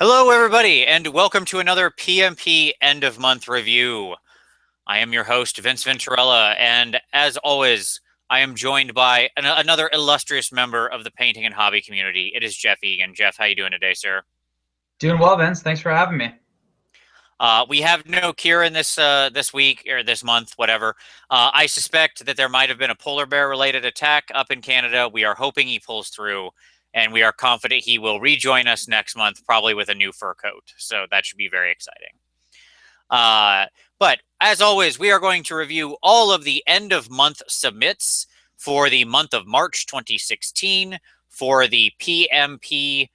Hello, everybody, and welcome to another PmP end of month review. I am your host, Vince Venturella, and as always, I am joined by another illustrious member of the painting and hobby community. It is Jeff Egan. Jeff, how you doing today, sir? Doing well, Vince. Thanks for having me. We have no Kieran this week or this month, whatever. I suspect that there might have been a polar bear related attack up in Canada. We are hoping he pulls through, and we are confident he will rejoin us next month, probably with a new fur coat. So that should be very exciting. But as always, we are going to review all of the end of month submits for the month of March 2016 for the PmP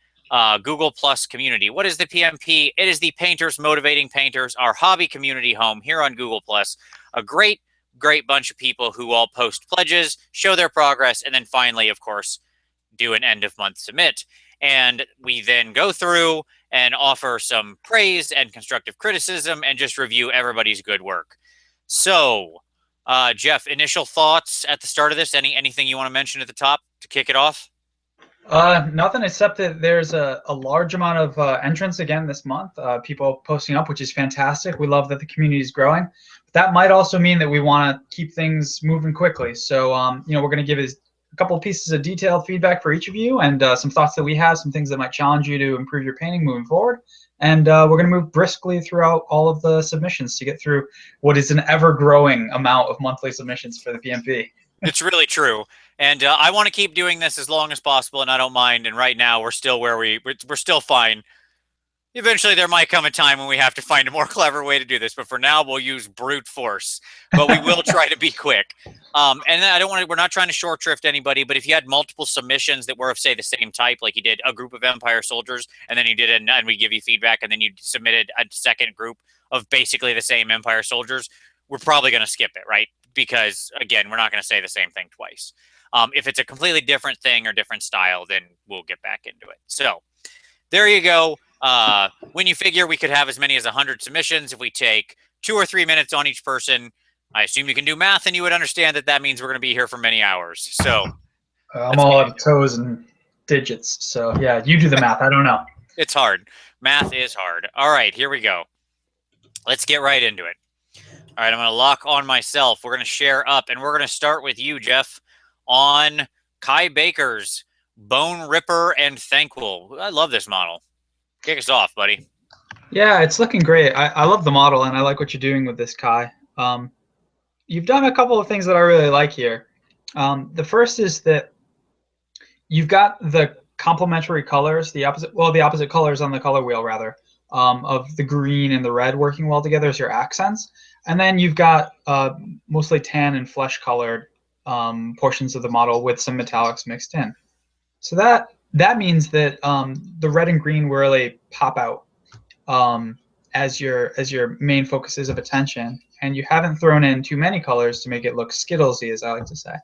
Google Plus community. What is the PmP? It is the Painters Motivating Painters, our hobby community home here on Google Plus. A great bunch of people who all post pledges, show their progress, and then finally, of course, do an end of month submit. And we then go through and offer some praise and constructive criticism and just review everybody's good work. So, Jeff, initial thoughts at the start of this? Anything you want to mention at the top to kick it off? Nothing except that there's a large amount of entrants again this month. People posting up, which is fantastic. We love that the community is growing. But that might also mean that we want to keep things moving quickly. So, we're going to give a couple of pieces of detailed feedback for each of you and some thoughts that we have, some things that might challenge you to improve your painting moving forward. And we're going to move briskly throughout all of the submissions to get through what is an ever-growing amount of monthly submissions for the PmP. It's really true. And I want to keep doing this as long as possible, and I don't mind. And right now, we're still where we're still fine. Eventually, there might come a time when we have to find a more clever way to do this. But for now, we'll use brute force. But we will try to be quick. And I don't want to. We're not trying to short shrift anybody. But if you had multiple submissions that were of, say, the same type, like you did a group of Empire soldiers, and then you did it, and we give you feedback, and then you submitted a second group of basically the same Empire soldiers, we're probably going to skip it, right? Because again, we're not going to say the same thing twice. If it's a completely different thing or different style, then we'll get back into it. So there you go. When you figure we could have as many as 100 submissions, if we take 2 or 3 minutes on each person, I assume you can do math and you would understand that that means we're going to be here for many hours. So I'm all out of toes and digits. So yeah, you do the math. I don't know. It's hard. Math is hard. All right, here we go. Let's get right into it. All right, I'm going to lock on myself. We're going to share up, and we're going to start with you, Jeff, on Kai Baker's Bone Ripper and Thankful. I love this model. Kick us off, buddy. Yeah, it's looking great. I love the model, and I like what you're doing with this Kai. You've done a couple of things that I really like here. The first is that you've got the complementary colors, the opposite colors on the color wheel, rather, of the green and the red working well together as your accents. And then you've got mostly tan and flesh-colored portions of the model with some metallics mixed in. So that means that the red and green really pop out as your main focuses of attention, and you haven't thrown in too many colors to make it look Skittlesy, as I like to say.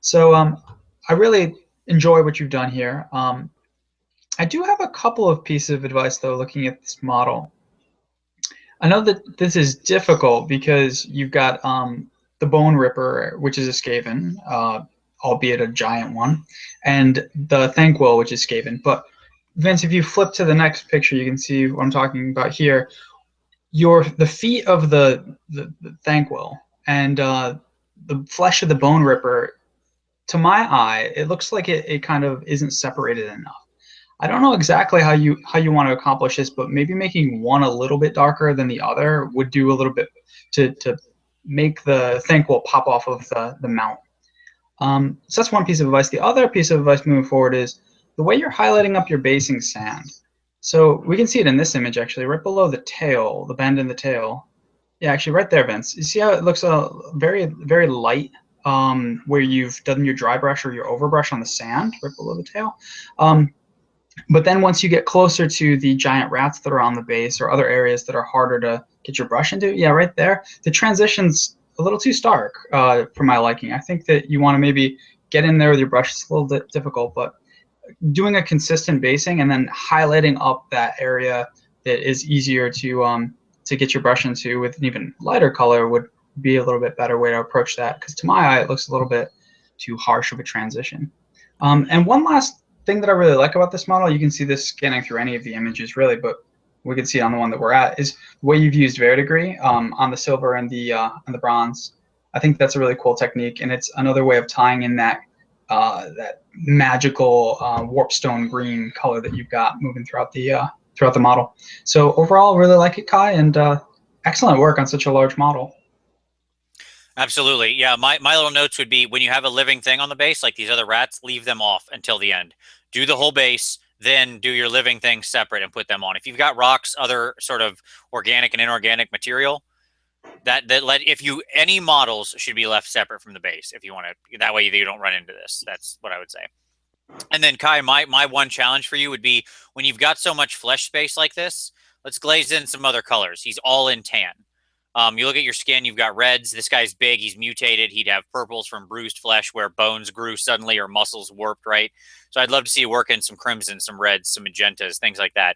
So I really enjoy what you've done here. I do have a couple of pieces of advice, though, looking at this model. I know that this is difficult because you've got the Bone Ripper, which is a Skaven, albeit a giant one, and the Thankwell, which is Skaven. But Vince, if you flip to the next picture, you can see what I'm talking about here. The feet of the Thankwell and the flesh of the Bone Ripper, to my eye, it looks like it kind of isn't separated enough. I don't know exactly how you want to accomplish this, but maybe making one a little bit darker than the other would do a little bit to make the Thankwell pop off of the mount. So that's one piece of advice. The other piece of advice moving forward is the way you're highlighting up your basing sand. So we can see it in this image, actually, right below the tail, the bend in the tail. Yeah, actually right there, Vince. You see how it looks very, very light where you've done your dry brush or your overbrush on the sand right below the tail. But then once you get closer to the giant rats that are on the base or other areas that are harder to get your brush into, yeah, right there, the transition's a little too stark for my liking. I think that you want to maybe get in there with your brush. It's a little bit difficult, but doing a consistent basing and then highlighting up that area that is easier to get your brush into with an even lighter color would be a little bit better way to approach that, because to my eye, it looks a little bit too harsh of a transition. And one last thing that I really like about this model, you can see this scanning through any of the images really, but we can see it on the one that we're at, is the way you've used verdigris on the silver and the bronze. I think that's a really cool technique, and it's another way of tying in that that magical warpstone green color that you've got moving throughout the model. So overall, really like it, Kai, and excellent work on such a large model. Absolutely. Yeah, my little notes would be when you have a living thing on the base, like these other rats, leave them off until the end. Do the whole base, then do your living things separate and put them on. If you've got rocks, other sort of organic and inorganic material, any models should be left separate from the base if you want to. That way you don't run into this. That's what I would say. And then Kai, my one challenge for you would be when you've got so much flesh space like this, let's glaze in some other colors. He's all in tan. You look at your skin, you've got reds. This guy's big. He's mutated. He'd have purples from bruised flesh where bones grew suddenly or muscles warped, right? So I'd love to see you work in some crimson, some reds, some magentas, things like that.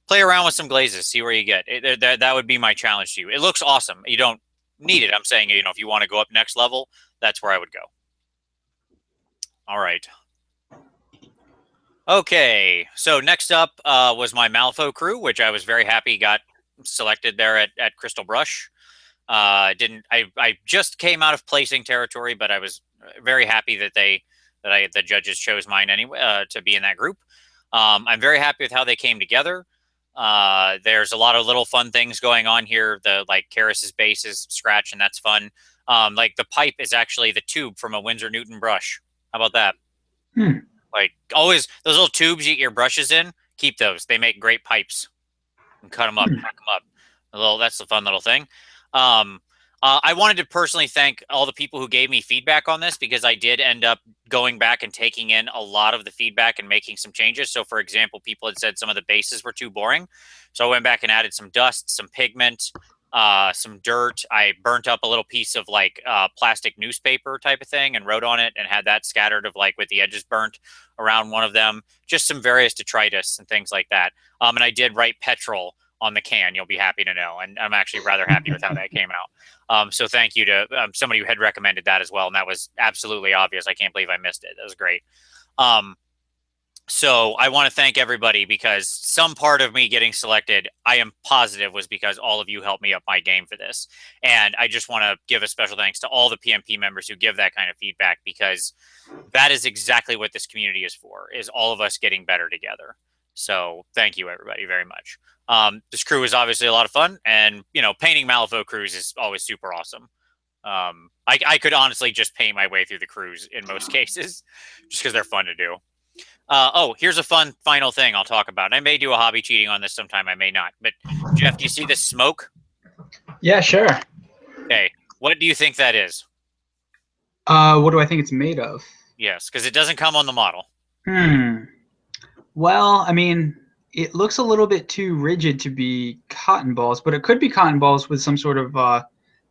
Play around with some glazes. See where you get. That would be my challenge to you. It looks awesome. You don't need it. I'm saying, if you want to go up next level, that's where I would go. All right. Okay. So next up was my malifaux crew, which I was very happy got selected there at Crystal Brush. I just came out of placing territory, but I was very happy that the judges chose mine anyway to be in that group. I'm very happy with how they came together. There's a lot of little fun things going on here. Like Karis's base is scratch, and that's fun. Like the pipe is actually the tube from a Winsor Newton brush. How about that? Like always, those little tubes you get your brushes in, keep those. They make great pipes. And cut them up, hack them up. That's a fun little thing. I wanted to personally thank all the people who gave me feedback on this, because I did end up going back and taking in a lot of the feedback and making some changes. So, for example, people had said some of the bases were too boring. So I went back and added some dust, some pigment, some dirt. I burnt up a little piece of like plastic newspaper type of thing and wrote on it and had that scattered with the edges burnt around one of them. Just some various detritus and things like that. And I did write petrol on the can, you'll be happy to know. And I'm actually rather happy with how that came out. So thank you to somebody who had recommended that as well. And that was absolutely obvious. I can't believe I missed it. That was great. So I want to thank everybody, because some part of me getting selected, I am positive, was because all of you helped me up my game for this. And I just want to give a special thanks to all the PmP members who give that kind of feedback, because that is exactly what this community is for, is all of us getting better together. So thank you, everybody, very much. This crew is obviously a lot of fun, and painting malifaux crews is always super awesome. I could honestly just paint my way through the crews in most cases, just because they're fun to do. Oh, here's a fun final thing I'll talk about. And I may do a hobby cheating on this sometime, I may not. But Jeff, do you see this smoke? Yeah, sure. Okay, what do you think that is? What do I think it's made of? Yes, because it doesn't come on the model. Well, I mean, it looks a little bit too rigid to be cotton balls, but it could be cotton balls with some sort of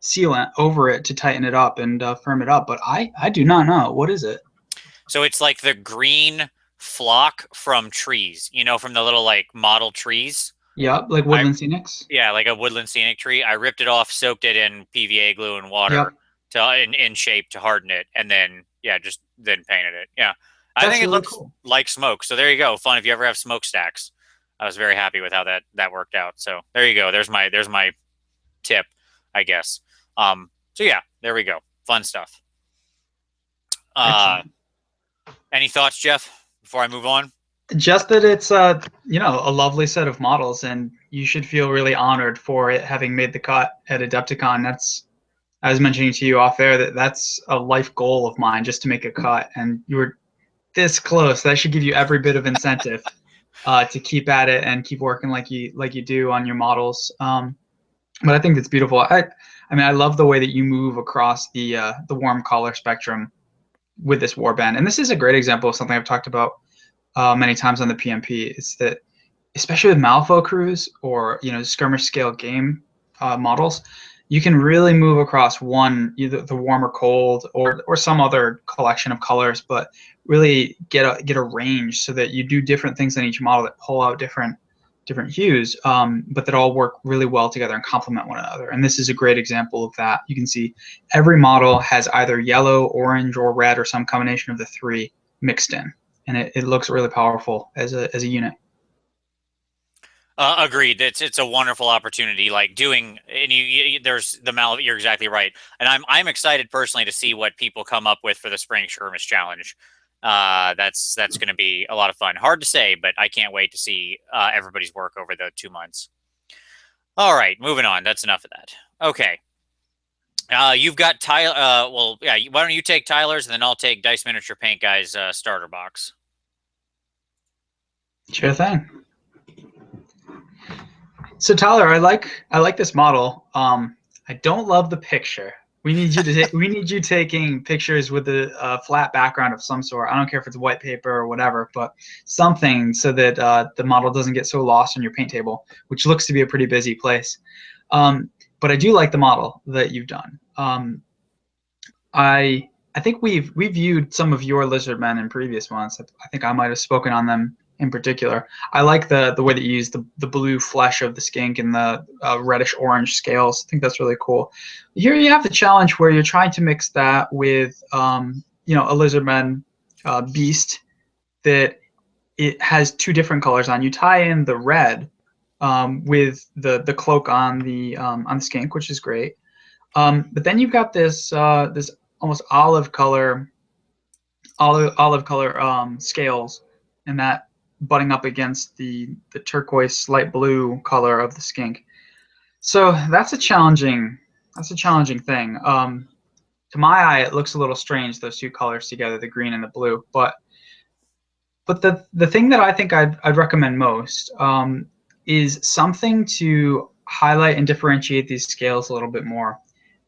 sealant over it to tighten it up and firm it up. But I do not know. What is it? So it's like the green flock from trees, from the little like model trees. Yep, like woodland scenics. Yeah, like a woodland scenic tree. I ripped it off, soaked it in PVA glue and water in shape to harden it, and then then painted it. Yeah. I think it looks cool, like smoke. So there you go. Fun if you ever have smokestacks. I was very happy with how that worked out. So there you go. There's my tip, I guess. So yeah, there we go. Fun stuff. Any thoughts, Jeff, before I move on? Just that it's a lovely set of models, and you should feel really honored for it having made the cut at Adepticon. That's, I was mentioning to you off air, that's a life goal of mine, just to make a cut, and you were this close. That should give you every bit of incentive to keep at it and keep working like you do on your models. But I think that's beautiful. I mean, I love the way that you move across the warm color spectrum with this warband, and this is a great example of something I've talked about many times on the PmP. Is that especially with malifaux crews or skirmish scale game models, you can really move across either the warm or cold or some other collection of colors, but really get a range so that you do different things in each model that pull out different hues, but that all work really well together and complement one another. And this is a great example of that. You can see every model has either yellow, orange, or red, or some combination of the three mixed in. and it looks really powerful as a unit. Agreed. It's a wonderful opportunity. Like doing, and there's the mal. You're exactly right, and I'm excited personally to see what people come up with for the spring skirmish challenge. That's going to be a lot of fun. Hard to say, but I can't wait to see everybody's work over the 2 months. All right, moving on. That's enough of that. Okay. You've got Tyler. Well, yeah. Why don't you take Tyler's, and then I'll take Dice Miniature Paint Guy's starter box. Sure thing. So Tyler, I like this model. I don't love the picture. We need you taking pictures with a flat background of some sort. I don't care if it's white paper or whatever, but something so that the model doesn't get so lost on your paint table, which looks to be a pretty busy place. But I do like the model that you've done. I think we've viewed some of your lizard men in previous months. I think I might have spoken on them in particular. I like the way that you use the blue flesh of the skink and the reddish orange scales. I think that's really cool. Here you have the challenge where you're trying to mix that with a lizardman beast that it has two different colors on. You tie in the red with the cloak on the skink, which is great. But then you've got this this almost olive color scales, and that butting up against the turquoise light blue color of the skink. So that's a challenging thing. To my eye, it looks a little strange, those two colors together, the green and the blue. But the thing that I think I'd recommend most is something to highlight and differentiate these scales a little bit more.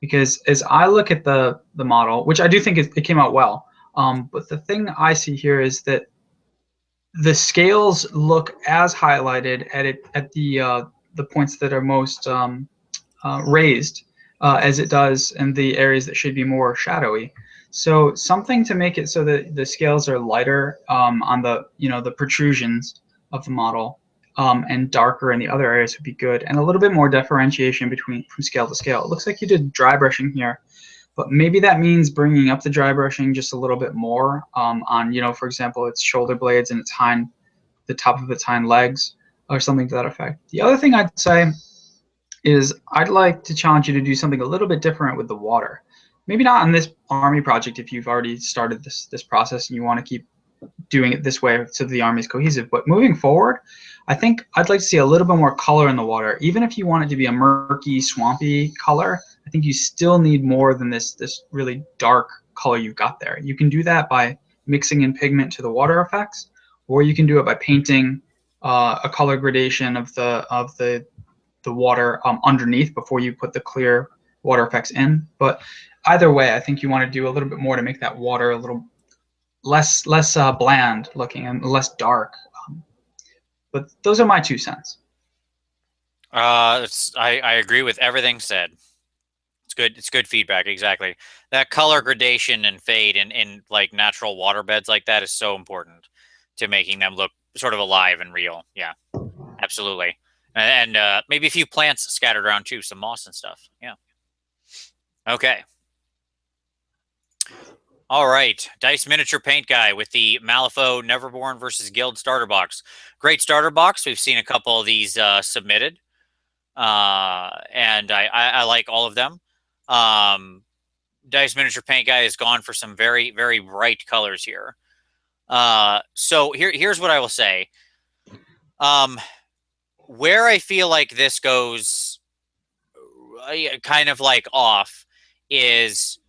Because as I look at the model, which I do think it came out well, but the thing I see here is that the scales look as highlighted at the points that are most raised as it does in the areas that should be more shadowy. So something to make it so that the scales are lighter on the protrusions of the model and darker in the other areas would be good, and a little bit more differentiation from scale to scale. It looks like you did dry brushing here, but maybe that means bringing up the dry brushing just a little bit more on, for example, its shoulder blades and its the top of its hind legs or something to that effect. The other thing I'd say is I'd like to challenge you to do something a little bit different with the water. Maybe not on this army project if you've already started this process and you want to keep doing it this way so the army is cohesive, but moving forward, I think I'd like to see a little bit more color in the water. Even if you want it to be a murky, swampy color, I think you still need more than this really dark color you've got there. You can do that by mixing in pigment to the water effects, or you can do it by painting a color gradation of the water underneath before you put the clear water effects in. But either way, I think you want to do a little bit more to make that water a little less bland looking and less dark. But those are my 2 cents. I agree with everything said. It's good. It's good feedback. Exactly. That color gradation and fade in like natural water beds like that is so important to making them look sort of alive and real. Yeah, absolutely. And maybe a few plants scattered around too, some moss and stuff. Yeah. Okay. All right, Dice Miniature Paint Guy with the malifaux Neverborn versus Guild starter box. Great starter box. We've seen a couple of these submitted, and I like all of them. Dice Miniature Paint Guy has gone for some very, very bright colors here. So here's what I will say. Where I feel like this goes kind of like off is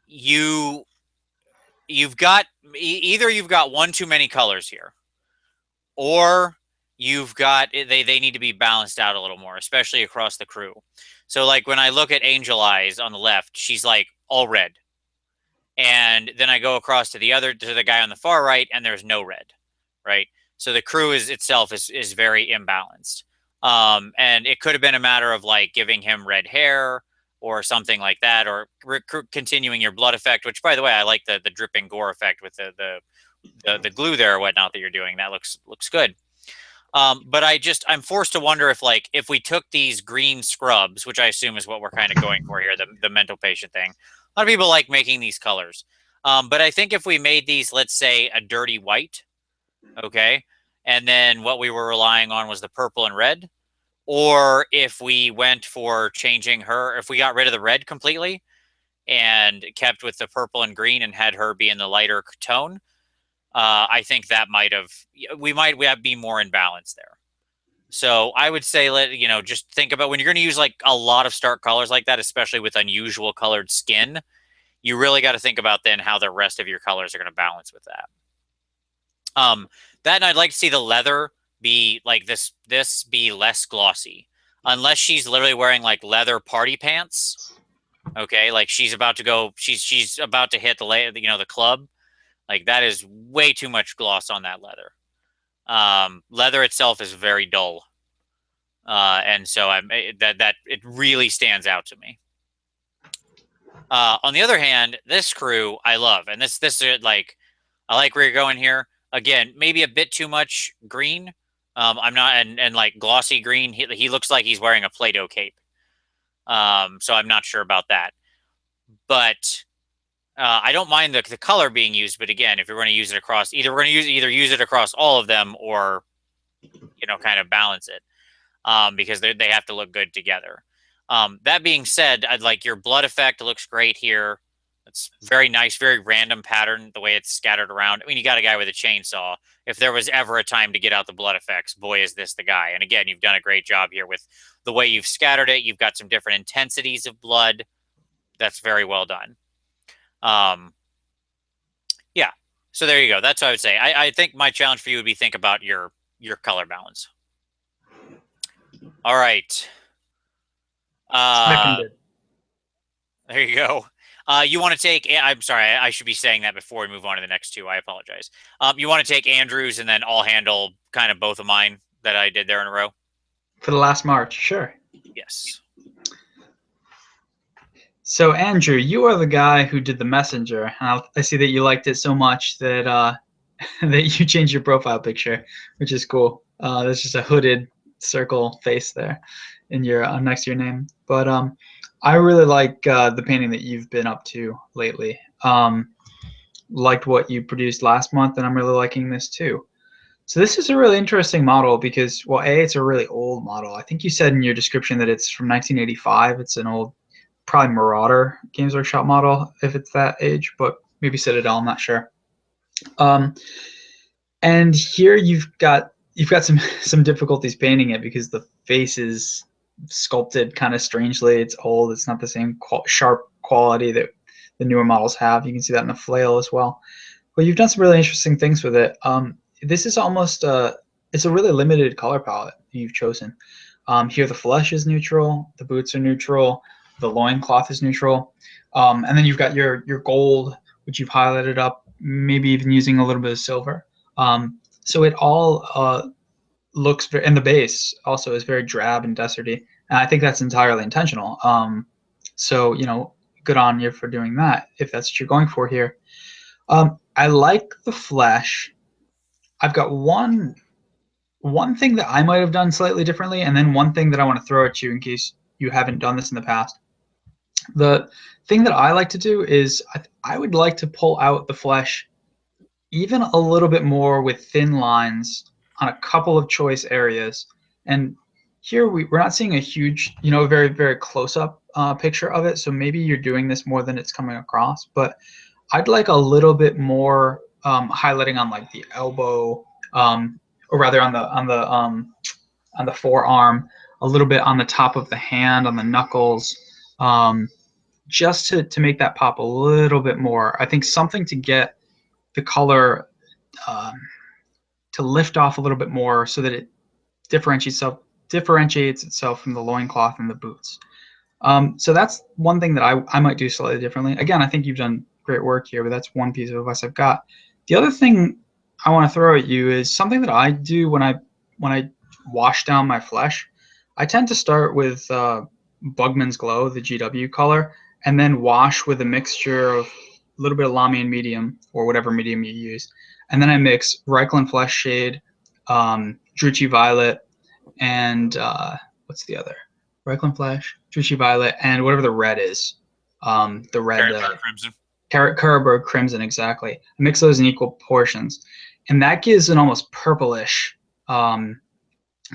you've got either you've got one too many colors here, or you've got they need to be balanced out a little more, especially across the crew. So like when I look at Angel Eyes on the left, she's like all red, and then I go across to the guy on the far right, and there's no red, right? So the crew itself is very imbalanced, and it could have been a matter of like giving him red hair or something like that, or continuing your blood effect, which, by the way, I like the dripping gore effect with the glue there or whatnot that you're doing. That looks good. But I'm forced to wonder if we took these green scrubs, which I assume is what we're kind of going for here, the mental patient thing. A lot of people like making these colors. But I think if we made these, let's say, a dirty white, okay, and then what we were relying on was the purple and red, or if we went for changing her, if we got rid of the red completely and kept with the purple and green and had her be in the lighter tone, I think that we might be more in balance there. So I would say, just think about when you're going to use like a lot of stark colors like that, especially with unusual colored skin, you really got to think about then how the rest of your colors are going to balance with that. That, and I'd like to see the leather be like this be less glossy, unless she's literally wearing like leather party pants. Okay, like she's about to go, she's about to hit the club. Like that is way too much gloss on that leather. Leather itself is very dull, and so that it really stands out to me. On the other hand, this crew I love, and this like I like where you're going here. Again, maybe a bit too much green. I'm not and like glossy green. He looks like he's wearing a Play-Doh cape. So I'm not sure about that, but I don't mind the color being used. But again, if you're going to use it across, we're going to use it across all of them, or kind of balance it, because they have to look good together. That being said, I'd like your blood effect looks great here. It's very nice, very random pattern, the way it's scattered around. I mean, you got a guy with a chainsaw. If there was ever a time to get out the blood effects, boy, is this the guy. And again, you've done a great job here with the way you've scattered it. You've got some different intensities of blood. That's very well done. Yeah, so there you go. That's what I would say. I think my challenge for you would be think about your color balance. All right. Seconded. There you go. You want to take, I'm sorry, I should be saying that before we move on to the next two. I apologize. You want to take Andrew's, and then I'll handle kind of both of mine that I did there in a row? For the last march, sure. Yes. So, Andrew, you are the guy who did the messenger. I see that you liked it so much that that you changed your profile picture, which is cool. There's just a hooded circle face there in your next to your name. But I really like the painting that you've been up to lately. Liked what you produced last month, and I'm really liking this too. So this is a really interesting model because, well, it's a really old model. I think you said in your description that it's from 1985. It's an old, probably Marauder Games Workshop model if it's that age, but maybe Citadel, I'm not sure. And here you've got some difficulties painting it because the face is sculpted kind of strangely. It's old. It's not the same sharp quality that the newer models have. You can see that in the flail as well. But you've done some really interesting things with it. This is almost it's a really limited color palette you've chosen. Here the flesh is neutral, the boots are neutral, the loincloth is neutral, and then you've got your gold, which you've highlighted up, maybe even using a little bit of silver. So it all looks very, and the base also is very drab and deserty, and I think that's entirely intentional. So good on you for doing that if that's what you're going for here. I like the flesh. I've got one thing that I might have done slightly differently, and then one thing that I want to throw at you in case you haven't done this in the past. The thing that I like to do is I would like to pull out the flesh even a little bit more with thin lines on a couple of choice areas. And here we're not seeing a huge, very, very close-up picture of it, so maybe you're doing this more than it's coming across, but I'd like a little bit more highlighting on like the elbow, or rather on the forearm, a little bit on the top of the hand, on the knuckles, just to make that pop a little bit more. I think something to get the color to lift off a little bit more so that it differentiates itself from the loincloth and the boots. So that's one thing that I might do slightly differently. Again, I think you've done great work here, but that's one piece of advice I've got. The other thing I want to throw at you is something that I do when I wash down my flesh. I tend to start with Bugman's Glow, the GW color, and then wash with a mixture of a little bit of Lamian medium or whatever medium you use. And then I mix Reikland Flesh Shade, Druchii Violet, and what's the other? Reikland Flesh, Druchii Violet, and whatever the red is. The red. Crimson. Carroburg Crimson, exactly. I mix those in equal portions, and that gives an almost purplish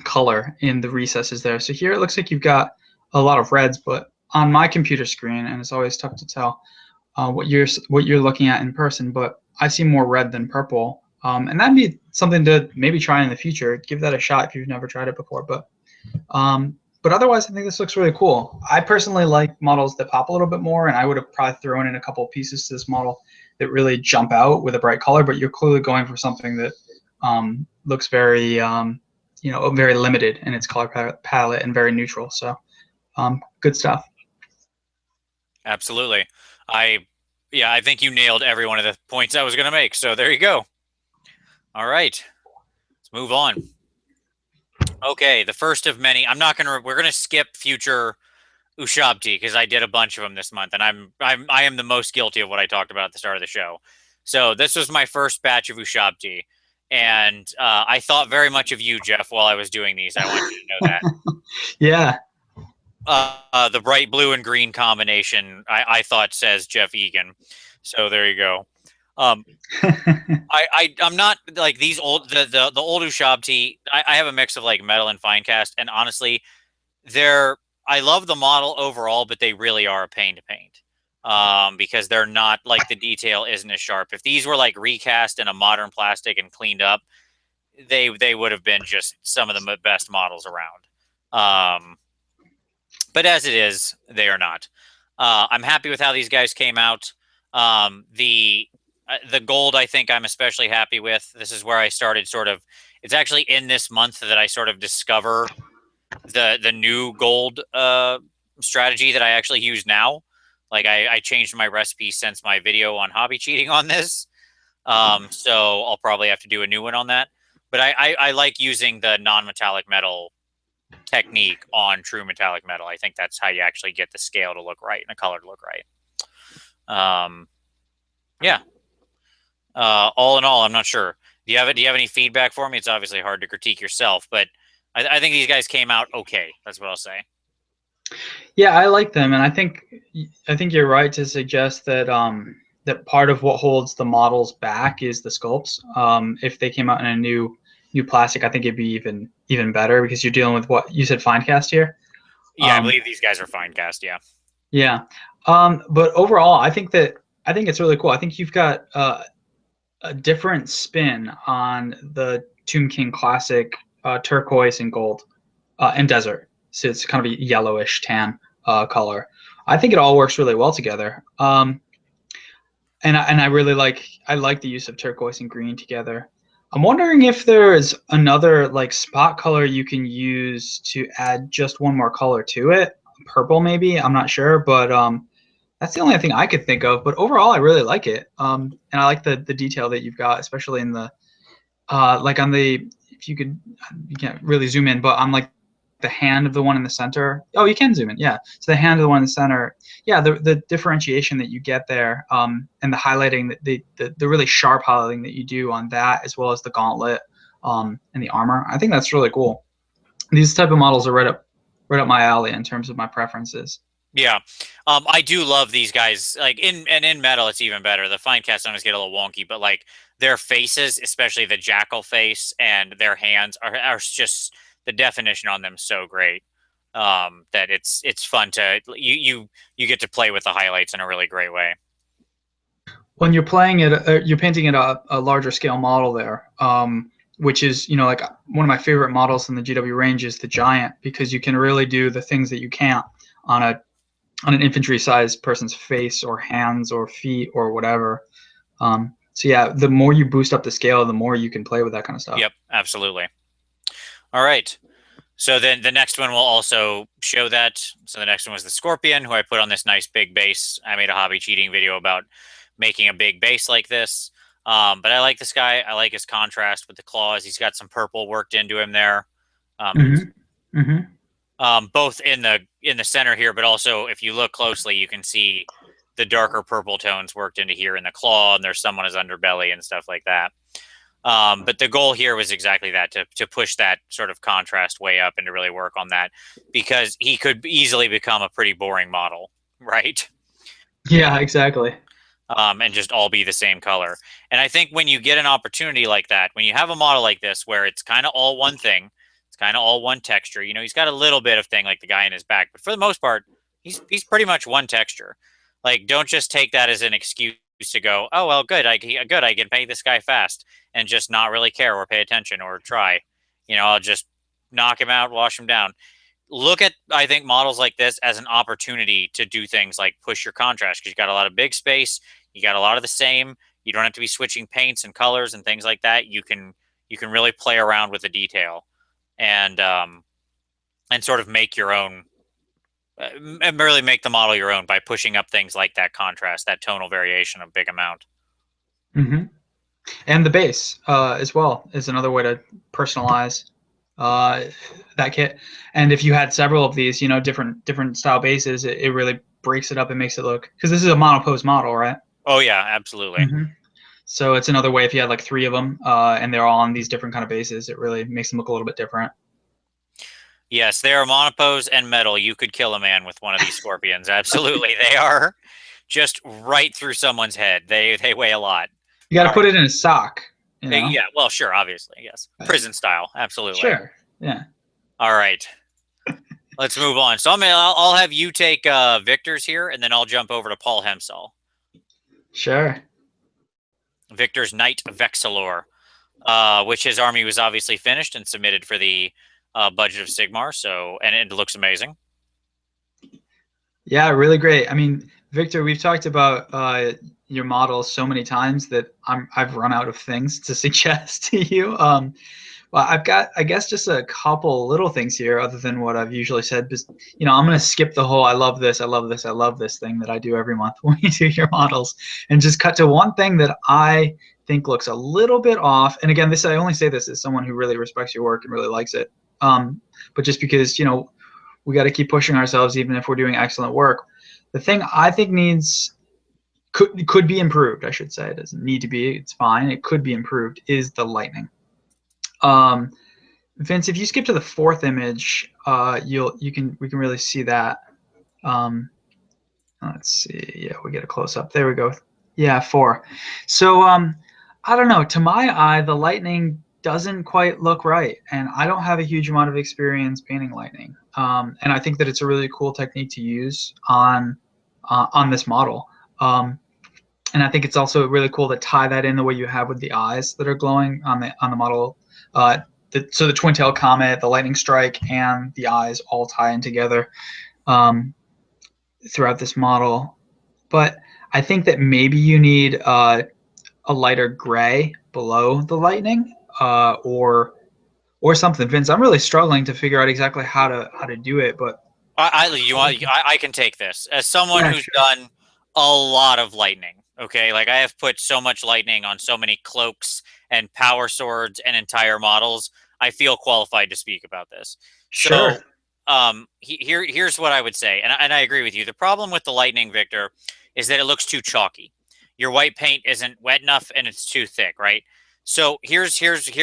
color in the recesses there. So here it looks like you've got a lot of reds, but on my computer screen, and it's always tough to tell what you're looking at in person, but I see more red than purple, and that'd be something to maybe try in the future. Give that a shot if you've never tried it before, but otherwise, I think this looks really cool. I personally like models that pop a little bit more, and I would have probably thrown in a couple of pieces to this model that really jump out with a bright color, but you're clearly going for something that looks very, very limited in its color palette and very neutral. So good stuff. Absolutely. I think you nailed every one of the points I was going to make. So there you go. All right. Let's move on. Okay, the first of many. We're going to skip future ushabti because I did a bunch of them this month, and I am the most guilty of what I talked about at the start of the show. So this was my first batch of ushabti, and I thought very much of you, Jeff, while I was doing these. I want you to know that. Yeah. The bright blue and green combination, I thought says Jeff Egan. So there you go. I'm not like these old the old ushabti. I have a mix of like metal and fine cast, and honestly, I love the model overall, but they really are a pain to paint because they're not like the detail isn't as sharp. If these were like recast in a modern plastic and cleaned up, they would have been just some of the best models around. But as it is, they are not. I'm happy with how these guys came out. The gold, I think I'm especially happy with. This is where I started sort of. It's actually in this month that I sort of discover the new gold strategy that I actually use now. Like I changed my recipe since my video on hobby cheating on this. So I'll probably have to do a new one on that. But I like using the non-metallic metal technique on true metallic metal. I think that's how you actually get the scale to look right and the color to look right. Yeah. All in all, I'm not sure. Do you have any feedback for me? It's obviously hard to critique yourself, but I think these guys came out okay. That's what I'll say. Yeah, I like them, and I think you're right to suggest that that part of what holds the models back is the sculpts. If they came out in a new plastic, I think it'd be even better because you're dealing with what you said, fine cast here. Yeah, I believe these guys are fine cast. Yeah. Yeah, but overall, I think it's really cool. I think you've got a different spin on the Tomb King Classic turquoise and gold and desert. So it's kind of a yellowish tan color. I think it all works really well together. And I really like the use of turquoise and green together. I'm wondering if there's another like spot color you can use to add just one more color to it. Purple maybe, I'm not sure, but that's the only thing I could think of. But overall, I really like it. And I like the detail that you've got, especially in the like on the, if you can't really zoom in, but on like the hand of the one in the center. Oh, you can zoom in. Yeah. So the hand of the one in the center. Yeah. The differentiation that you get there, and the highlighting, the really sharp highlighting that you do on that, as well as the gauntlet, and the armor. I think that's really cool. These type of models are right up my alley in terms of my preferences. Yeah. I do love these guys. Like in metal, it's even better. The fine cast sometimes get a little wonky, but like their faces, especially the jackal face and their hands are just the definition on them so great that it's fun to you get to play with the highlights in a really great way. When you're playing it, you're painting it a larger scale model there, which is like one of my favorite models in the GW range is the giant, because you can really do the things that you can't on an infantry sized person's face or hands or feet or whatever. So yeah, the more you boost up the scale, the more you can play with that kind of stuff. Yep, absolutely. All right. So then the next one will also show that. So the next one was the Scorpion, who I put on this nice big base. I made a hobby cheating video about making a big base like this. But I like this guy. I like his contrast with the claws. He's got some purple worked into him there. Both in the center here, but also if you look closely, you can see the darker purple tones worked into here in the claw, and there's some on his underbelly and stuff like that. But the goal here was exactly that, to push that sort of contrast way up and to really work on that, because he could easily become a pretty boring model, right? Yeah, exactly. and just all be the same color. And I think when you get an opportunity like that, when you have a model like this where it's kind of all one thing, it's kind of all one texture. You know, he's got a little bit of thing like the guy in his back, but for the most part, he's pretty much one texture. Like, don't just take that as an excuse to go, oh well, good, I can paint this guy fast, and just not really care or pay attention or try. You know, I'll just knock him out, wash him down. Look at, I think, models like this as an opportunity to do things like push your contrast, because you got a lot of big space, you got a lot of the same. You don't have to be switching paints and colors and things like that. You can really play around with the detail, and sort of make your own, and really make the model your own by pushing up things like that contrast, that tonal variation, a big amount. Mm-hmm. And the base as well is another way to personalize that kit. And if you had several of these, you know, different style bases, it really breaks it up and makes it look, because this is a monopose model, right? Oh yeah, absolutely. Mm-hmm. So it's another way if you had like 3 of them and they're all on these different kind of bases, it really makes them look a little bit different. Yes, they are monopose and metal. You could kill a man with one of these scorpions. Absolutely. They are just right through someone's head. They weigh a lot. You got to put it in a sock. You know? Yeah, well, sure, obviously, yes. Prison style, absolutely. Sure, yeah. All right. Let's move on. So I'll have you take Victor's here, and then I'll jump over to Paul Hemsel. Sure. Victor's Knight Vexalor, which his army was obviously finished and submitted for the budget of Sigmar. So, and it looks amazing. Yeah, really great. I mean, Victor, we've talked about your model so many times that I've run out of things to suggest to you. Well, I've got, I guess, just a couple little things here other than what I've usually said. But, you know, I'm going to skip the whole I love this, I love this, I love this thing that I do every month when you do your models, and just cut to one thing that I think looks a little bit off. And again, I only say this as someone who really respects your work and really likes it. But just because, you know, we got to keep pushing ourselves even if we're doing excellent work. The thing I think could be improved, I should say. It doesn't need to be, it's fine. It could be improved, is the lightning. Vince, if you skip to the 4th image, we can really see that. Let's see. Yeah, we get a close up. There we go. Yeah, 4. So I don't know. To my eye, the lightning doesn't quite look right, and I don't have a huge amount of experience painting lightning. And I think that it's a really cool technique to use on this model. And I think it's also really cool to tie that in the way you have with the eyes that are glowing on the model. So the twin tail comet, the lightning strike, and the eyes all tie in together throughout this model. But I think that maybe you need a lighter gray below the lightning, or something. Vince, I'm really struggling to figure out exactly how to do it. But I can take this as someone who's done a lot of lightning. Okay, like I have put so much lightning on so many cloaks and power swords and entire models. I feel qualified to speak about this. Sure. So, here's what I would say, and I agree with you. The problem with the lightning, Victor, is that it looks too chalky. Your white paint isn't wet enough, and it's too thick, right? So here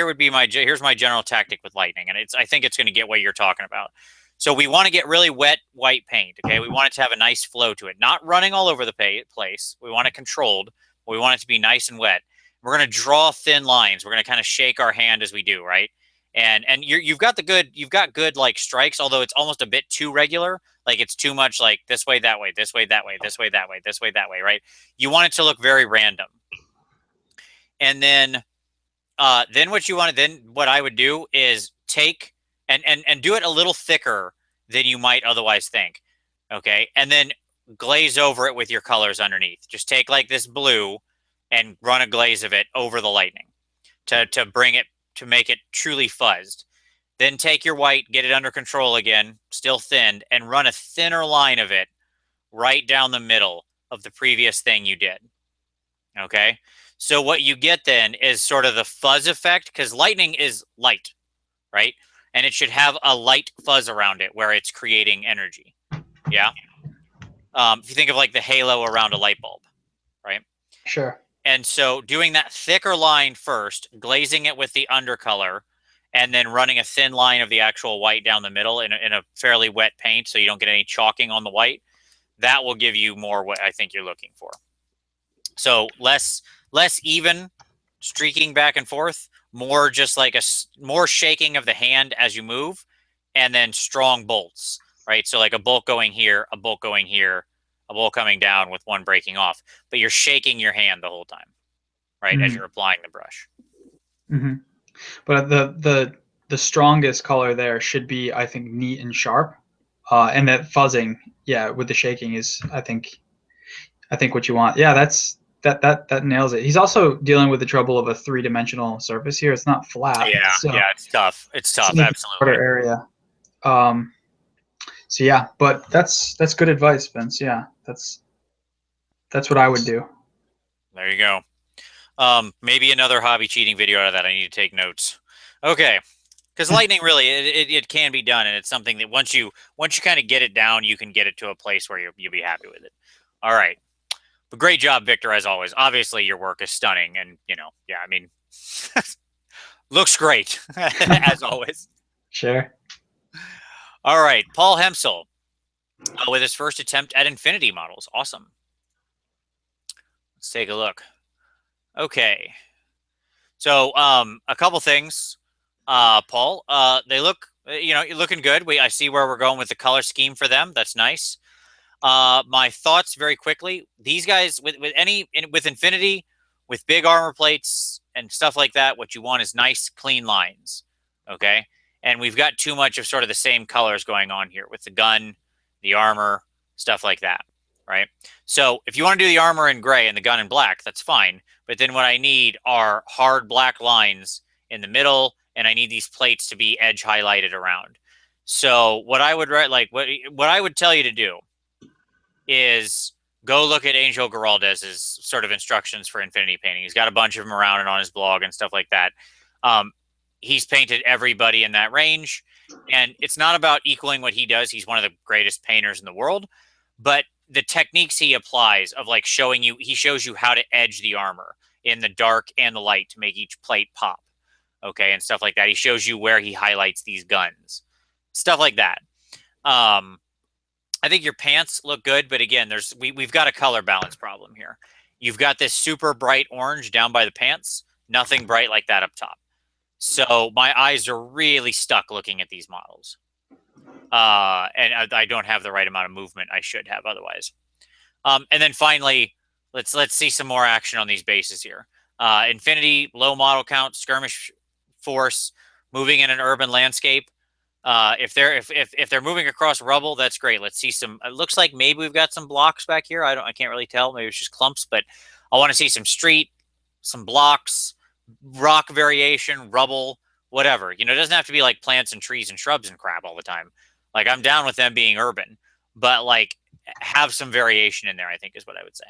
would be my general tactic with lightning, and I think it's going to get what you're talking about. So we want to get really wet white paint, okay? We want it to have a nice flow to it, not running all over the place. We want it controlled. We want it to be nice and wet. We're going to draw thin lines. We're going to kind of shake our hand as we do, right? And you've got good like strikes, although it's almost a bit too regular. Like it's too much like this way, that way, this way, that way, this way, that way, this way, that way, right? You want it to look very random. And then what I would do is take and do it a little thicker than you might otherwise think. Okay. And then glaze over it with your colors underneath. Just take like this blue and run a glaze of it over the lightning to make it truly fuzzed. Then take your white, get it under control again, still thinned, and run a thinner line of it right down the middle of the previous thing you did. Okay. So what you get then is sort of the fuzz effect, because lightning is light, right? And it should have a light fuzz around it where it's creating energy. Yeah. If you think of like the halo around a light bulb, right? Sure. And so doing that thicker line first, glazing it with the undercolor, and then running a thin line of the actual white down the middle in a fairly wet paint so you don't get any chalking on the white, that will give you more what I think you're looking for. So less even streaking back and forth, more just like more shaking of the hand as you move, and then strong bolts, right? So like a bolt going here, a bolt going here, a bolt coming down with one breaking off, but you're shaking your hand the whole time, right, as Mm-hmm. you're applying the brush. Mm-hmm. But the strongest color there should be, I think, neat and sharp, and that fuzzing, yeah, with the shaking is, I think what you want. Yeah, that nails it. He's also dealing with the trouble of a three-dimensional surface here. It's not flat, Yeah, so yeah, it's tough. It's it's tough, an even absolutely. harder area. Um, so yeah, but that's good advice, Vince. Yeah, that's what I would do. There you go. Maybe another hobby cheating video out of that. I need to take notes. Okay, because lightning really it can be done, and it's something that once you kind of get it down, you can get it to a place where you'll be happy with it. All right, but great job, Victor, as always. Obviously, your work is stunning, and yeah, I mean, looks great as always. Sure. All right, Paul Hemsel with his first attempt at infinity models. Awesome. Let's take a look. Okay. So, a couple things, Paul. They look, you're looking good. I see where we're going with the color scheme for them. That's nice. My thoughts very quickly. These guys with Infinity, with big armor plates and stuff like that, what you want is nice, clean lines. Okay, and we've got too much of sort of the same colors going on here with the gun, the armor, stuff like that. Right. So if you want to do the armor in gray and the gun in black, that's fine. But then what I need are hard black lines in the middle, and I need these plates to be edge highlighted around. So what I would what I would tell you to do is go look at Angel Giraldez's sort of instructions for infinity painting. He's got a bunch of them around and on his blog and stuff like that. He's painted everybody in that range, and it's not about equaling what he does. He's one of the greatest painters in the world, but the techniques he applies of like he shows you how to edge the armor in the dark and the light to make each plate pop, okay, and stuff like that. He shows you where he highlights these guns, stuff like that. I think your pants look good, but again, we've got a color balance problem here. You've got this super bright orange down by the pants, nothing bright like that up top. So my eyes are really stuck looking at these models. And I don't have the right amount of movement I should have otherwise. And then finally, let's see some more action on these bases here. Infinity, low model count, skirmish force, moving in an urban landscape. If they're moving across rubble, that's great. Let's see some. It looks like maybe we've got some blocks back here. I can't really tell. Maybe it's just clumps, but I want to see some street, some blocks, rock variation, rubble, whatever. It doesn't have to be like plants and trees and shrubs and crap all the time. Like I'm down with them being urban, but like have some variation in there, I think is what I would say.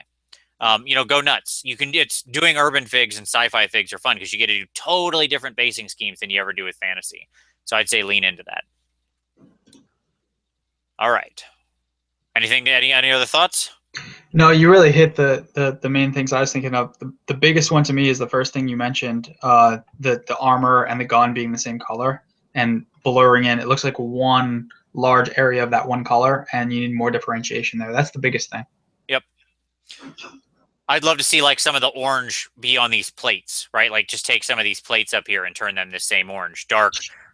Go nuts. It's doing urban figs and sci-fi figs are fun because you get to do totally different basing schemes than you ever do with fantasy. So I'd say lean into that. All right. Any other thoughts? No, you really hit the main things I was thinking of. The biggest one to me is the first thing you mentioned, the armor and the gun being the same color and blurring in. It looks like one large area of that one color, and you need more differentiation there. That's the biggest thing. Yep. I'd love to see like some of the orange be on these plates, right? Like just take some of these plates up here and turn them the same orange, dark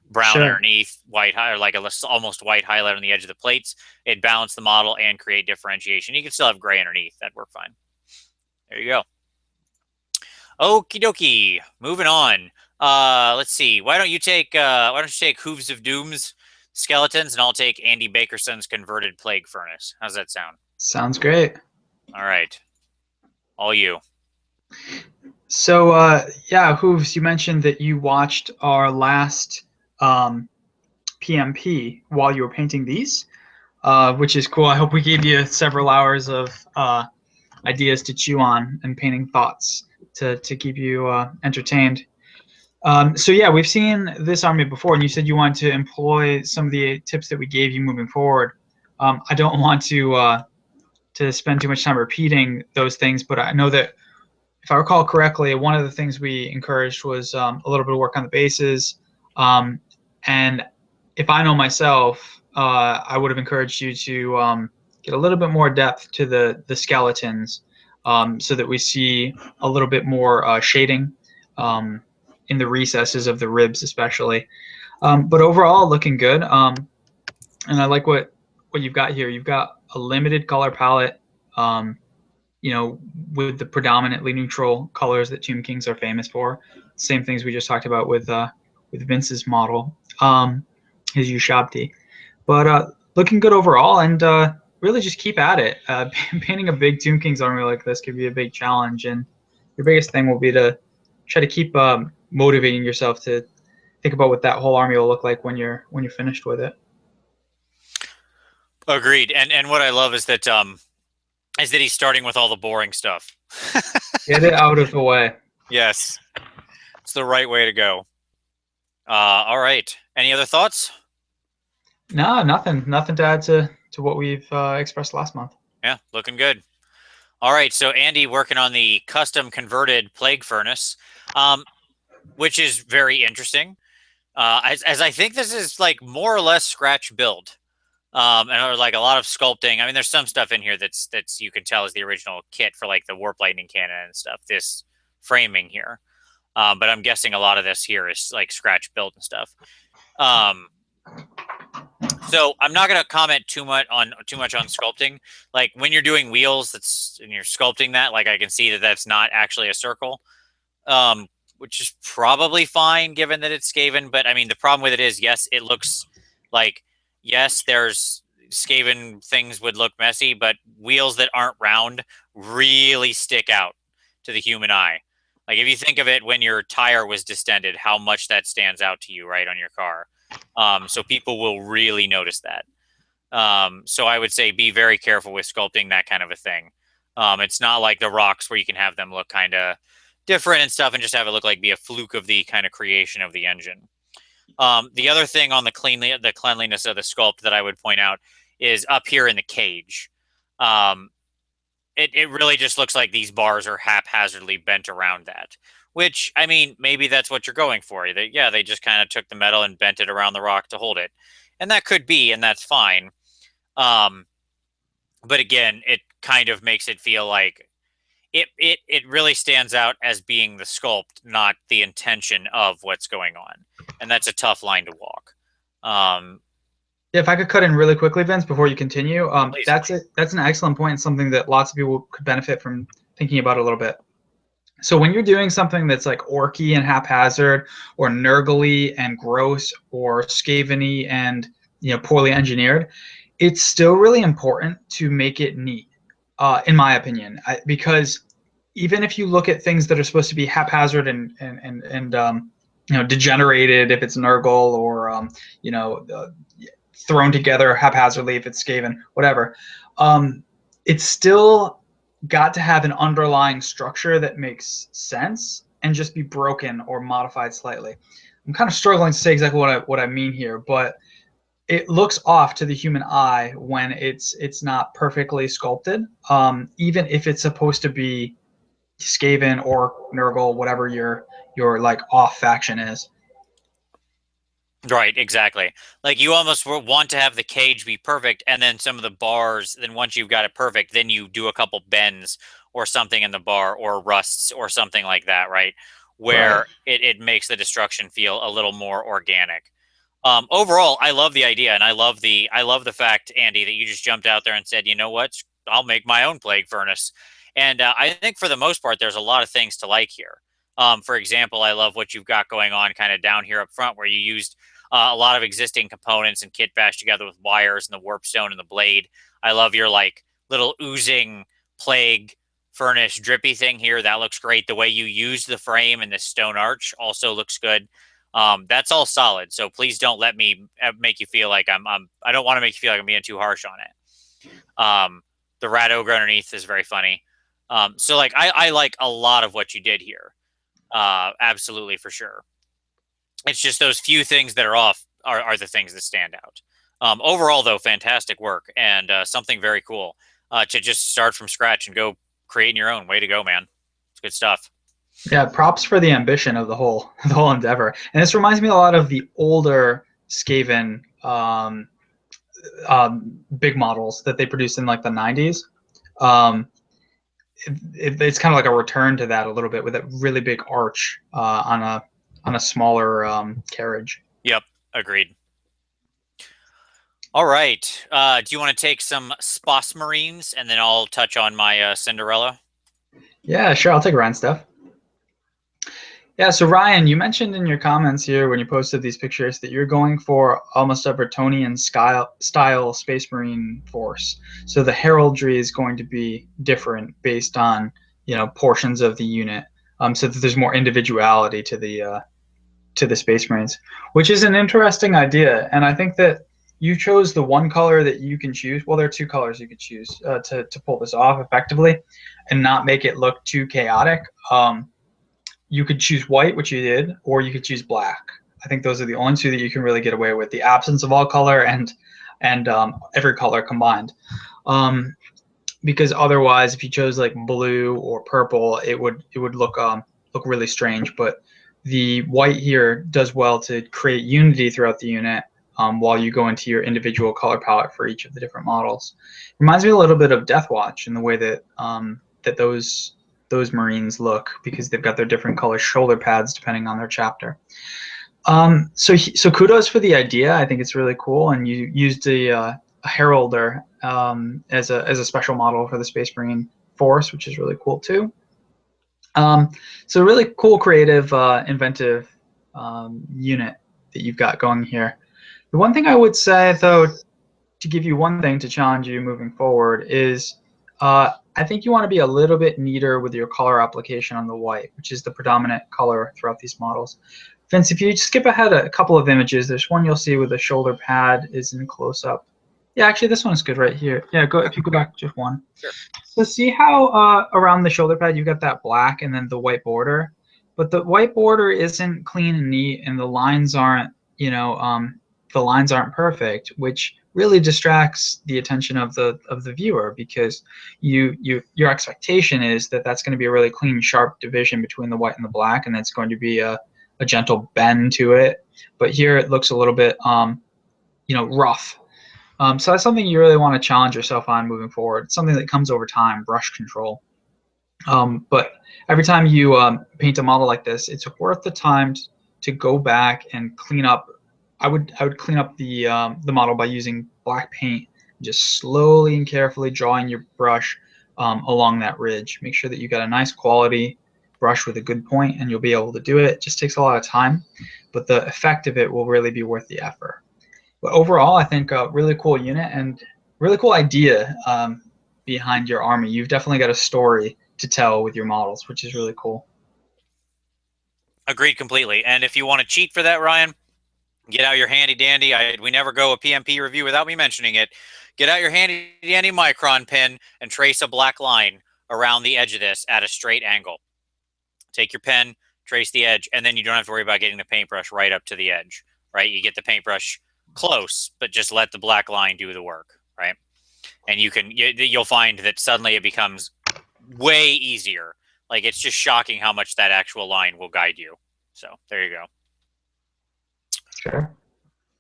brown Sure. underneath, white or like a almost white highlight on the edge of the plates. It'd balance the model and create differentiation. You can still have gray underneath. That'd work fine. There you go. Okie dokie. Moving on. Let's see. Why don't you take Hooves of Doom's skeletons, and I'll take Andy Bakerson's converted plague furnace. How's that sound? Sounds great. All right. All you. So, yeah, Hooves, you mentioned that you watched our last PmP while you were painting these, which is cool. I hope we gave you several hours of ideas to chew on and painting thoughts to keep you entertained. So, yeah, we've seen this army before, and you said you wanted to employ some of the tips that we gave you moving forward. I don't want to spend too much time repeating those things, but I know that if I recall correctly, one of the things we encouraged was a little bit of work on the bases. And if I know myself, I would have encouraged you to get a little bit more depth to the skeletons. so that we see a little bit more shading in the recesses of the ribs, especially. But overall, looking good. And I like what you've got here. You've got a limited color palette, you know, with the predominantly neutral colors that Tomb Kings are famous for. Same things we just talked about with Vince's model, his ushabti. But looking good overall, and really just keep at it. Painting a big Tomb Kings army like this could be a big challenge, and your biggest thing will be to try to keep motivating yourself to think about what that whole army will look like when you're finished with it. Agreed. And what I love is that he's starting with all the boring stuff. Get it out of the way. Yes, it's the right way to go. All right. Any other thoughts? No, nothing to add to what we've expressed last month. Yeah, looking good. All right, so Andy working on the custom converted plague furnace, which is very interesting. As I think this is like more or less scratch build, and like a lot of sculpting. I mean, there's some stuff in here that's you can tell is the original kit for like the warp lightning cannon and stuff. This framing here, but I'm guessing a lot of this here is like scratch build and stuff. So I'm not going to comment too much on sculpting. Like when you're doing wheels, and you're sculpting that, like I can see that that's not actually a circle, which is probably fine given that it's Skaven. But I mean, the problem with it is, yes, it looks like, yes, there's Skaven things would look messy, but wheels that aren't round really stick out to the human eye. Like if you think of it when your tire was distended, how much that stands out to you, right, on your car. So people will really notice that. So I would say be very careful with sculpting that kind of a thing. It's not like the rocks where you can have them look kind of different and stuff and just have it look like be a fluke of the kind of creation of the engine. The other thing on the cleanliness of the sculpt that I would point out is up here in the cage. It really just looks like these bars are haphazardly bent around that. Which, I mean, maybe that's what you're going for. They just kind of took the metal and bent it around the rock to hold it. And that could be, and that's fine. But again, it kind of makes it feel like it really stands out as being the sculpt, not the intention of what's going on. And that's a tough line to walk. If I could cut in really quickly, Vince, before you continue, Please. That's an excellent point and something that lots of people could benefit from thinking about a little bit. So when you're doing something that's like orky and haphazard, or nurgle and gross, or skaven-y and poorly engineered, it's still really important to make it neat, in my opinion, because even if you look at things that are supposed to be haphazard and degenerated if it's nurgle, or thrown together haphazardly if it's skaven, whatever, it's still got to have an underlying structure that makes sense and just be broken or modified slightly. I'm kind of struggling to say exactly what I mean here, but it looks off to the human eye when it's not perfectly sculpted, even if it's supposed to be Skaven or Nurgle, whatever your like off faction is. Right, exactly. Like you almost want to have the cage be perfect, and then some of the bars, then once you've got it perfect, then you do a couple bends or something in the bar, or rusts or something like that, right? Where it makes the destruction feel a little more organic. Overall, I love the idea, and I love the fact, Andy, that you just jumped out there and said, you know what, I'll make my own plague furnace. And I think for the most part, there's a lot of things to like here. For example, I love what you've got going on kind of down here up front, where you used a lot of existing components and kit bashed together with wires and the warp stone and the blade. I love your like little oozing plague furnace drippy thing here. That looks great. The way you used the frame and the stone arch also looks good. That's all solid. So please don't let me make you feel like I don't want to make you feel like I'm being too harsh on it. The rat ogre underneath is very funny. So like I like a lot of what you did here. Absolutely, for sure. It's just those few things that are off are the things that stand out. Overall, though, fantastic work, and something very cool to just start from scratch and go creating your own. Way to go, man. It's good stuff. Yeah, props for the ambition of the whole endeavor. And this reminds me a lot of the older Skaven big models that they produced in like the 90s. it's kind of like a return to that a little bit with that really big arch on a smaller carriage. Yep, agreed. All right. Do you want to take some Sposs Marines, and then I'll touch on my Cinderella? Yeah, sure. I'll take Ryan stuff. Yeah, so Ryan, you mentioned in your comments here when you posted these pictures that you're going for almost a Bretonnian style Space Marine force. So the heraldry is going to be different based on portions of the unit, so that there's more individuality to the Space Marines, which is an interesting idea. And I think that you chose the one color that you can choose. Well, there are two colors you could choose to pull this off effectively and not make it look too chaotic. You could choose white, which you did, or you could choose black. I think those are the only two that you can really get away with: the absence of all color and every color combined. Because otherwise, if you chose like blue or purple, it would look really strange. But the white here does well to create unity throughout the unit, while you go into your individual color palette for each of the different models. Reminds me a little bit of Death Watch in the way that that those Marines look, because they've got their different color shoulder pads depending on their chapter. So kudos for the idea. I think it's really cool, and you used a heralder as a special model for the Space Marine force, which is really cool too. So really cool, creative, inventive unit that you've got going here. The one thing I would say, though, to give you one thing to challenge you moving forward is I think you want to be a little bit neater with your color application on the white, which is the predominant color throughout these models. Vince, if you skip ahead a couple of images, there's one you'll see where the shoulder pad is in close-up. Yeah, actually, this one's good right here. Yeah, if you go back just one. Sure. So see how around the shoulder pad you've got that black and then the white border, but the white border isn't clean and neat, and the lines aren't, perfect, which really distracts the attention of the viewer, because your expectation is that that's going to be a really clean, sharp division between the white and the black, and that's going to be a gentle bend to it. But here it looks a little bit rough. So that's something you really want to challenge yourself on moving forward. It's something that comes over time, brush control. But every time you paint a model like this, it's worth the time to go back and clean up. I would clean up the model by using black paint, just slowly and carefully drawing your brush along that ridge. Make sure that you got a nice quality brush with a good point, and you'll be able to do it. It just takes a lot of time, but the effect of it will really be worth the effort. But overall, I think a really cool unit and really cool idea behind your army. You've definitely got a story to tell with your models, which is really cool. Agreed completely. And if you want to cheat for that, Ryan, get out your handy dandy. We never go a PmP review without me mentioning it. Get out your handy dandy micron pen and trace a black line around the edge of this at a straight angle. Take your pen, trace the edge, and then you don't have to worry about getting the paintbrush right up to the edge, right? You get the paintbrush close, but just let the black line do the work, right? And you'll find that suddenly it becomes way easier. Like, it's just shocking how much that actual line will guide you. So there you go. Sure.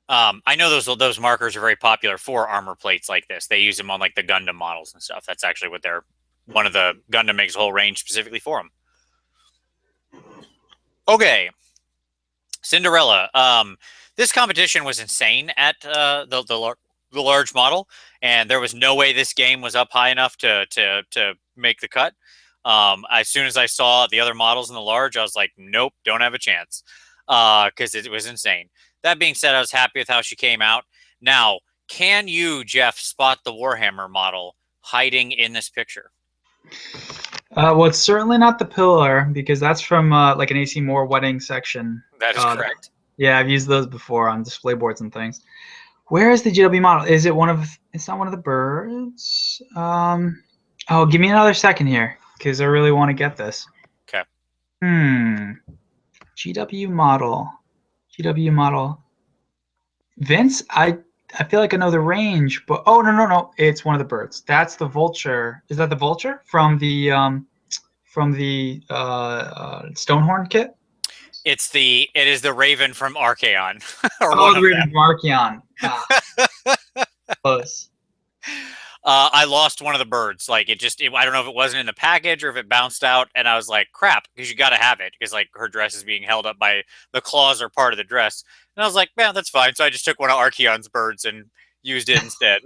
I know those markers are very popular for armor plates like this. They use them on like the Gundam models and stuff. That's actually what one of the Gundam makes a whole range specifically for them. Okay, Cinderella. This competition was insane at the large model, and there was no way this game was up high enough to make the cut. As soon as I saw the other models in the large, I was like, nope, don't have a chance, because it was insane. That being said, I was happy with how she came out. Now, can you, Jeff, spot the Warhammer model hiding in this picture? Well, it's certainly not the pillar, because that's from like an AC Moore wedding section. That is correct. Yeah, I've used those before on display boards and things. Where is the GW model? Is it it's not one of the birds? Oh, give me another second here, because I really want to get this. Okay. GW model. Vince, I feel like I know the range, but no, it's one of the birds. That's the vulture. Is that the vulture from the Stonehorn kit? It is the Raven from Archaon. The Raven from Archaon. Close. I lost one of the birds. Like I don't know if it wasn't in the package or if it bounced out, and I was like, crap, because you got to have it because like her dress is being held up by the claws or part of the dress, and I was like, man, that's fine. So I just took one of Archaon's birds and used it instead.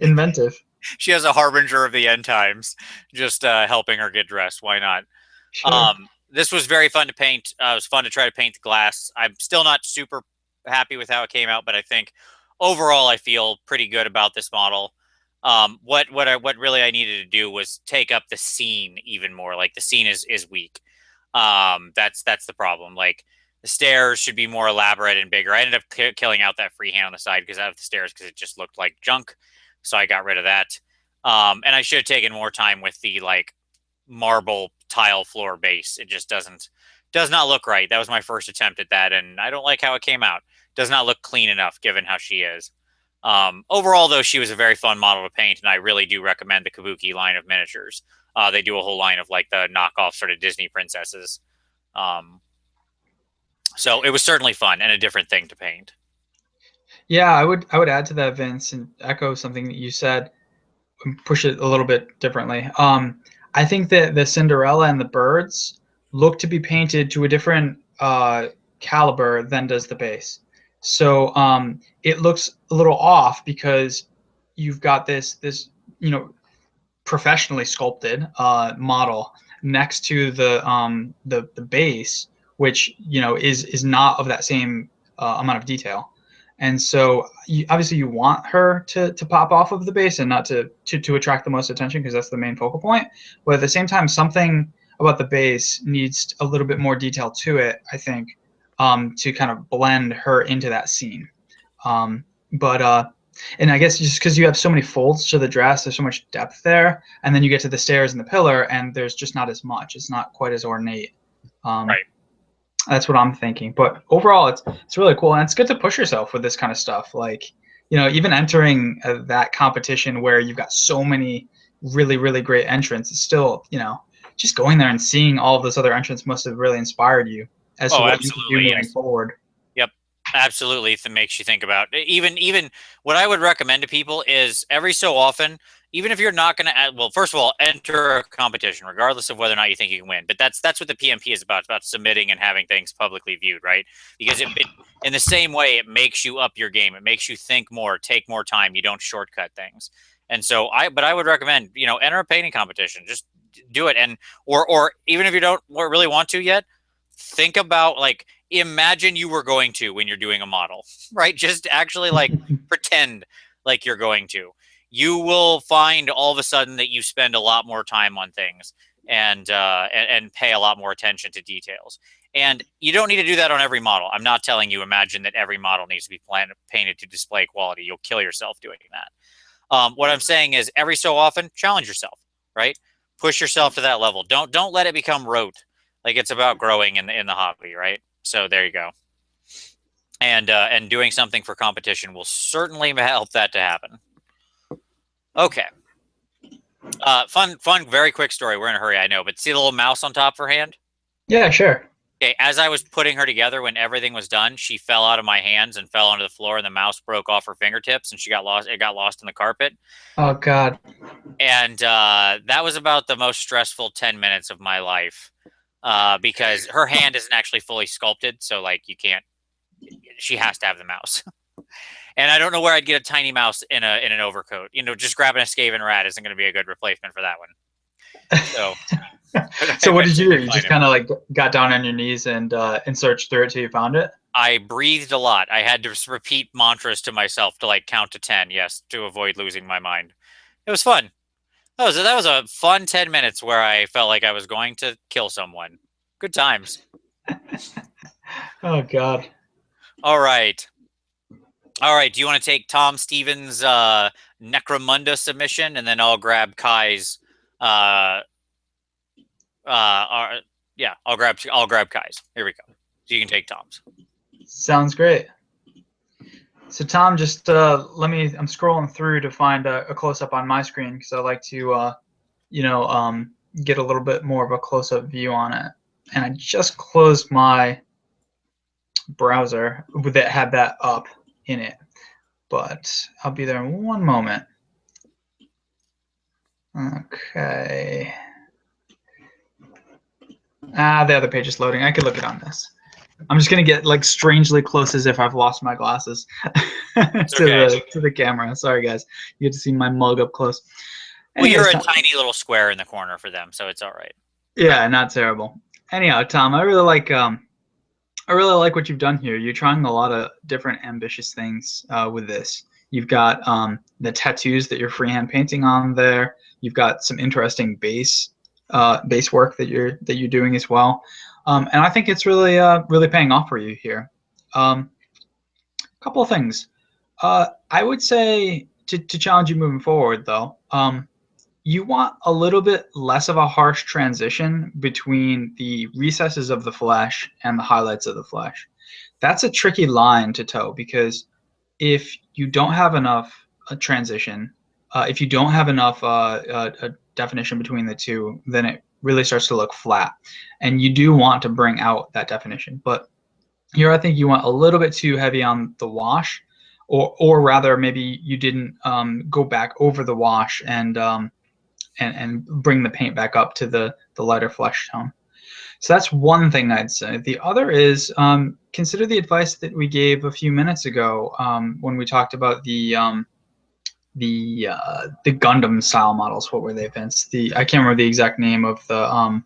Inventive. She has a harbinger of the end times, just helping her get dressed. Why not? Sure. This was very fun to paint. It was fun to try to paint the glass. I'm still not super happy with how it came out, but I think overall I feel pretty good about this model. What really I needed to do was take up the scene even more. Like the scene is weak. That's the problem. Like the stairs should be more elaborate and bigger. I ended up killing out that free hand on the side because out of the stairs because it just looked like junk. So I got rid of that. And I should have taken more time with the like marble tile floor base. It just does not look right. That was my first attempt at that, and I don't like how it came out. Does not look clean enough given how she is. Overall, though, she was a very fun model to paint, and I really do recommend the Kabuki line of miniatures. They do a whole line of like the knockoff sort of Disney princesses. So it was certainly fun and a different thing to paint. Yeah, I would add to that, Vince, and echo something that you said, and push it a little bit differently. I think that the Cinderella and the birds look to be painted to a different caliber than does the base. So it looks a little off because you've got this professionally sculpted model next to the base, which is not of that same amount of detail. And so obviously you want her to pop off of the base and not to attract the most attention because that's the main focal point. But at the same time, something about the base needs a little bit more detail to it, I think, to kind of blend her into that scene. But and I guess just because you have so many folds to the dress, there's so much depth there, and then you get to the stairs and the pillar, and there's just not as much. It's not quite as ornate. Right. That's what I'm thinking. But overall, it's really cool, and it's good to push yourself with this kind of stuff. Like, even entering that competition where you've got so many really, really great entrants, it's still, just going there and seeing all of those other entrants must have really inspired you as to what you can do moving forward. Yep, absolutely. It makes you think about even what I would recommend to people is every so often, even if you're not going to, well, first of all, enter a competition, regardless of whether or not you think you can win. But that's what the PmP is about. It's about submitting and having things publicly viewed, right? Because in the same way, it makes you up your game. It makes you think more, take more time. You don't shortcut things. And so but I would recommend, enter a painting competition. Just do it. And, or even if you don't really want to yet, think about like, imagine you were going to when you're doing a model, right? Just actually like pretend like you're going to. You will find all of a sudden that you spend a lot more time on things and pay a lot more attention to details. And you don't need to do that on every model. I'm not telling you imagine that every model needs to be painted to display quality. You'll kill yourself doing that. What I'm saying is every so often, challenge yourself, right? Push yourself to that level. Don't let it become rote. Like it's about growing in the hobby, right? So there you go. And doing something for competition will certainly help that to happen. Okay. Fun, very quick story. We're in a hurry, I know, but see the little mouse on top of her hand? Yeah, sure. Okay, as I was putting her together, when everything was done, she fell out of my hands and fell onto the floor, and the mouse broke off her fingertips, and she got lost. It got lost in the carpet. Oh God. And that was about the most stressful 10 minutes of my life because her hand isn't actually fully sculpted, so like you can't. She has to have the mouse. And I don't know where I'd get a tiny mouse in an overcoat. Just grabbing a Skaven rat isn't going to be a good replacement for that one. So, so what did you do? You just kind of like got down on your knees and searched through it till you found it? I breathed a lot. I had to repeat mantras to myself to like count to 10, yes, to avoid losing my mind. It was fun. That was a fun 10 minutes where I felt like I was going to kill someone. Good times. Oh God. All right. Do you want to take Tom Stevens' Necromunda submission, and then I'll grab Kai's? I'll grab Kai's. Here we go. So you can take Tom's. Sounds great. So Tom, just let me. I'm scrolling through to find a close up on my screen because I like to, get a little bit more of a close up view on it. And I just closed my browser that had that up in it, but I'll be there in one moment. Okay. The other page is loading. I could look it on this. I'm just gonna get like strangely close as if I've lost my glasses to the camera. Sorry guys, you get to see my mug up close. Well, you're a tiny little square in the corner for them, so it's all right. Yeah, not terrible. Anyhow, Tom, I really like what you've done here. You're trying a lot of different ambitious things with this. You've got the tattoos that you're freehand painting on there. You've got some interesting base work that you're doing as well, and I think it's really really paying off for you here. A couple of things. I would say to challenge you moving forward, though. You want a little bit less of a harsh transition between the recesses of the flesh and the highlights of the flesh. That's a tricky line to toe because if you don't have enough transition, if you don't have enough a definition between the two, then it really starts to look flat. And you do want to bring out that definition. But here I think you went a little bit too heavy on the wash, or rather maybe you didn't go back over the wash and bring the paint back up to the lighter flesh tone. So that's one thing I'd say. The other is consider the advice that we gave a few minutes ago when we talked about the Gundam style models. What were they, Vince? I can't remember the exact name of the.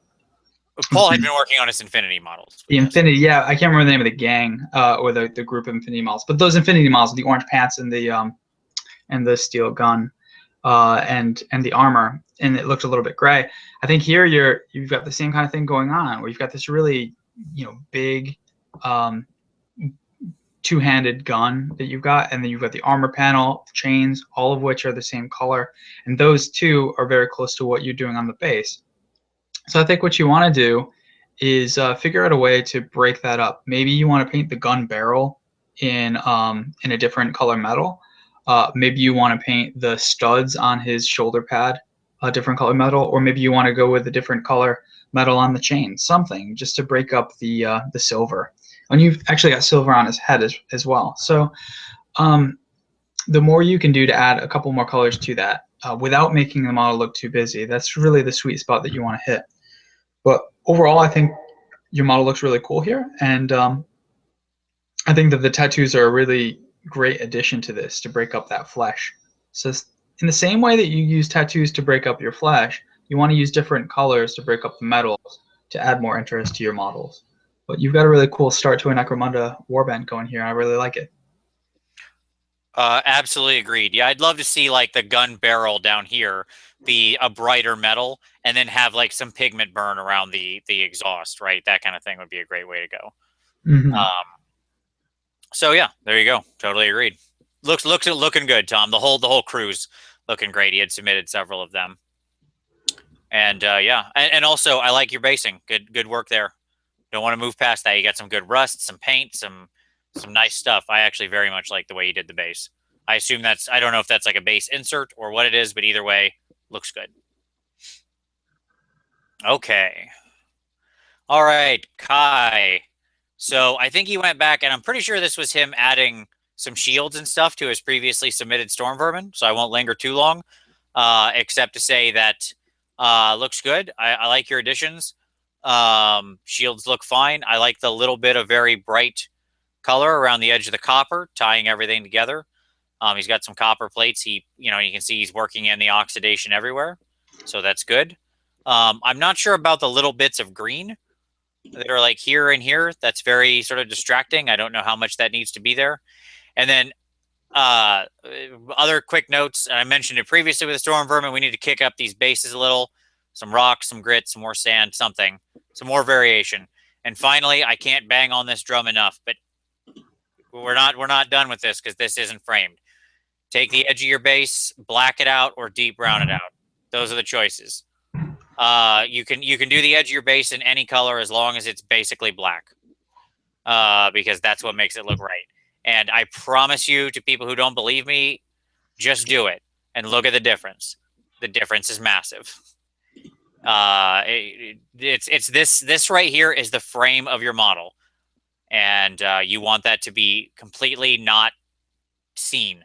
Paul had been working on his Infinity models. The Infinity, yeah, I can't remember the name of the gang or the group of Infinity models, but those Infinity models, the orange pants and the steel gun. And the armor, and it looked a little bit gray. I think here you've got the same kind of thing going on, where you've got this really big two-handed gun that you've got, and then you've got the armor panel, chains, all of which are the same color, and those two are very close to what you're doing on the base. So I think what you want to do is figure out a way to break that up. Maybe you want to paint the gun barrel in a different color metal. Maybe you want to paint the studs on his shoulder pad a different color metal, or maybe you want to go with a different color metal on the chain, something just to break up the silver. And you've actually got silver on his head as well. So the more you can do to add a couple more colors to that without making the model look too busy, that's really the sweet spot that you want to hit. But overall, I think your model looks really cool here, and I think that the tattoos are a really great addition to this to break up that flesh. So in the same way that you use tattoos to break up your flesh, you want to use different colors to break up the metals to add more interest to your models. But you've got a really cool start to a Necromunda warband going here. I really like it. Absolutely agreed. Yeah, I'd love to see like the gun barrel down here be a brighter metal, and then have like some pigment burn around the exhaust, right? That kind of thing would be a great way to go. Mm-hmm. So yeah, there you go. Totally agreed. Looking good, Tom. The whole crew's looking great. He had submitted several of them, and yeah, and also I like your basing. Good work there. Don't want to move past that. You got some good rust, some paint, some nice stuff. I actually very much like the way you did the base. I assume I don't know if that's like a base insert or what it is, but either way, looks good. Okay. All right, Kai. So I think he went back, and I'm pretty sure this was him adding some shields and stuff to his previously submitted storm vermin. So I won't linger too long, except to say that looks good. I like your additions. Shields look fine. I like the little bit of very bright color around the edge of the copper, tying everything together. He's got some copper plates. You can see he's working in the oxidation everywhere, so that's good. I'm not sure about the little bits of green that are like here and here. That's very sort of distracting. I don't know how much that needs to be there. And then other quick notes. I mentioned it previously with the storm vermin. We need to kick up these bases a little. Some rocks, some grit, some more sand, something. Some more variation. And finally, I can't bang on this drum enough, but we're not done with this because this isn't framed. Take the edge of your base, black it out, or deep brown it out. Those are the choices. You can do the edge of your base in any color as long as it's basically black, because that's what makes it look right. And I promise you, to people who don't believe me, just do it and look at the difference. The difference is massive. It's this right here is the frame of your model, and you want that to be completely not seen.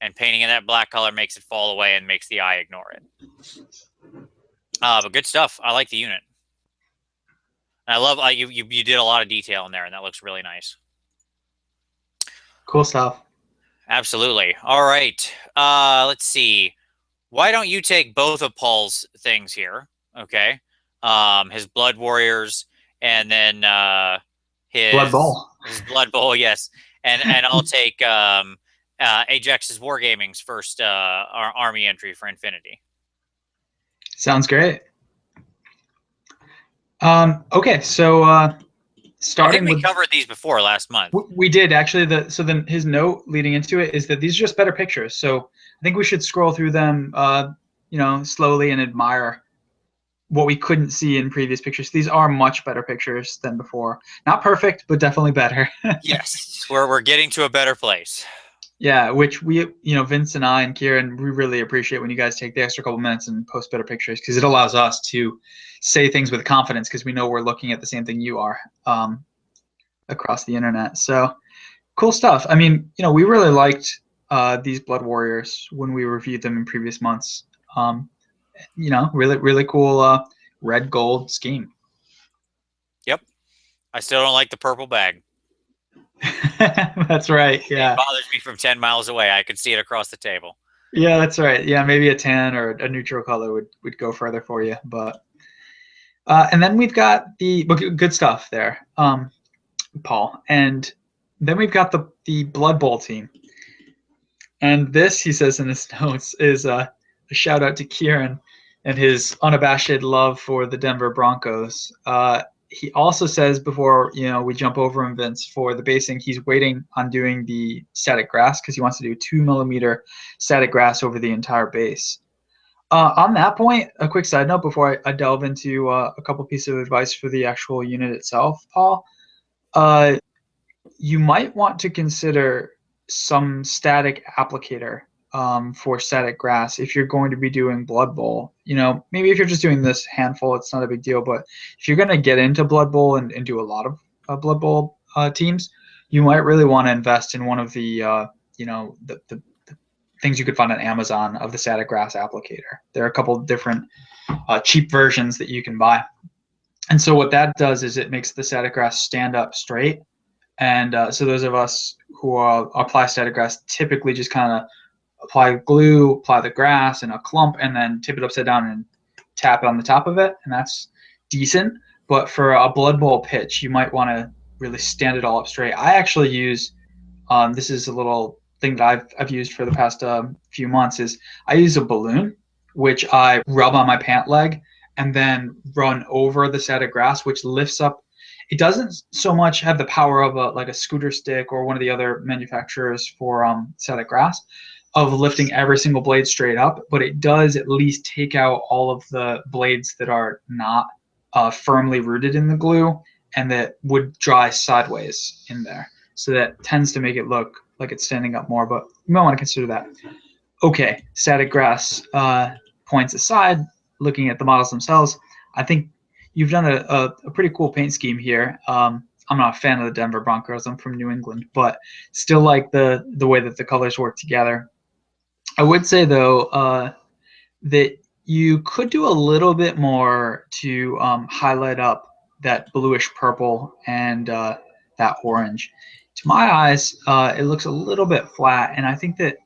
and painting in that black color makes it fall away and makes the eye ignore it. But good stuff. I like the unit. And I love you did a lot of detail in there, and that looks really nice. Cool stuff. Absolutely. All right. Let's see. Why don't you take both of Paul's things here? Okay. His Blood Warriors, and then Blood Bowl. His Blood Bowl, yes. And I'll take Ajax's Wargaming's first army entry for Infinity. Sounds great. Okay, so starting we covered these before last month. We did actually. So then his note leading into it is that these are just better pictures. So I think we should scroll through them, slowly and admire what we couldn't see in previous pictures. These are much better pictures than before. Not perfect, but definitely better. Yes, we're getting to a better place. Yeah, which we, Vince and I and Kieran, we really appreciate when you guys take the extra couple minutes and post better pictures, because it allows us to say things with confidence, because we know we're looking at the same thing you are across the internet. So cool stuff. I mean, we really liked these Blood Warriors when we reviewed them in previous months. Really, really cool red gold scheme. Yep. I still don't like the purple bag. That's right. Yeah. It bothers me from 10 miles away. I could see it across the table. Yeah, that's right. Yeah, maybe a tan or a neutral color would go further for you. But and then we've got the good stuff there, Paul. And then we've got the Blood Bowl team. And this, he says in his notes, is a shout out to Kieran and his unabashed love for the Denver Broncos. He also says, before we jump over him, Vince, for the basing, he's waiting on doing the static grass because he wants to do 2 millimeter static grass over the entire base. On that point, a quick side note before I delve into a couple pieces of advice for the actual unit itself, Paul. You might want to consider some static applicator for static grass if you're going to be doing Blood Bowl. Maybe if you're just doing this handful, it's not a big deal. But if you're going to get into Blood Bowl and do a lot of Blood Bowl teams, you might really want to invest in one of the the things you could find on Amazon of the static grass applicator. There are a couple different cheap versions that you can buy. And so what that does is it makes the static grass stand up straight. And so those of us who apply static grass typically just kind of apply glue, apply the grass in a clump, and then tip it upside down and tap on the top of it, and that's decent. But for a Blood Bowl pitch, you might want to really stand it all up straight. I actually use, this is a little thing that I've used for the past few months, is I use a balloon, which I rub on my pant leg and then run over the static grass, which lifts up. It doesn't so much have the power of a scooter stick or one of the other manufacturers for static grass, of lifting every single blade straight up, but it does at least take out all of the blades that are not firmly rooted in the glue and that would dry sideways in there. So that tends to make it look like it's standing up more, but you might want to consider that. Okay, static grass points aside, looking at the models themselves, I think you've done a pretty cool paint scheme here. I'm not a fan of the Denver Broncos. I'm from New England, but still like the way that the colors work together. I would say, though, that you could do a little bit more to highlight up that bluish purple and that orange. To my eyes, it looks a little bit flat, and I think that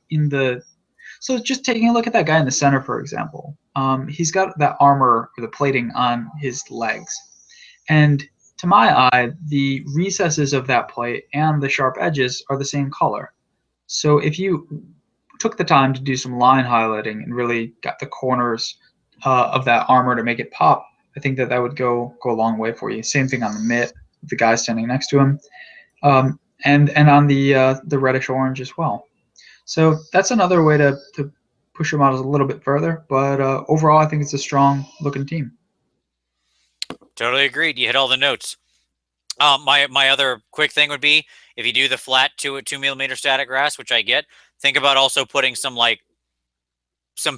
so just taking a look at that guy in the center, for example, he's got that armor or the plating on his legs. And to my eye, the recesses of that plate and the sharp edges are the same color. So if you took the time to do some line highlighting and really got the corners of that armor to make it pop, I think that would go a long way for you. Same thing on the mitt, the guy standing next to him, and on the reddish orange as well. So that's another way to push your models a little bit further. But overall, I think it's a strong looking team. Totally agreed. You hit all the notes. My other quick thing would be, if you do the flat 2 millimeter static grass, which I get, think about also putting some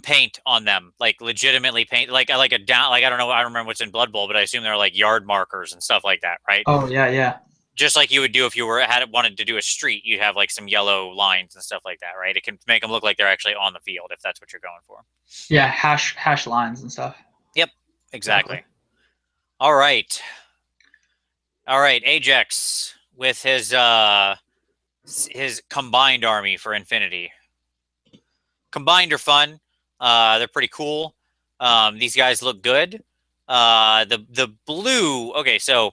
paint on them, like legitimately paint, like I don't know, I don't remember what's in Blood Bowl, but I assume they're like yard markers and stuff like that, right? Oh yeah. just like you would do if you wanted to do a street, you'd have like some yellow lines and stuff like that, right? It can make them look like they're actually on the field if that's what you're going for. Yeah, hash lines and stuff. Yep, exactly. All right. All right, Ajax with his combined army for Infinity. Combined are fun. They're pretty cool. These guys look good. The blue. Okay, so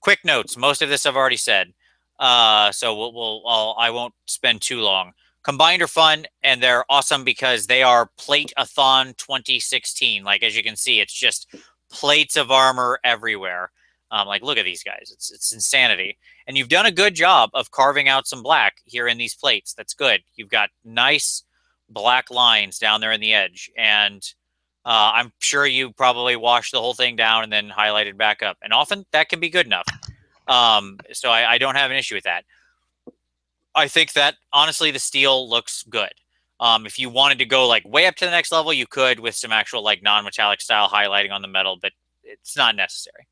quick notes. Most of this I've already said. So I won't spend too long. Combined are fun, and they're awesome because they are Plate-a-thon 2016. Like, as you can see, it's just plates of armor everywhere. Like, look at these guys. It's insanity. And you've done a good job of carving out some black here in these plates. That's good. You've got nice black lines down there in the edge. And I'm sure you probably washed the whole thing down and then highlighted back up. And often that can be good enough. So I don't have an issue with that. I think that, honestly, the steel looks good. If you wanted to go like way up to the next level, you could with some actual like non-metallic style highlighting on the metal, but it's not necessary.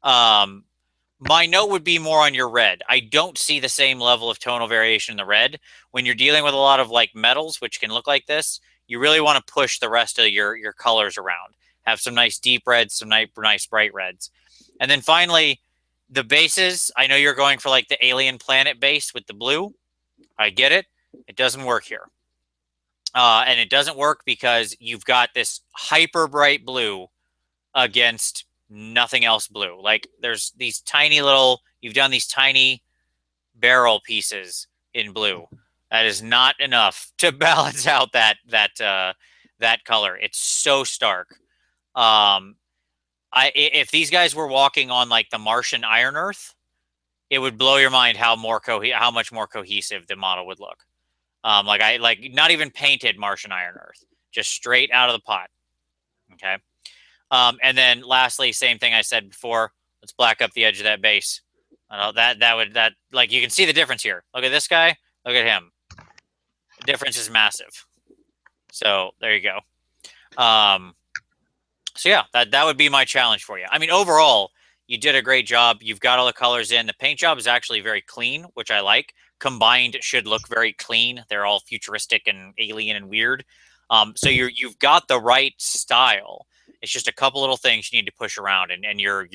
My note would be more on your red. I don't see the same level of tonal variation in the red. When you're dealing with a lot of like metals, which can look like this, you really want to push the rest of your colors around. Have some nice deep reds, some nice bright reds. And then finally, the bases. I know you're going for like the alien planet base with the blue. I get it. It doesn't work here. And it doesn't work because you've got this hyper bright blue against nothing else blue. Like there's these tiny little, you've done these tiny barrel pieces in blue. That is not enough to balance out that color. It's so stark. If these guys were walking on like the Martian Iron Earth, it would blow your mind how much more cohesive the model would look. Like not even painted Martian Iron Earth, just straight out of the pot. Okay. And then lastly, same thing I said before. Let's black up the edge of that base. That like you can see the difference here. Look at this guy. Look at him. The difference is massive. So there you go. So yeah, that would be my challenge for you. I mean, overall, you did a great job. You've got all the colors in. The paint job is actually very clean, which I like. Combined should look very clean. They're all futuristic and alien and weird. So you've got the right style. It's just a couple little things you need to push around, and you're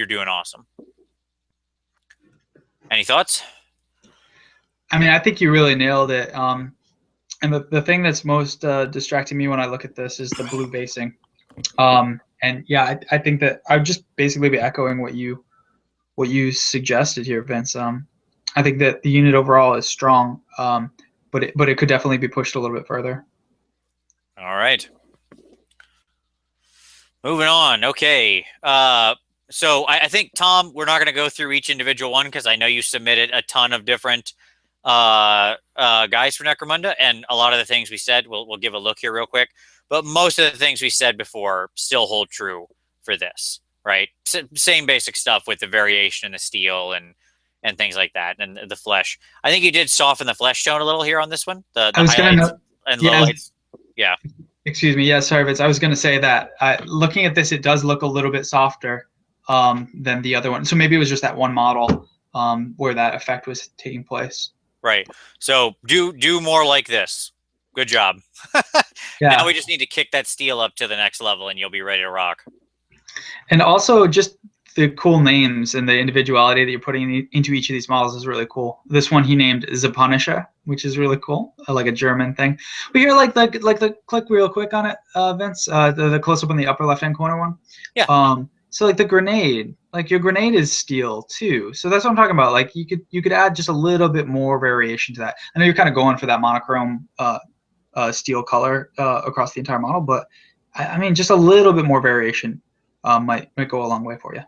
doing awesome. Any thoughts? I mean, I think you really nailed it. And the thing that's most distracting me when I look at this is the blue basing. And yeah, I think that I would just basically be echoing what you suggested here, Vince. I think that the unit overall is strong, but it could definitely be pushed a little bit further. All right. Moving on. Okay. So I think, Tom, we're not going to go through each individual one because I know you submitted a ton of different guys for Necromunda, and a lot of the things we said, we'll give a look here real quick. But most of the things we said before still hold true for this, right? Same basic stuff with the variation in the steel and things like that, and the flesh. I think you did soften the flesh tone a little here on this one. The highlights and lowlights. Yeah. Excuse me. Yeah, sorry, Vince. I was going to say that looking at this, it does look a little bit softer than the other one. So maybe it was just that one model where that effect was taking place. Right. So do more like this. Good job. Yeah. Now we just need to kick that steel up to the next level, and you'll be ready to rock. And also, just the cool names and the individuality that you're putting into each of these models is really cool. This one he named Zapanisha, which is really cool, like a German thing. We hear like the click real quick on it, Vince. The close up on the upper left hand corner one. Yeah. So like the grenade, like your grenade is steel too. So that's what I'm talking about. Like you could add just a little bit more variation to that. I know you're kind of going for that monochrome steel color across the entire model, but I mean just a little bit more variation might go a long way for you.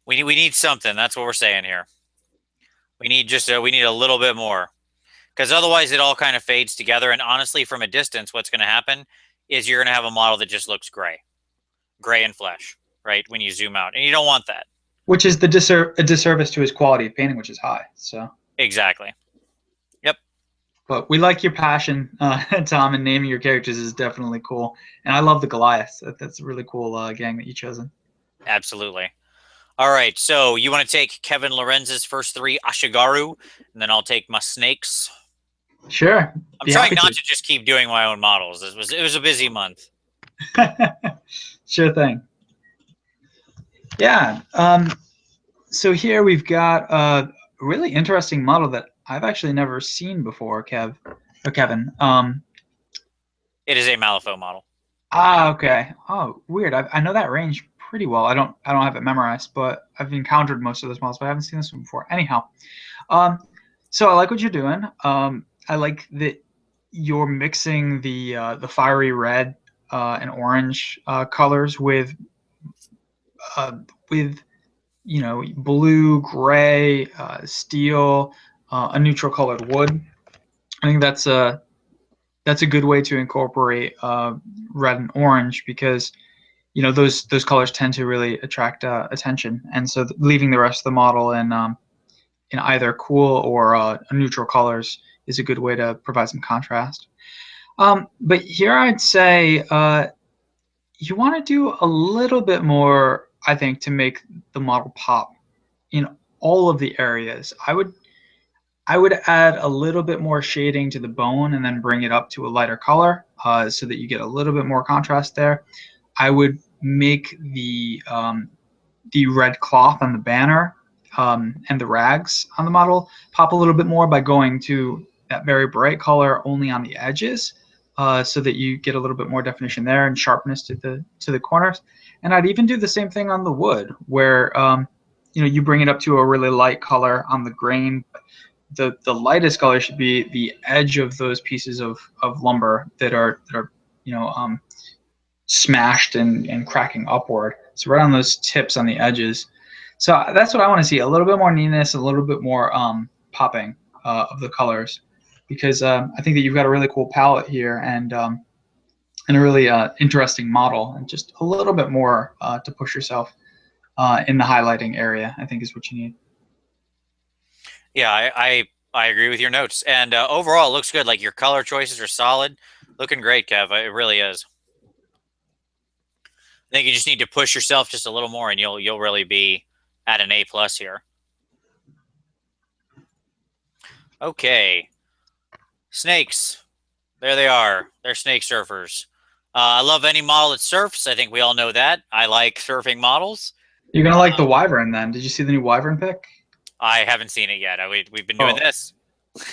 We need something. That's what we're saying here. We need we need a little bit more, because otherwise it all kind of fades together. And honestly, from a distance, what's going to happen is you're going to have a model that just looks gray and flesh, right? When you zoom out, and you don't want that. Which is a disservice to his quality of painting, which is high. So exactly. Yep. But we like your passion, Tom, and naming your characters is definitely cool. And I love the Goliaths. That's a really cool gang that you've chosen. Absolutely. All right, so you want to take Kevin Lorenz's first 3 Ashigaru, and then I'll take my snakes. Sure. I'm Be trying happy not to. to just keep doing my own models. It was a busy month. Sure thing. Yeah. So here we've got a really interesting model that I've actually never seen before, Kevin. It is a malifaux model. Okay. Oh, weird. I know that range pretty well. I don't have it memorized, but I've encountered most of those models, but I haven't seen this one before. Anyhow, um, so I like what you're doing. I like that you're mixing the fiery red and orange colors uh, with blue, gray, steel, a neutral colored wood. I think that's a good way to incorporate red and orange because those colors tend to really attract attention, and so leaving the rest of the model in either cool or neutral colors is a good way to provide some contrast. But here I'd say you want to do a little bit more, I think, to make the model pop in all of the areas. I would add a little bit more shading to the bone and then bring it up to a lighter color so that you get a little bit more contrast there. I would make the red cloth on the banner and the rags on the model pop a little bit more by going to that very bright color only on the edges, so that you get a little bit more definition there and sharpness to the corners. And I'd even do the same thing on the wood, where you bring it up to a really light color on the grain. The lightest color should be the edge of those pieces of lumber that are smashed and cracking upward. So right on those tips on the edges. So that's what I want to see, a little bit more neatness, a little bit more popping of the colors, because I think that you've got a really cool palette here and a really interesting model, and just a little bit more to push yourself in the highlighting area, I think is what you need. Yeah, I agree with your notes, and overall, it looks good. Like your color choices are solid, looking great, Kev. It really is. I think you just need to push yourself just a little more, and you'll really be at an A+ here. Okay, snakes. There they are. They're snake surfers. I love any model that surfs. I think we all know that. I like surfing models. You're gonna like the wyvern then. Did you see the new wyvern pick? I haven't seen it yet. We've been doing Oh, this.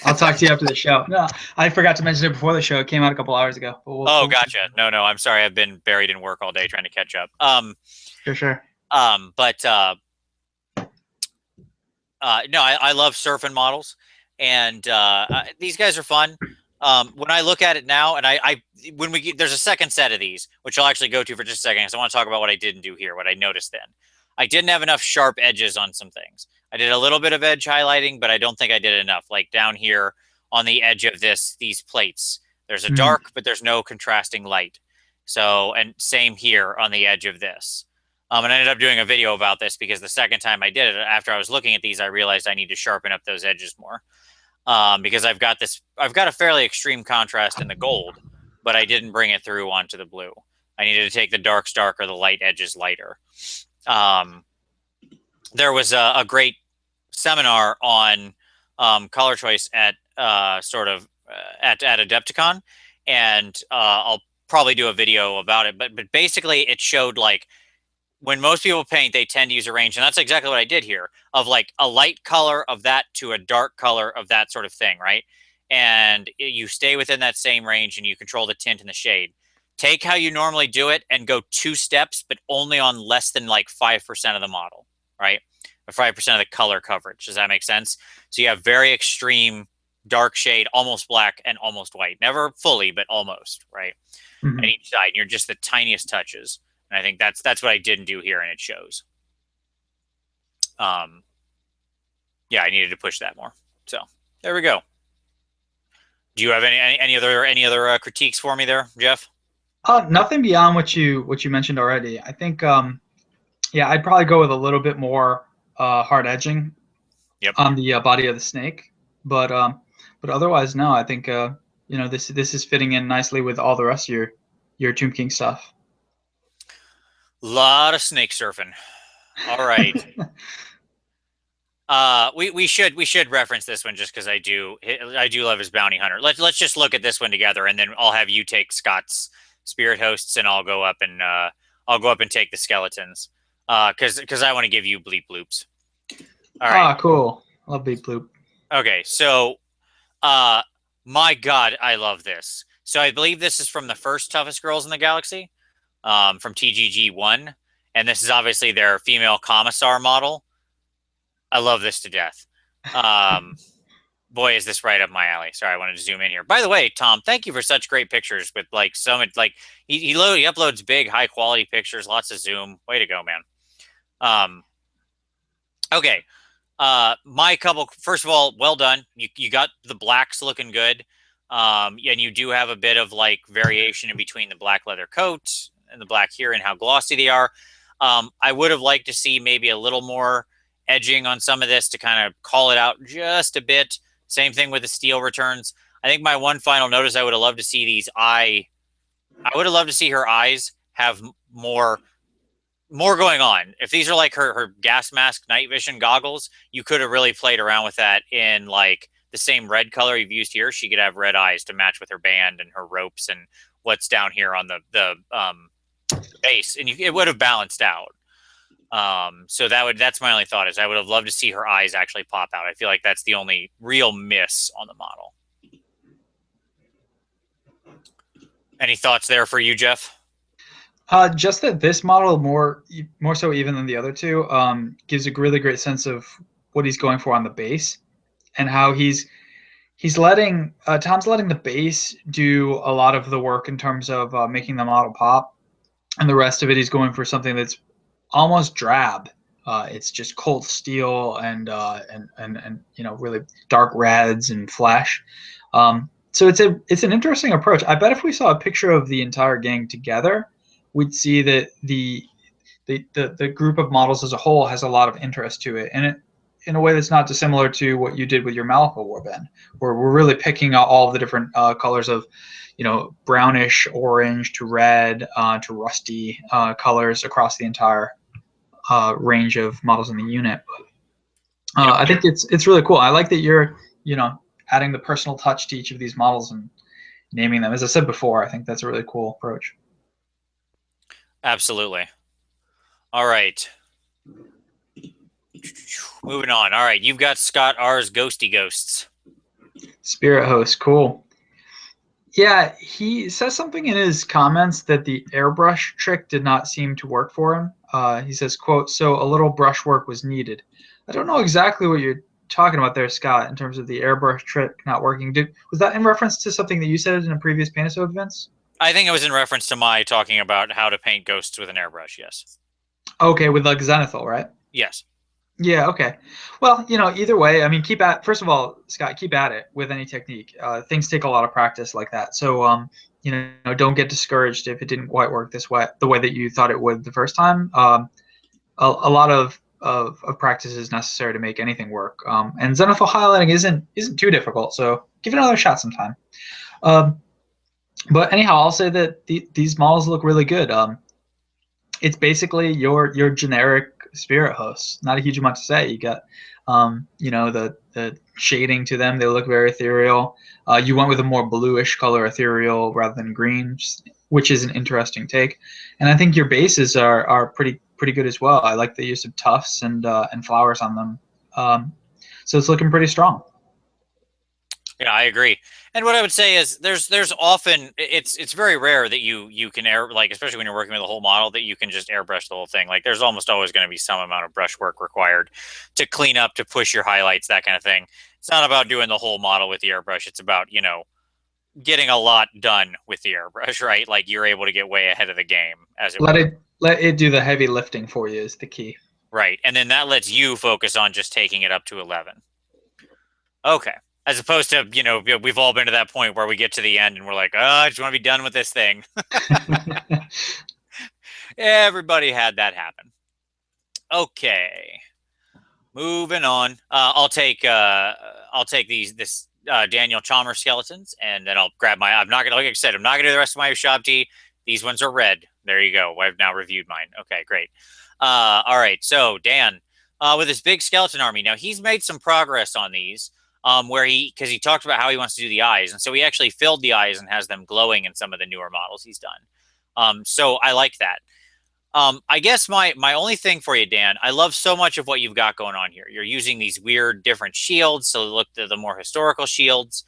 I'll talk to you after the show. No, I forgot to mention it before the show. It came out a couple hours ago. But Oh, gotcha. No, I'm sorry. I've been buried in work all day trying to catch up. Sure. But no, I love surfing models, and these guys are fun. When I look at it now, and there's a second set of these, which I'll actually go to for just a second, because I want to talk about what I didn't do here, what I noticed then. I didn't have enough sharp edges on some things. I did a little bit of edge highlighting, but I don't think I did enough. Like down here on the edge of these plates, there's a dark, but there's no contrasting light. So, and same here on the edge of this. And I ended up doing a video about this because the second time I did it, after I was looking at these, I realized I need to sharpen up those edges more. Because I've got a fairly extreme contrast in the gold, but I didn't bring it through onto the blue. I needed to take the darks darker, the light edges lighter. There was a great seminar on color choice at at Adepticon, and I'll probably do a video about it. But basically, it showed like when most people paint, they tend to use a range, and that's exactly what I did here, of like a light color of that to a dark color of that sort of thing, right? And you stay within that same range, and you control the tint and the shade. Take how you normally do it and go 2 steps, but only on less than like 5% of the model, right? Or 5% of the color coverage. Does that make sense? So you have very extreme dark shade, almost black and almost white. Never fully, but almost, right? At each side. And you're just the tiniest touches. And I think that's what I didn't do here, and it shows. Yeah, I needed to push that more. So there we go. Do you have any other critiques for me there, Jeff? Nothing beyond what you mentioned already. I think yeah, I'd probably go with a little bit more hard edging on the body of the snake, but otherwise no. I think this is fitting in nicely with all the rest of your Tomb King stuff. Lot of snake surfing. All right. We should reference this one just because I do love his bounty hunter. Let's just look at this one together, and then I'll have you take Scott's spirit hosts, and I'll go up and take the skeletons. Because I want to give you bleep bloops. All right. Ah, cool. Love Bleep Bloop. Okay. So, my God, I love this. So I believe this is from the first toughest girls in the galaxy, from TGG1, and this is obviously their female commissar model. I love this to death. Boy, is this right up my alley. Sorry, I wanted to zoom in here. By the way, Tom, thank you for such great pictures with like so much. Like he uploads big, high quality pictures, lots of zoom. Way to go, man. Okay. My couple. First of all, well done. You got the blacks looking good. And you do have a bit of like variation in between the black leather coat and the black here and how glossy they are. I would have liked to see maybe a little more edging on some of this to kind of call it out just a bit. Same thing with the steel returns. I think my one final note is I would have loved to see these I would have loved to see her eyes have more going on. If these are like her gas mask night vision goggles, you could have really played around with that in like the same red color you've used here. She could have red eyes to match with her band and her ropes and what's down here on the base, and it would have balanced out. So that's my only thought is I would have loved to see her eyes actually pop out. I feel like that's the only real miss on the model. Any thoughts there for you, Jeff? Just that this model more so even than the other two gives a really great sense of what he's going for on the base and how he's letting Tom's letting the base do a lot of the work in terms of making the model pop, and the rest of it he's going for something that's almost drab. It's just cold steel and really dark reds and flesh. So it's an interesting approach. I bet if we saw a picture of the entire gang together, we'd see that the group of models as a whole has a lot of interest to it, and it in a way that's not dissimilar to what you did with your malifaux warband, where we're really picking out all the different colors of brownish orange to red to rusty colors across the entire range of models in the unit. I think it's really cool. I like that you're adding the personal touch to each of these models and naming them. As I said before, I think that's a really cool approach. Absolutely. All right. Moving on. All right, you've got Scott R's Ghosty Ghosts. Spirit host, cool. Yeah, he says something in his comments that the airbrush trick did not seem to work for him. He says, quote, "So a little brush work was needed." I don't know exactly what you're talking about there, Scott, in terms of the airbrush trick not working. Was that in reference to something that you said in a previous Panasonic events? I think it was in reference to my talking about how to paint ghosts with an airbrush, yes. Okay, with like Zenithal, right? Yes. Yeah, okay. Well, either way, I mean, first of all, Scott, keep at it with any technique. Things take a lot of practice like that. So, don't get discouraged if it didn't quite work the way that you thought it would the first time. A lot of practice is necessary to make anything work. And Zenithal highlighting isn't too difficult, so give it another shot sometime. But anyhow, I'll say that these models look really good. It's basically your generic spirit hosts. Not a huge amount to say. You got the shading to them. They look very ethereal. You went with a more bluish color ethereal rather than green, which is an interesting take. And I think your bases are pretty good as well. I like the use of tufts and flowers on them. So it's looking pretty strong. Yeah, I agree. And what I would say is there's often it's very rare that you can especially when you're working with a whole model that you can just airbrush the whole thing. Like there's almost always going to be some amount of brush work required to clean up, to push your highlights, that kind of thing. It's not about doing the whole model with the airbrush. It's about, getting a lot done with the airbrush, right? Like you're able to get way ahead of the game as it let it do the heavy lifting for you is the key. Right. And then that lets you focus on just taking it up to 11. Okay. As opposed to, we've all been to that point where we get to the end and we're like, oh, I just want to be done with this thing. Everybody had that happen. Okay. Moving on. I'll take this Daniel Chalmers skeletons, and then I'll grab I'm not gonna, like I said, I'm not gonna do the rest of my ushabti. These ones are red. There you go. I've now reviewed mine. Okay, great. All right, so Dan, with his big skeleton army, now he's made some progress on these, because he talked about how he wants to do the eyes, and so he actually filled the eyes and has them glowing in some of the newer models he's done. So I like that. I guess my only thing for you, Dan, I love so much of what you've got going on here. You're using these weird different shields, so look to the more historical shields.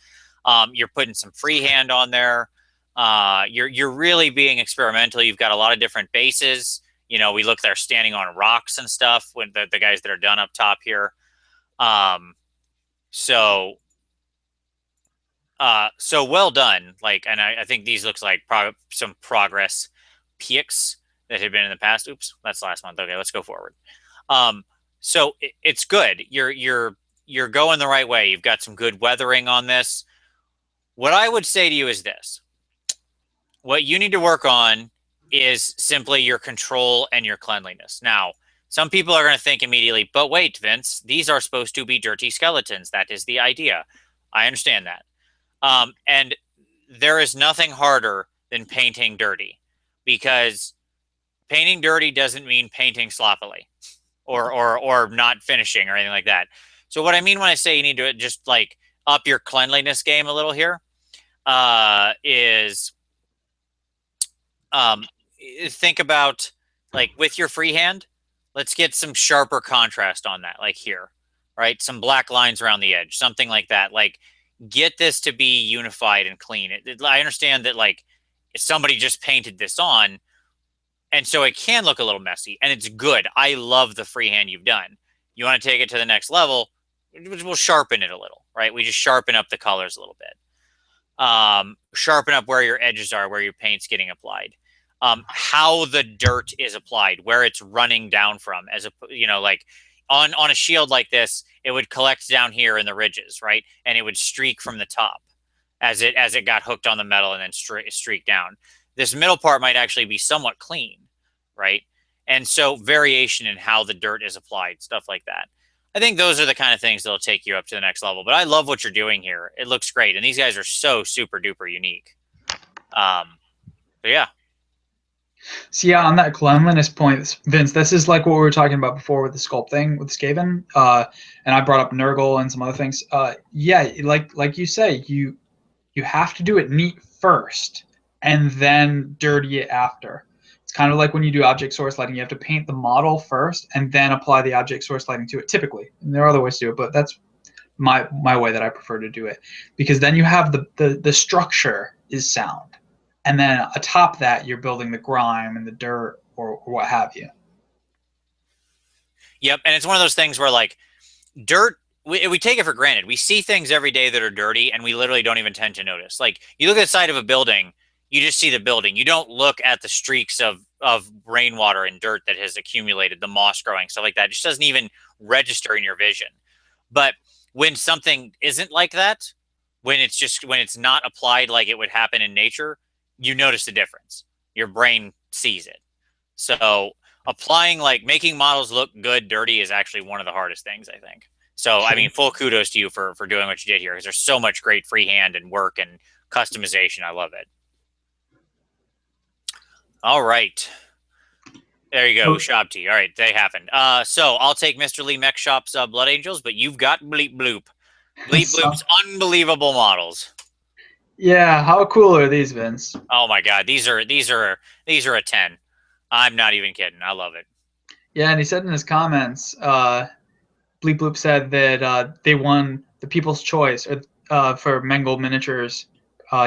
You're putting some freehand on there. You're really being experimental. You've got a lot of different bases. You know, we look there standing on rocks and stuff with the guys that are done up top here. So well done. Like, and I think these looks like some progress peaks that had been in the past. Oops, that's last month. Okay, let's go forward. So it's good. You're going the right way. You've got some good weathering on this. What I would say to you is this. What you need to work on is simply your control and your cleanliness. Now, some people are going to think immediately, but wait, Vince, these are supposed to be dirty skeletons. That is the idea. I understand that. And there is nothing harder than painting dirty, because painting dirty doesn't mean painting sloppily or not finishing or anything like that. So what I mean when I say you need to just like up your cleanliness game a little here is think about, like, with your freehand, let's get some sharper contrast on that, like here, right? Some black lines around the edge, something like that. Like, get this to be unified and clean. I understand that, like, if somebody just painted this on, and so it can look a little messy, and it's good. I love the freehand you've done. You want to take it to the next level, we'll sharpen it a little, right? We just sharpen up the colors a little bit. Sharpen up where your edges are, where your paint's getting applied. How the dirt is applied, where it's running down from, as a, you know, like on a shield like this, it would collect down here in the ridges, right? And it would streak from the top as it got hooked on the metal and then streak down. This middle part might actually be somewhat clean, right? And so variation in how the dirt is applied, stuff like that. I think those are the kind of things that'll take you up to the next level. But I love what you're doing here. It looks great. And these guys are so super duper unique. So yeah. So yeah, on that cleanliness point, Vince, this is like what we were talking about before with the sculpting with Skaven. And I brought up Nurgle and some other things. Yeah, like you say, you have to do it neat first and then dirty it after. It's kind of like when you do object source lighting, you have to paint the model first and then apply the object source lighting to it, typically. And there are other ways to do it, but that's my way that I prefer to do it, because then you have the structure is sound. And then atop that, you're building the grime and the dirt or what have you. Yep, and it's one of those things where, like, dirt, we take it for granted. We see things every day that are dirty, and we literally don't even tend to notice. Like, you look at the side of a building, you just see the building. You don't look at the streaks of rainwater and dirt that has accumulated, the moss growing, stuff like that. It just doesn't even register in your vision. But when something isn't like that, when it's not applied like it would happen in nature, you notice the difference. Your brain sees it. So applying, like, making models look good dirty is actually one of the hardest things, I think. So, I mean, full kudos to you for doing what you did here, because there's so much great freehand and work and customization. I love it. All right. There you go, ushabti. All right, they happened. So I'll take Mr. Lee Mech Shop's Blood Angels, but you've got Bleep Bloop. Bleep Bloop's unbelievable models. Yeah, how cool are these, Vince? Oh my God, these are a 10. I'm not even kidding. I love it. Yeah, and he said in his comments, Bleep Bloop said that they won the People's Choice for Mengel Miniatures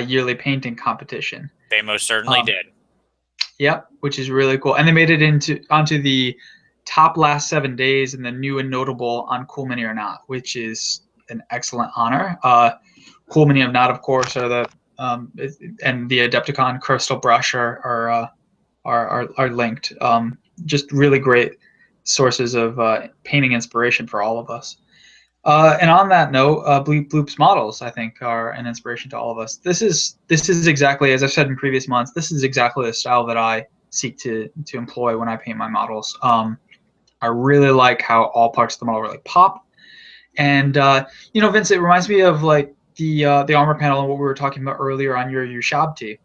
yearly painting competition. They most certainly did. Yep, which is really cool, and they made it onto the top last 7 days in the new and notable on Cool Mini or Not, which is an excellent honor. Cool Mini or Not, of course, are the and the Adepticon Crystal Brush are linked. Just really great sources of painting inspiration for all of us. And on that note, Bleep Bloop's models, I think, are an inspiration to all of us. This is exactly, as I've said in previous months, this is exactly the style that I seek to employ when I paint my models. I really like how all parts of the model really pop. And, you know, Vince, it reminds me of, like, the armor panel and what we were talking about earlier on your ushabti.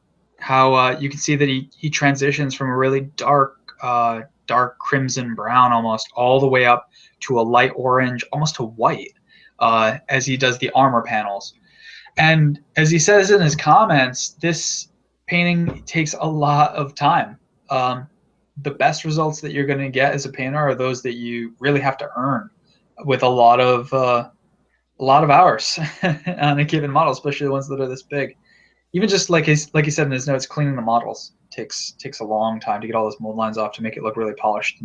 how you can see that he transitions from a really dark crimson brown almost all the way up to a light orange, almost to white, as he does the armor panels. And as he says in his comments, this painting takes a lot of time. The best results that you're going to get as a painter are those that you really have to earn with a lot of hours on a given model, especially the ones that are this big. Even just like he said in his notes, cleaning the models takes a long time to get all those mold lines off to make it look really polished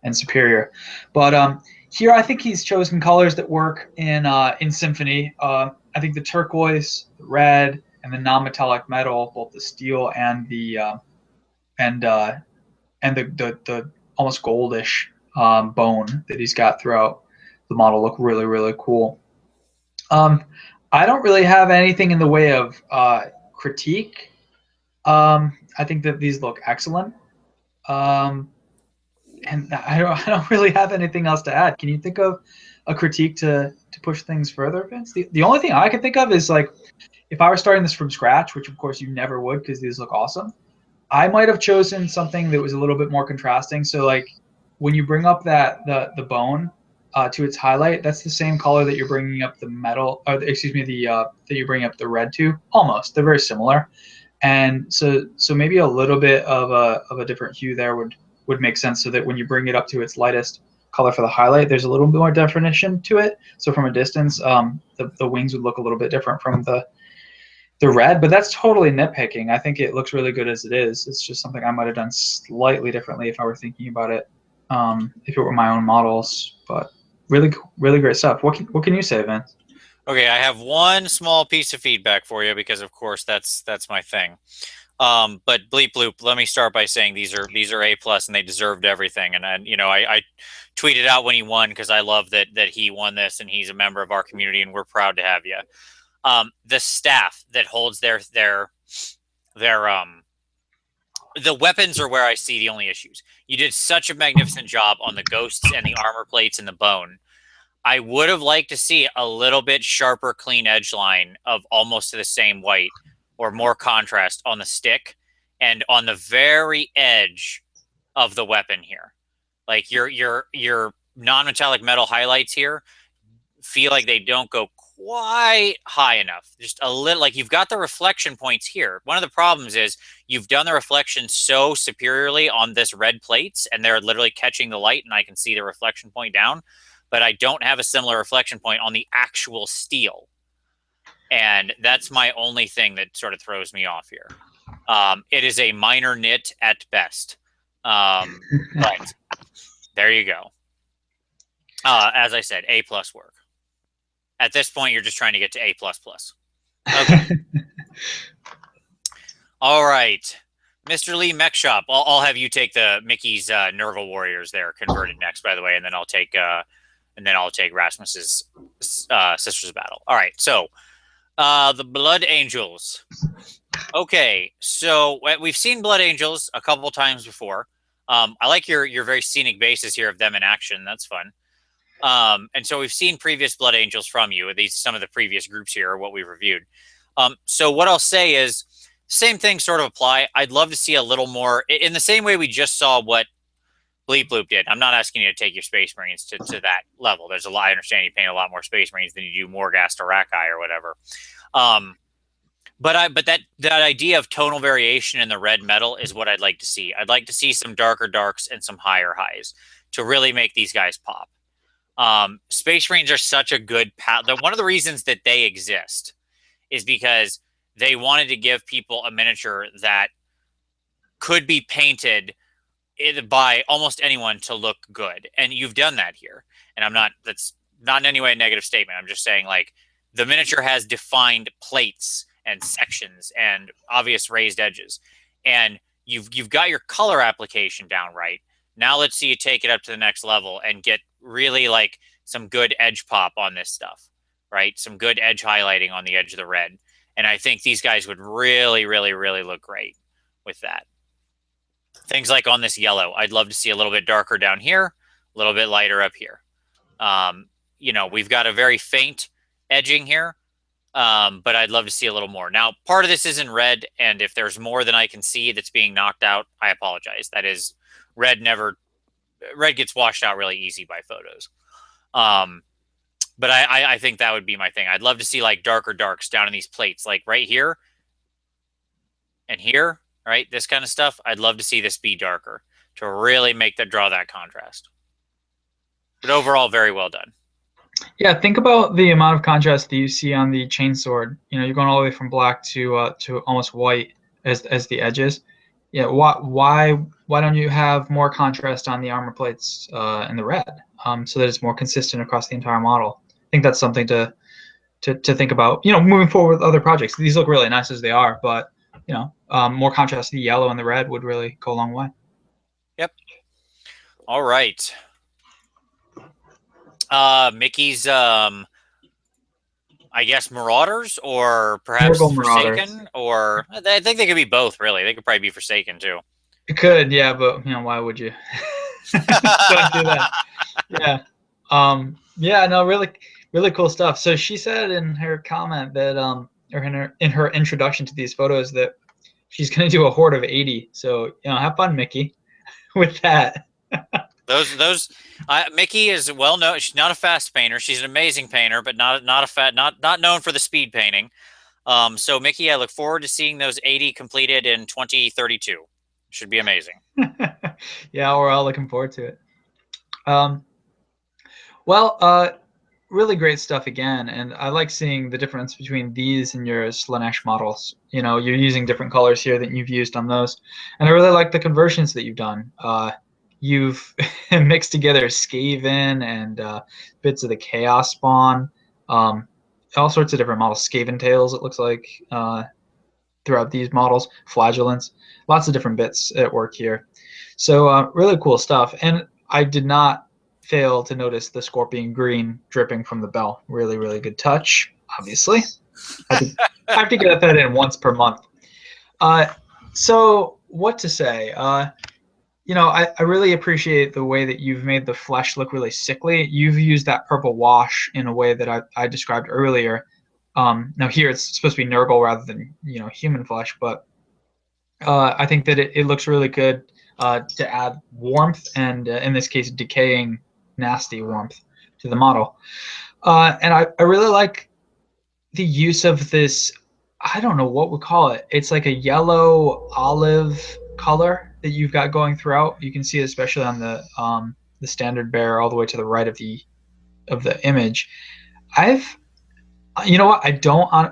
and superior. But here I think he's chosen colors that work in Symphony. I think the turquoise, the red, and the non-metallic metal, both the steel and the almost goldish bone that he's got throughout the model look really, really cool. I don't really have anything in the way of critique. I think that these look excellent. And I don't really have anything else to add. Can you think of a critique to push things further, Vince? The only thing I can think of is like, if I were starting this from scratch, which of course you never would because these look awesome, I might have chosen something that was a little bit more contrasting. So like when you bring up the bone to its highlight, that's the same color that you're bringing up the metal, or excuse me, that you bring up the red to. Almost, they're very similar, and so maybe a little bit of a different hue there would make sense, so that when you bring it up to its lightest color for the highlight, there's a little bit more definition to it. So from a distance, the wings would look a little bit different from the red, but that's totally nitpicking. I think it looks really good as it is. It's just something I might have done slightly differently if I were thinking about it, if it were my own models. But really, really great stuff. What can you say, Vince? Okay, I have one small piece of feedback for you because, of course, that's my thing. But Bleep Bloop, let me start by saying these are A plus and they deserved everything. And I tweeted out when he won because I love that he won this and he's a member of our community and we're proud to have you. The staff that holds the weapons are where I see the only issues. You did such a magnificent job on the ghosts and the armor plates and the bone. I would have liked to see a little bit sharper, clean edge line of almost to the same white or more contrast on the stick and on the very edge of the weapon here. Like your non-metallic metal highlights here feel like they don't go quite high enough. Just a little, like you've got the reflection points here. One of the problems is you've done the reflection so superiorly on this red plates and they're literally catching the light and I can see the reflection point down, but I don't have a similar reflection point on the actual steel. And that's my only thing that sort of throws me off here. It is a minor nit at best. But there you go. As I said, A+ work. At this point, you're just trying to get to A++. Okay. All right. Mr. Lee Mech Shop, I'll have you take the Mickey's Nurgle Warriors there converted next, by the way, and then I'll take Rasmus's Sisters Battle. All right, so the Blood Angels. Okay, so we've seen Blood Angels a couple times before. I like your very scenic basis here of them in action. That's fun. And so we've seen previous Blood Angels from you. Some of the previous groups here are what we've reviewed. So what I'll say is, same thing sort of apply. I'd love to see a little more, in the same way we just saw what Bleep Bloop did. I'm not asking you to take your Space Marines to that level. There's a lot. I understand you paint a lot more Space Marines than you do Morghast or Rakai or whatever. But that idea of tonal variation in the red metal is what I'd like to see. I'd like to see some darker darks and some higher highs to really make these guys pop. Space Marines are such a good one of the reasons that they exist is because they wanted to give people a miniature that could be painted by almost anyone to look good. And you've done that here. And that's not in any way a negative statement. I'm just saying, like, the miniature has defined plates and sections and obvious raised edges. And you've got your color application down right. Now let's see you take it up to the next level and get really like some good edge pop on this stuff, right? Some good edge highlighting on the edge of the red. And I think these guys would really, really, really look great with that. Things like on this yellow, I'd love to see a little bit darker down here, a little bit lighter up here. We've got a very faint edging here. But I'd love to see a little more. Now, part of this is in red, and if there's more than I can see that's being knocked out, I apologize. That is, red gets washed out really easy by photos. But I think that would be my thing. I'd love to see like darker darks down in these plates, like right here and here, right? This kind of stuff. I'd love to see this be darker to really draw that contrast. But overall, very well done. Yeah, think about the amount of contrast that you see on the chainsword. You know, you're going all the way from black to almost white as the edges. Yeah, why don't you have more contrast on the armor plates in the red, so that it's more consistent across the entire model? I think that's something to think about. You know, moving forward with other projects. These look really nice as they are, but you know, more contrast to the yellow and the red would really go a long way. Yep. All right. Mickey's I guess Marauders, or perhaps Nurgle Forsaken, Marauders. or I think they could be both. Really, they could probably be Forsaken too. It could, yeah, but you know, why would you? Don't do that. Yeah. Yeah, no, really, really cool stuff. So she said in her comment that, or in her introduction to these photos, that she's going to do a horde of 80. So, you know, have fun, Mickey, with that. Mickey is well known. She's not a fast painter. She's an amazing painter, but not known for the speed painting. So Mickey, I look forward to seeing those 80 completed in 2032. Should be amazing. Yeah, we're all looking forward to it. Really great stuff again, and I like seeing the difference between these and your slaanesh models. You know, you're using different colors here than you've used on those, and I really like the conversions that you've done. You've mixed together Skaven and bits of the Chaos spawn, all sorts of different models. Skaven tails, it looks like, throughout these models, flagellants, lots of different bits at work here. So really cool stuff. And I did not fail to notice the scorpion green dripping from the bell. Really, really good touch, obviously. I have to get that in once per month. So what to say? You know, I really appreciate the way that you've made the flesh look really sickly. You've used that purple wash in a way that I described earlier. Now here it's supposed to be nurgle rather than, you know, human flesh, but I think that it looks really good to add warmth and, in this case, decaying, nasty warmth to the model. And I really like the use of this, I don't know what we call it. It's like a yellow olive color that you've got going throughout. You can see it especially on the standard bearer all the way to the right of the image. You know what?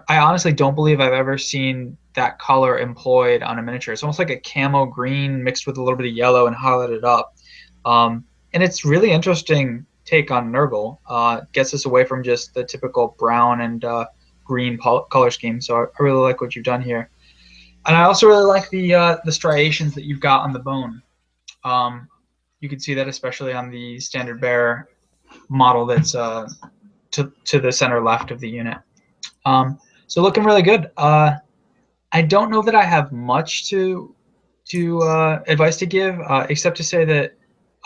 I honestly don't believe I've ever seen that color employed on a miniature. It's almost like a camo green mixed with a little bit of yellow and highlighted up. And it's really interesting take on Nurgle. Gets us away from just the typical brown and green color scheme. So I really like what you've done here. And I also really like the striations that you've got on the bone. You can see that especially on the standard bearer model that's to the center left of the unit. So looking really good. I don't know that I have much to advice to give, except to say that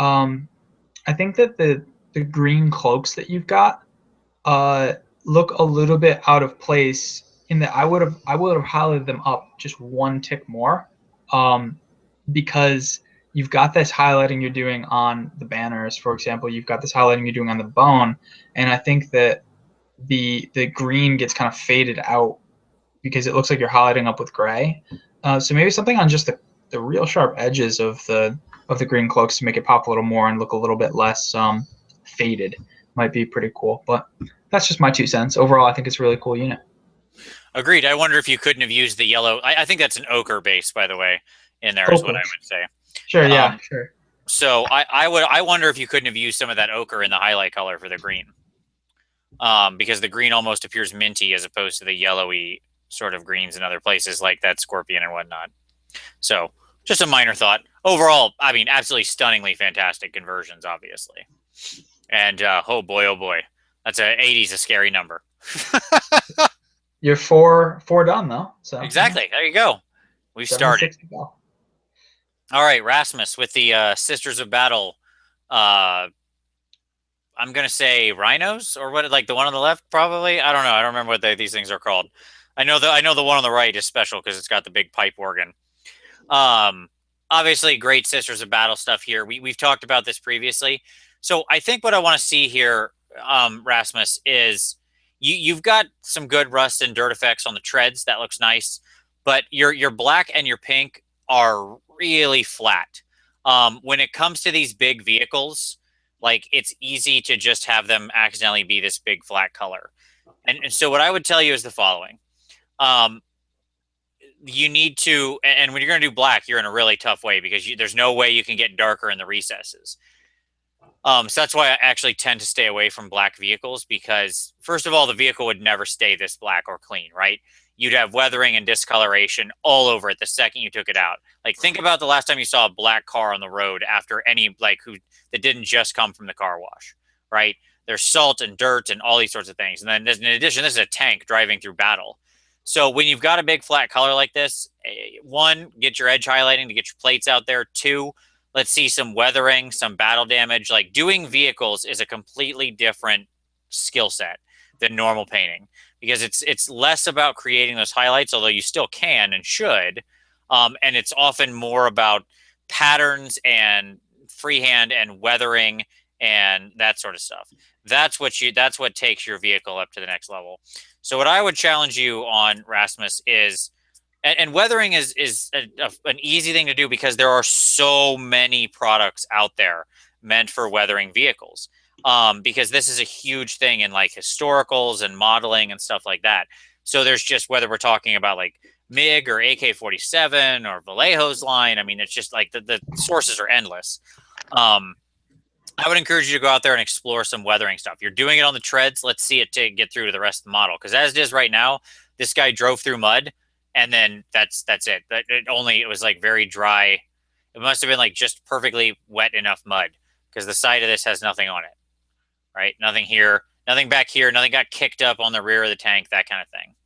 I think that the green cloaks that you've got look a little bit out of place in that I would have highlighted them up just one tick more, because you've got this highlighting you're doing on the banners, for example. You've got this highlighting you're doing on the bone, and I think that the green gets kind of faded out because it looks like you're highlighting up with gray. So maybe something on just the real sharp edges of the green cloaks to make it pop a little more and look a little bit less faded might be pretty cool. But that's just my 2 cents. Overall, I think it's a really cool unit. Agreed. I wonder if you couldn't have used the yellow. I think that's an ochre base, by the way, in there is what I would say. Sure, yeah, sure. So I wonder if you couldn't have used some of that ochre in the highlight color for the green. Because the green almost appears minty as opposed to the yellowy sort of greens in other places like that scorpion and whatnot. So just a minor thought. Overall, I mean, absolutely stunningly fantastic conversions, obviously. And oh boy, that's 80's a scary number. You're four done though. So exactly. There you go. We've started. All right, Rasmus with the Sisters of Battle I'm gonna say rhinos or what, like the one on the left, probably. I don't know. I don't remember what these things are called. I know the one on the right is special because it's got the big pipe organ. Um, Obviously, great Sisters of Battle stuff here. We've talked about this previously. So I think what I want to see here, Rasmus, is you've got some good rust and dirt effects on the treads. That looks nice, but your black and your pink are really flat. When it comes to these big vehicles, like it's easy to just have them accidentally be this big flat color. And so what I would tell you is the following. Um, you need to, and when you're going to do black, you're in a really tough way because there's no way you can get darker in the recesses. So that's why I actually tend to stay away from black vehicles because, first of all, the vehicle would never stay this black or clean, right? You'd have weathering and discoloration all over it the second you took it out. Like, think about the last time you saw a black car on the road after any, like, that didn't just come from the car wash, right? There's salt and dirt and all these sorts of things. And then, in addition, this is a tank driving through battle. So when you've got a big flat color like this, one, get your edge highlighting to get your plates out there. Two, let's see some weathering, some battle damage. Like, doing vehicles is a completely different skill set than normal painting because it's less about creating those highlights, although you still can and should. And it's often more about patterns and freehand and weathering and that sort of stuff. That's what takes your vehicle up to the next level. So what I would challenge you on, Rasmus, is, and weathering is an easy thing to do because there are so many products out there meant for weathering vehicles. Because this is a huge thing in like historicals and modeling and stuff like that. So there's just, whether we're talking about like MiG or AK-47 or Vallejo's line, I mean, it's just like the sources are endless. I would encourage you to go out there and explore some weathering stuff. You're doing it on the treads. Let's see it to get through to the rest of the model. Because as it is right now, this guy drove through mud, and then that's it. It was like very dry. It must have been like just perfectly wet enough mud because the side of this has nothing on it, right? Nothing here, nothing back here, nothing got kicked up on the rear of the tank, that kind of thing.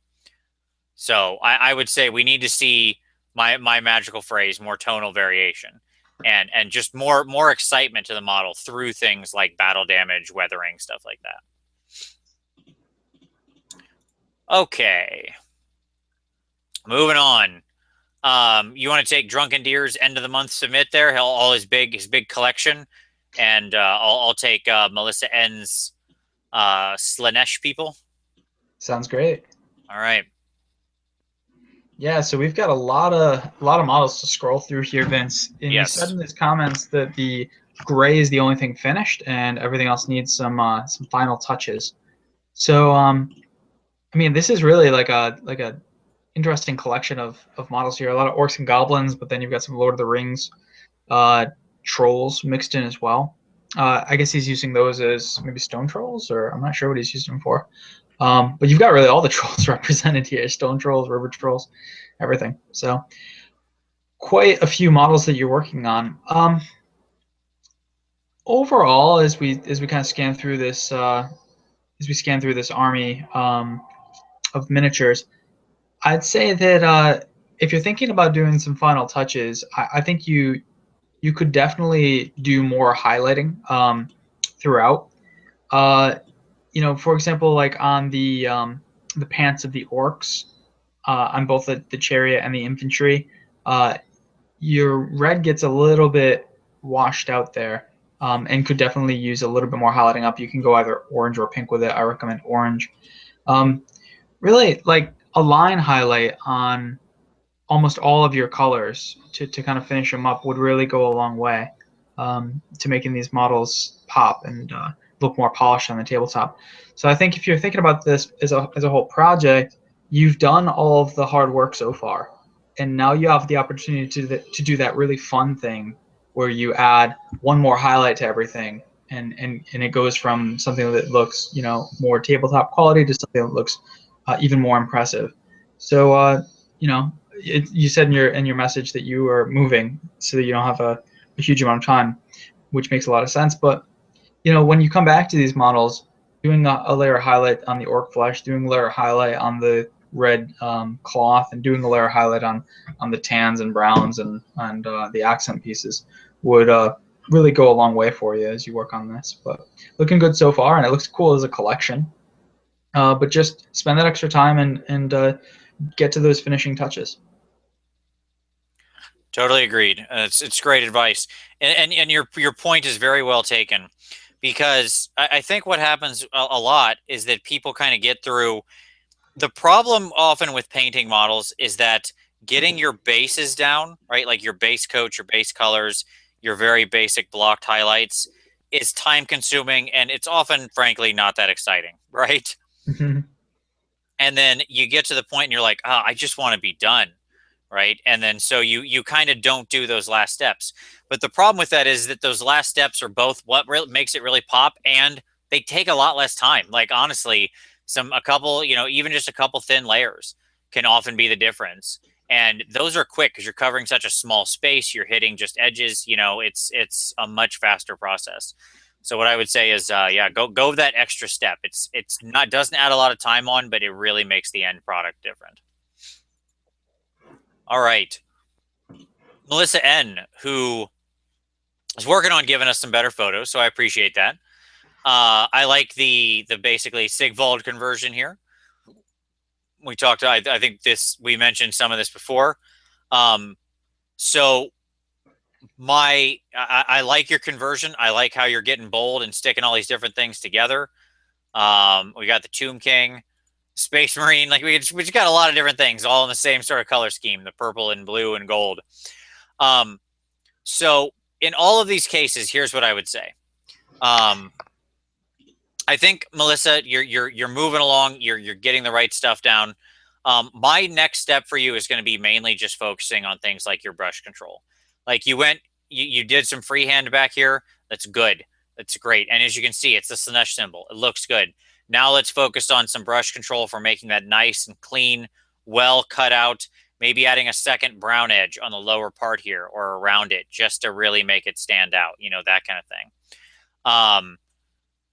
So I would say we need to see my magical phrase, more tonal variation. And just more excitement to the model through things like battle damage, weathering, stuff like that. Okay. Moving on. You want to take Drunken Deer's end of the month submit there, all his big collection, and I'll take Melissa N's slaanesh people. Sounds great. All right. Yeah, so we've got a lot of models to scroll through here, Vince. And Yes. You said in these comments that the gray is the only thing finished, and everything else needs some final touches. So, I mean, this is really like a interesting collection of models here. A lot of orcs and goblins, but then you've got some Lord of the Rings trolls mixed in as well. I guess he's using those as maybe stone trolls, or I'm not sure what he's using them for. But you've got really all the trolls represented here: stone trolls, river trolls, everything. So quite a few models that you're working on. Overall, as we kind of scan through this army of miniatures, I'd say that if you're thinking about doing some final touches, I think you could definitely do more highlighting throughout. For example, like on the pants of the orcs, on both the chariot and the infantry, your red gets a little bit washed out there, and could definitely use a little bit more highlighting up. You can go either orange or pink with it. I recommend orange. Really, like a line highlight on almost all of your colors to kind of finish them up would really go a long way to making these models pop and look more polished on the tabletop. So I think if you're thinking about this as a whole project, you've done all of the hard work so far, and now you have the opportunity to do that really fun thing where you add one more highlight to everything, and it goes from something that looks more tabletop quality to something that looks even more impressive. So you said in your message that you are moving so that you don't have a huge amount of time, which makes a lot of sense. But when you come back to these models, doing a layer highlight on the orc flesh, doing a layer highlight on the red cloth, and doing a layer highlight on the tans and browns and the accent pieces would really go a long way for you as you work on this. But looking good so far, and it looks cool as a collection. But just spend that extra time and get to those finishing touches. Totally agreed. It's great advice, and your point is very well taken, because I think what happens a lot is that people kind of get through. The problem often with painting models is that getting your bases down, right? Like your base coat, your base colors, your very basic blocked highlights, is time consuming, and it's often, frankly, not that exciting, right? And then you get to the point and you're like, oh, I just want to be done, right? And then so you kind of don't do those last steps. But the problem with that is that those last steps are both what makes it really pop, and they take a lot less time. Like, honestly, a couple, even just a couple thin layers can often be the difference. And those are quick because you're covering such a small space. You're hitting just edges. It's a much faster process. So what I would say is, go that extra step. It's not, doesn't add a lot of time on, but it really makes the end product different. All right, Melissa N, who is working on giving us some better photos, so I appreciate that. I like the basically Sigvald conversion here. We talked. I think we mentioned some of this before. So I like your conversion. I like how you're getting bold and sticking all these different things together. We got the Tomb King, Space Marine. Like we just got a lot of different things all in the same sort of color scheme: the purple and blue and gold. So in all of these cases, here's what I would say. I think, Melissa, you're moving along. You're getting the right stuff down. My next step for you is going to be mainly just focusing on things like your brush control. Like you did some freehand back here. That's good. That's great. And as you can see, it's the slaanesh symbol. It looks good. Now let's focus on some brush control for making that nice and clean, well cut out. Maybe adding a second brown edge on the lower part here or around it just to really make it stand out. That kind of thing.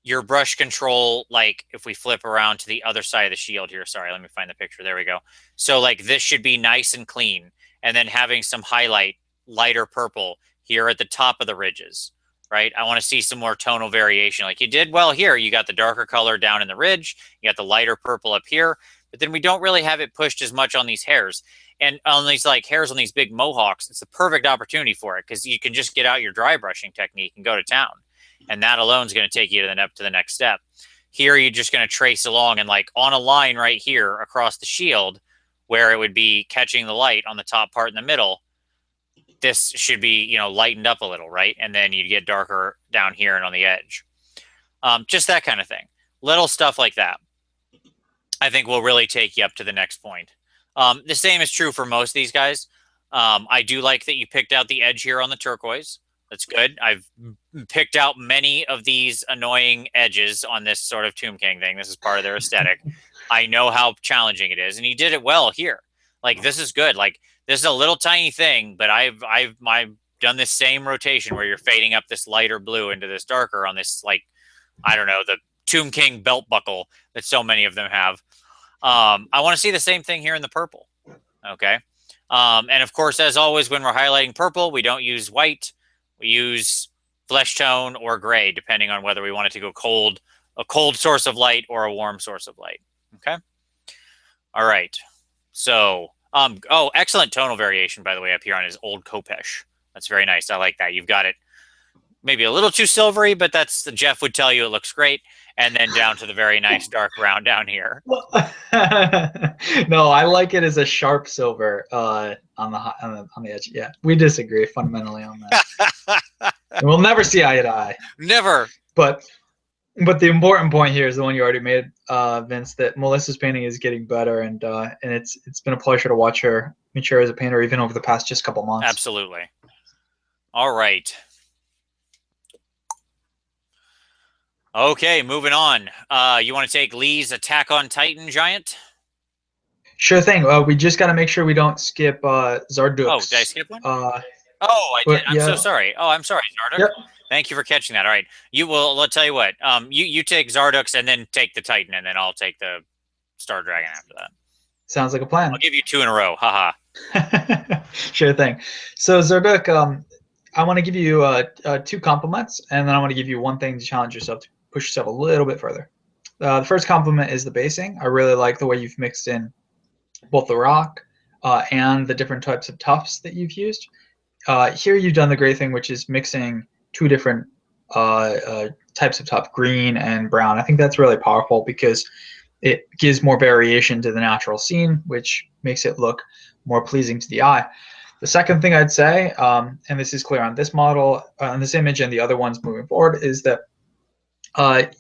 Your brush control, like if we flip around to the other side of the shield here, sorry, let me find the picture. There we go. So like this should be nice and clean, and then having some highlight, lighter purple here at the top of the ridges, right? I want to see some more tonal variation. Like you did well here. You got the darker color down in the ridge. You got the lighter purple up here, but then we don't really have it pushed as much on these hairs. And on these like hairs on these big mohawks, it's the perfect opportunity for it because you can just get out your dry brushing technique and go to town. And that alone is going to take you to the next step. Here, you're just going to trace along and like on a line right here across the shield where it would be catching the light on the top part in the middle. This should be, lightened up a little, right? And then you'd get darker down here and on the edge. Just that kind of thing. Little stuff like that, I think will really take you up to the next point. The same is true for most of these guys. I do like that you picked out the edge here on the turquoise. That's good. I've picked out many of these annoying edges on this sort of Tomb King thing. This is part of their aesthetic. I know how challenging it is, and he did it well here. Like, this is good. Like, this is a little tiny thing, but I've done this same rotation where you're fading up this lighter blue into this darker on this, like, I don't know, the Tomb King belt buckle that so many of them have. I want to see the same thing here in the purple. Okay. And of course, as always, when we're highlighting purple, we don't use white. We use flesh tone or gray, depending on whether we want it to go cold, a cold source of light or a warm source of light. Okay. All right. So, excellent tonal variation, by the way, up here on his old Kopesh. That's very nice. I like that. You've got it maybe a little too silvery, but Jeff would tell you it looks great. And then down to the very nice dark brown down here. No, I like it as a sharp silver on the edge. Yeah, we disagree fundamentally on that. We'll never see eye to eye. Never. But the important point here is the one you already made, Vince. That Melissa's painting is getting better, and it's been a pleasure to watch her mature as a painter, even over the past just couple months. Absolutely. All right. Okay, moving on. You want to take Lee's Attack on Titan Giant? Sure thing. We just got to make sure we don't skip Zarduk. Oh, did I skip one? I did. I'm so sorry. Oh, I'm sorry, Zarduk. Yep. Thank you for catching that. All right. I'll tell you what. You take Zarduk's and then take the Titan, and then I'll take the Star Dragon after that. Sounds like a plan. I'll give you 2 in a row. Haha. Sure thing. So Zarduk, I want to give you 2 compliments, and then I want to give you 1 thing to challenge yourself to push yourself a little bit further. The first compliment is the basing. I really like the way you've mixed in both the rock and the different types of tufts that you've used. Here you've done the great thing, which is mixing 2 different types of tuft, green and brown. I think that's really powerful because it gives more variation to the natural scene, which makes it look more pleasing to the eye. The second thing I'd say, and this is clear on this model, on this image and the other ones moving forward, is that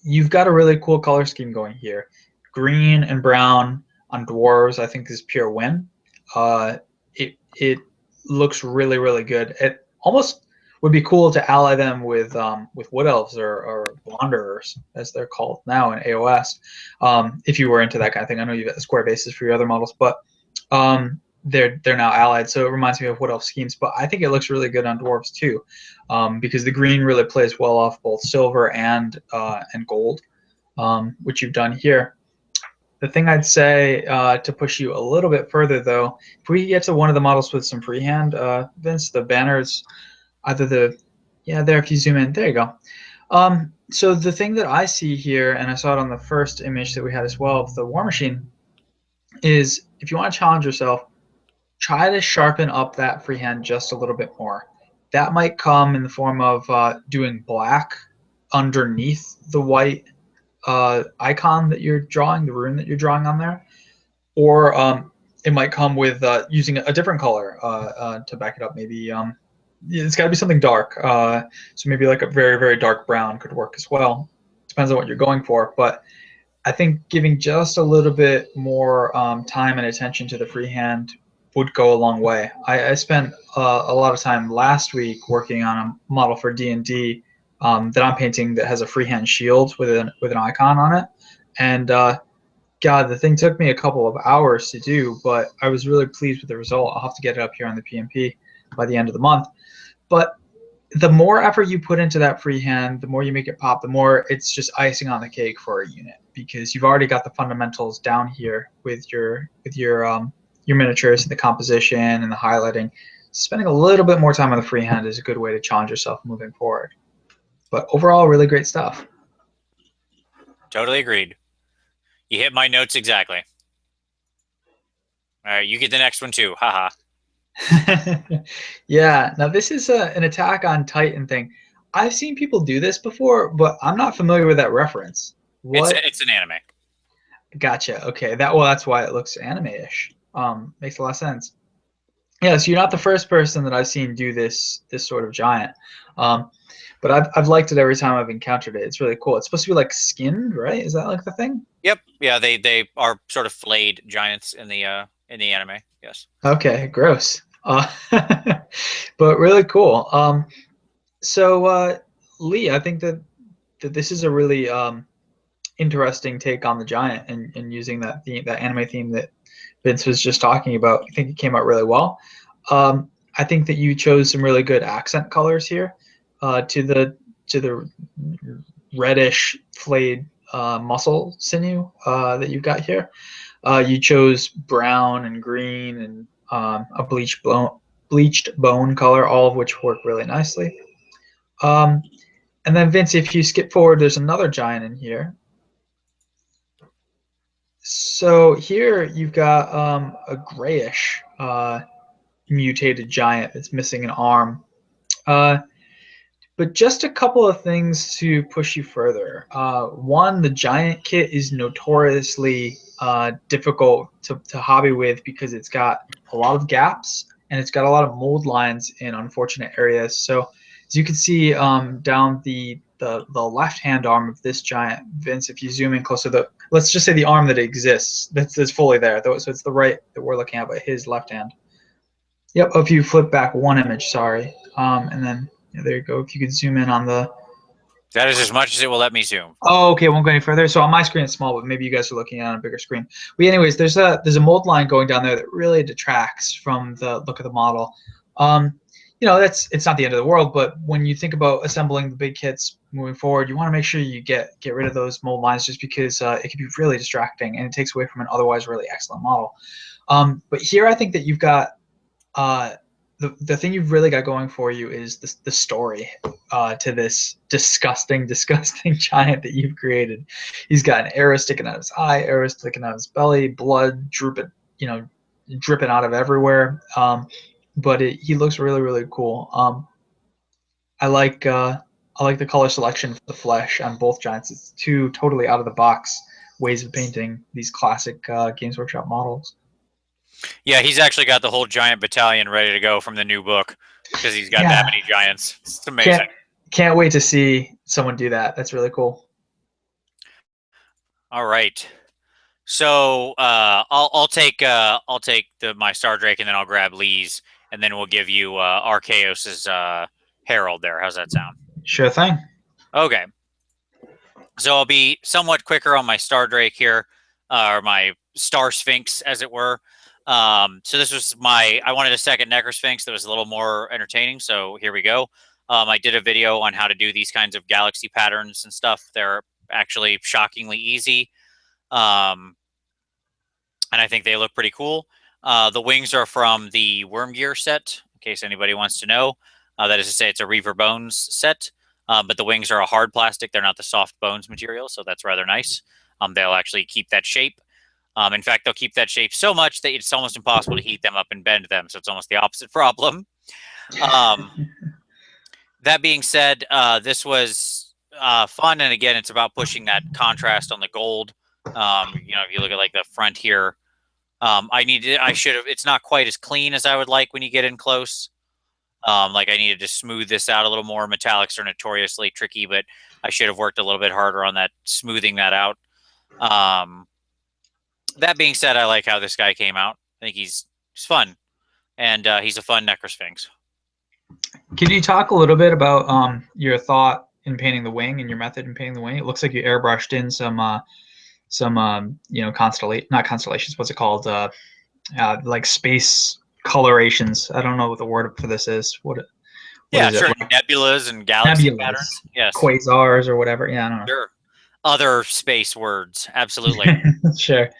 you've got a really cool color scheme going here. Green and brown on dwarves, I think, is pure win. It looks really, really good. It almost would be cool to ally them with wood elves or wanderers, as they're called now in AOS, if you were into that kind of thing. I know you've got the square bases for your other models, but they're now allied, so it reminds me of wood elf schemes. But I think it looks really good on dwarves too, because the green really plays well off both silver and gold, which you've done here. The thing I'd say to push you a little bit further, though, if we get to one of the models with some freehand, Vince, the banners, either there, if you zoom in, there you go. So the thing that I see here, and I saw it on the first image that we had as well of the war machine, is if you want to challenge yourself, try to sharpen up that freehand just a little bit more. That might come in the form of doing black underneath the white icon that you're drawing, the rune that you're drawing on there, or it might come with using a different color to back it up. Maybe it's got to be something dark, so maybe like a very, very dark brown could work as well. Depends on what you're going for, but I think giving just a little bit more time and attention to the freehand would go a long way. I spent a lot of time last week working on a model for D&D that I'm painting that has a freehand shield with an icon on it, and God, the thing took me a couple of hours to do, but I was really pleased with the result. I'll have to get it up here on the PmP by the end of the month. But the more effort you put into that freehand, the more you make it pop, the more it's just icing on the cake for a unit, because you've already got the fundamentals down here with your miniatures and the composition and the highlighting. Spending a little bit more time on the freehand is a good way to challenge yourself moving forward. But overall, really great stuff. Totally agreed. You hit my notes exactly. All right, you get the next one too. Haha. Yeah, now this is an attack on Titan thing. I've seen people do this before, but I'm not familiar with that reference. What? It's an anime. Gotcha. Okay, that's why it looks anime-ish. Makes a lot of sense. Yeah, so you're not the first person that I've seen do this sort of giant. But I've liked it every time I've encountered it. It's really cool. It's supposed to be like skinned, right? Is that like the thing? Yep. Yeah, they are sort of flayed giants in the anime. Yes. Okay, gross. But really cool. So Lee, I think that this is a really interesting take on the giant and using that anime theme that Vince was just talking about. I think it came out really well. I think that you chose some really good accent colors here to the reddish flayed muscle sinew that you've got here. You chose brown and green and a bleached bone color, all of which work really nicely. And then Vince, if you skip forward, there's another giant in here. So here you've got a grayish mutated giant that's missing an arm. But just a couple of things to push you further. One, the giant kit is notoriously difficult to hobby with because it's got a lot of gaps and it's got a lot of mold lines in unfortunate areas. So as you can see down the left-hand arm of this giant, Vince, if you zoom in closer, let's just say the arm that exists, that's fully there. So it's the right that we're looking at, but his left hand. Yep, if you flip back one image, sorry. And then there you go. If you could zoom in on the... That is as much as it will let me zoom. Oh, okay. Won't go any further. So on my screen it's small, but maybe you guys are looking at it on a bigger screen. But anyways, there's a mold line going down there that really detracts from the look of the model. It's not the end of the world, but when you think about assembling the big kits moving forward, you want to make sure you get rid of those mold lines, just because it can be really distracting and it takes away from an otherwise really excellent model. But here I think that you've got the thing you've really got going for you is the story to this disgusting giant that you've created. He's got an arrow sticking out of his eye, arrows sticking out of his belly, blood dripping, dripping out of everywhere. But he looks really cool. I like the color selection for the flesh on both giants. It's two totally out of the box ways of painting these classic Games Workshop models. Yeah, he's actually got the whole giant battalion ready to go from the new book because he's got that many giants. It's amazing. Can't wait to see someone do that. That's really cool. All right. So I'll take my Star Drake, and then I'll grab Lee's, and then we'll give you Archaos's herald there. How's that sound? Sure thing. Okay. So I'll be somewhat quicker on my Star Drake here, or my Star Sphinx, as it were. So this was I wanted a second necrosphinx that was a little more entertaining. So here we go. I did a video on how to do these kinds of galaxy patterns and stuff. They're actually shockingly easy. And I think they look pretty cool. The wings are from the Worm Gear set, in case anybody wants to know. That is to say, it's a Reaver Bones set, but the wings are a hard plastic. They're not the soft bones material, so that's rather nice. They'll actually keep that shape. In fact, they'll keep that shape so much that it's almost impossible to heat them up and bend them, so it's almost the opposite problem. That being said, this was fun, and again, it's about pushing that contrast on the gold. If you look at like the front here, it's not quite as clean as I would like when you get in close. I needed to smooth this out a little more. Metallics are notoriously tricky, but I should have worked a little bit harder on that, smoothing that out. That being said, I like how this guy came out. I think he's fun, and he's a fun necrosphinx. Can you talk a little bit about your thought in painting the wing and your method in painting the wing? It looks like you airbrushed in some not constellations. What's it called? Like space colorations. I don't know what the word for this is. What yeah, is sure. it? Nebulas and galaxy patterns. Yes. Quasars or whatever. Yeah, I don't know. Sure. Other space words. Absolutely. Sure.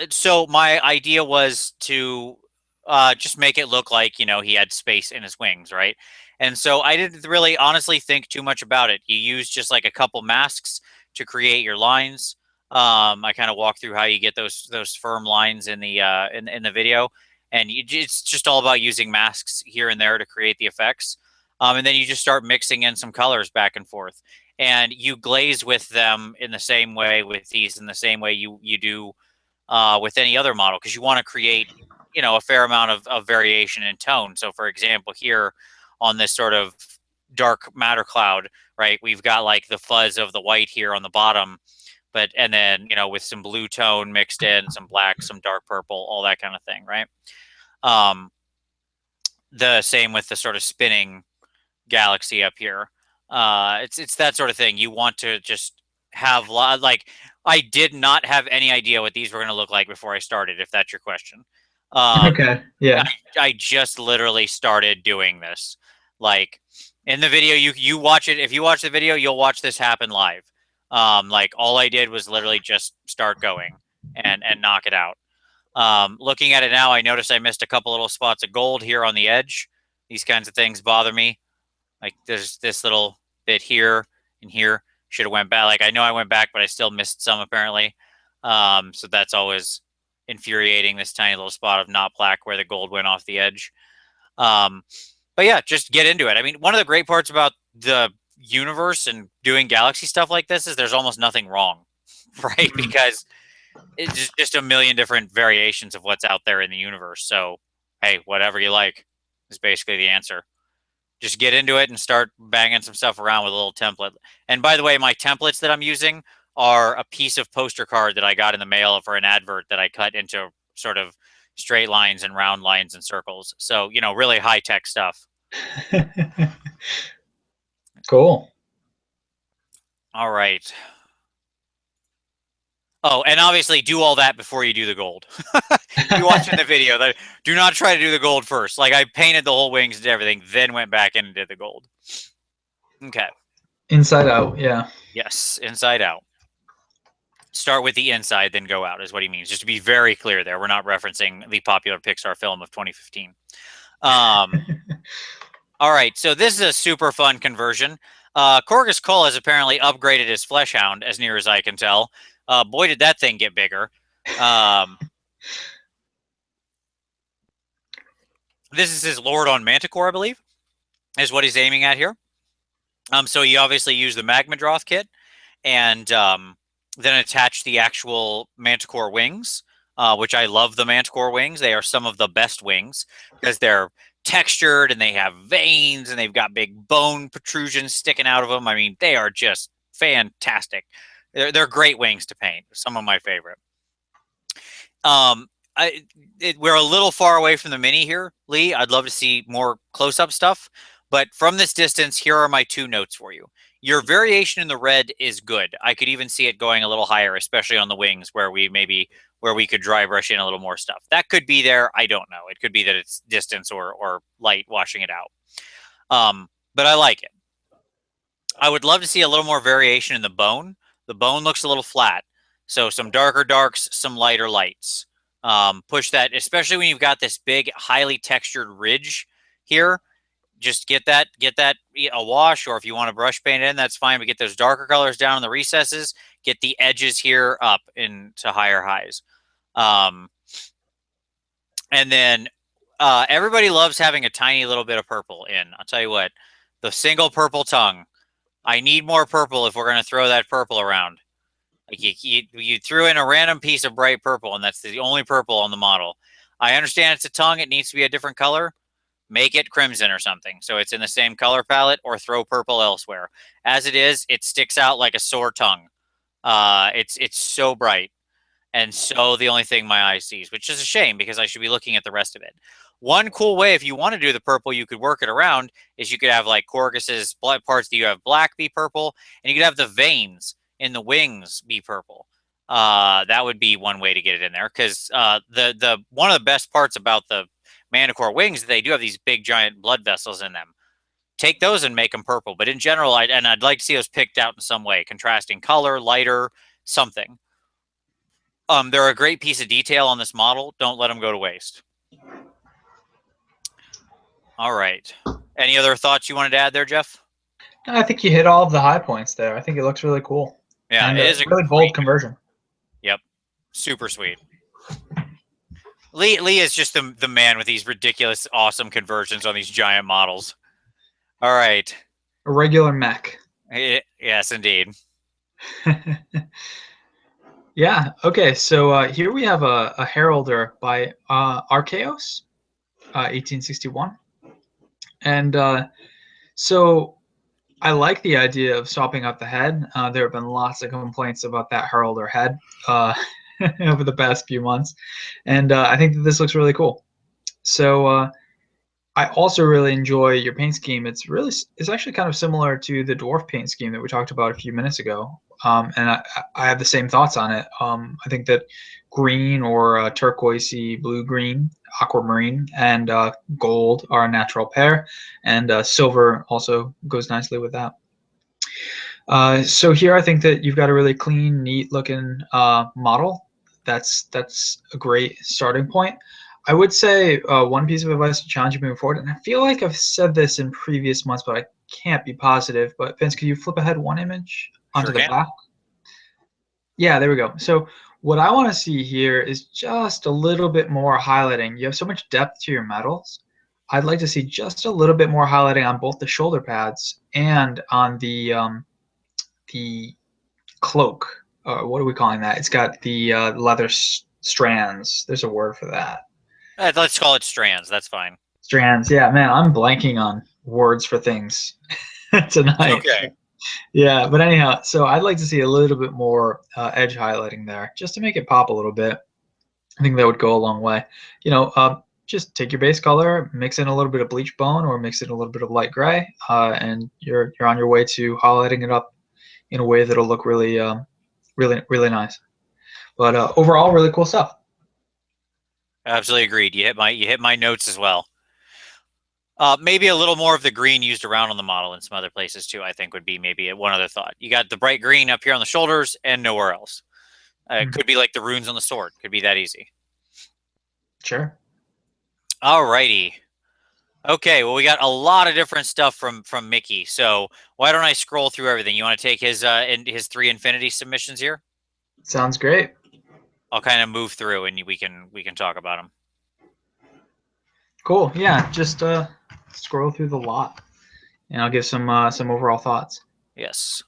So my idea was to just make it look like, he had space in his wings, right? And so I didn't really honestly think too much about it. You use just like a couple masks to create your lines. I kind of walk through how you get those firm lines in the in the video, and it's just all about using masks here and there to create the effects. And then you just start mixing in some colors back and forth, and you glaze with them in the same way with these, in the same way you do with any other model, because you want to create a fair amount of variation in tone. So for example, here on this sort of dark matter cloud, right, we've got like the fuzz of the white here on the bottom, and then with some blue tone mixed in, some black, some dark purple, all that kind of thing, right? The same with the sort of spinning galaxy up here. It's that sort of thing. You want to just have I did not have any idea what these were going to look like before I started, if that's your question. Okay. Yeah. I just literally started doing this. Like in the video, you watch it. If you watch the video, you'll watch this happen live. All I did was literally just start going and knock it out. Looking at it now, I noticed I missed a couple little spots of gold here on the edge. These kinds of things bother me. Like there's this little bit here and here. Should have went back. Like I know I went back, but I still missed some apparently. So that's always infuriating, this tiny little spot of not black where the gold went off the edge. But yeah, just get into it. I mean, one of the great parts about the universe and doing galaxy stuff like this is there's almost nothing wrong, right? Because it's just a million different variations of what's out there in the universe. So, hey, whatever you like is basically the answer. Just get into it and start banging some stuff around with a little template. And by the way, my templates that I'm using are a piece of poster card that I got in the mail for an advert that I cut into sort of straight lines and round lines and circles. So, really high-tech stuff. Cool. All right. Oh, and obviously do all that before you do the gold. You watching the video, do not try to do the gold first. Like I painted the whole wings and everything, then went back in and did the gold. Okay. Inside out, yeah. Yes, inside out. Start with the inside, then go out, is what he means. Just to be very clear there. We're not referencing the popular Pixar film of 2015. All right, so this is a super fun conversion. Corgus Cole has apparently upgraded his Fleshhound, as near as I can tell. Boy, did that thing get bigger. This is his Lord on Manticore, I believe, is what he's aiming at here. So he obviously used the Magma Droth kit, and then attach the actual Manticore wings, which I love the Manticore wings. They are some of the best wings because they're textured and they have veins and they've got big bone protrusions sticking out of them. I mean, they are just fantastic. They're great wings to paint. Some of my favorite. We're a little far away from the mini here, Lee. I'd love to see more close-up stuff. But from this distance, here are my 2 notes for you. Your variation in the red is good. I could even see it going a little higher, especially on the wings where we could dry brush in a little more stuff. That could be there. I don't know. It could be that it's distance or light washing it out. But I like it. I would love to see a little more variation in the bone. The bone looks a little flat. So some darker darks, some lighter lights. Push that, especially when you've got this big, highly textured ridge here. Just get that a wash, or if you want to brush paint in, that's fine. But get those darker colors down in the recesses. Get the edges here up into higher highs. And then everybody loves having a tiny little bit of purple in. I'll tell you what, the single purple tongue. I need more purple if we're going to throw that purple around. Like you threw in a random piece of bright purple, and that's the only purple on the model. I understand it's a tongue. It needs to be a different color. Make it crimson or something, so it's in the same color palette, or throw purple elsewhere. As it is, it sticks out like a sore tongue. It's so bright, and so the only thing my eye sees, which is a shame because I should be looking at the rest of it. One cool way, if you want to do the purple, you could work it around, is you could have like Corgus's parts that you have black be purple, and you could have the veins in the wings be purple. That would be one way to get it in there, because the one of the best parts about the Manticore wings, they do have these big giant blood vessels in them. Take those and make them purple. But in general, I'd like to see those picked out in some way, contrasting color, lighter, something. They're a great piece of detail on this model. Don't let them go to waste. All right. Any other thoughts you wanted to add there, Jeff? I think you hit all of the high points there. I think it looks really cool. Yeah, and it is a really bold conversion. Yep. Super sweet. Lee is just the man with these ridiculous, awesome conversions on these giant models. All right. A regular mech. Yes, indeed. Yeah. Okay. So here we have a heralder by Archaos, 1861. And so I like the idea of swapping out the head. There have been lots of complaints about that heralder head over the past few months. And I think that this looks really cool. So I also really enjoy your paint scheme. It's actually kind of similar to the dwarf paint scheme that we talked about a few minutes ago. And I have the same thoughts on it. I think that green or turquoisey blue-green, aquamarine, and gold are a natural pair, and silver also goes nicely with that. So here I think that you've got a really clean, neat-looking model. That's a great starting point. I would say one piece of advice to challenge you moving forward, and I feel like I've said this in previous months, but I can't be positive. But Vince, could you flip ahead one image onto the back? Yeah, there we go. So what I want to see here is just a little bit more highlighting. You have so much depth to your metals. I'd like to see just a little bit more highlighting on both the shoulder pads and on the cloak. What are we calling that? It's got the leather strands. There's a word for that. Let's call it strands. That's fine. Strands. Yeah, man, I'm blanking on words for things tonight. Okay. Yeah, but anyhow, so I'd like to see a little bit more edge highlighting there, just to make it pop a little bit. I think that would go a long way. You know, just take your base color, mix in a little bit of bleach bone, or mix in a little bit of light gray, and you're on your way to highlighting it up in a way that'll look really, really nice. But overall, really cool stuff. Absolutely agreed. You hit my notes as well. Maybe a little more of the green used around on the model in some other places too, I think would be maybe one other thought. You got the bright green up here on the shoulders and nowhere else. It could be like the runes on the sword. Could be that easy. Sure. Alrighty. Okay, well, we got a lot of different stuff from Mickey. So why don't I scroll through everything? You want to take his 3 infinity submissions here? Sounds great. I'll kind of move through and we can talk about them. Cool. Yeah, just scroll through the lot, and I'll give some overall thoughts. Yes.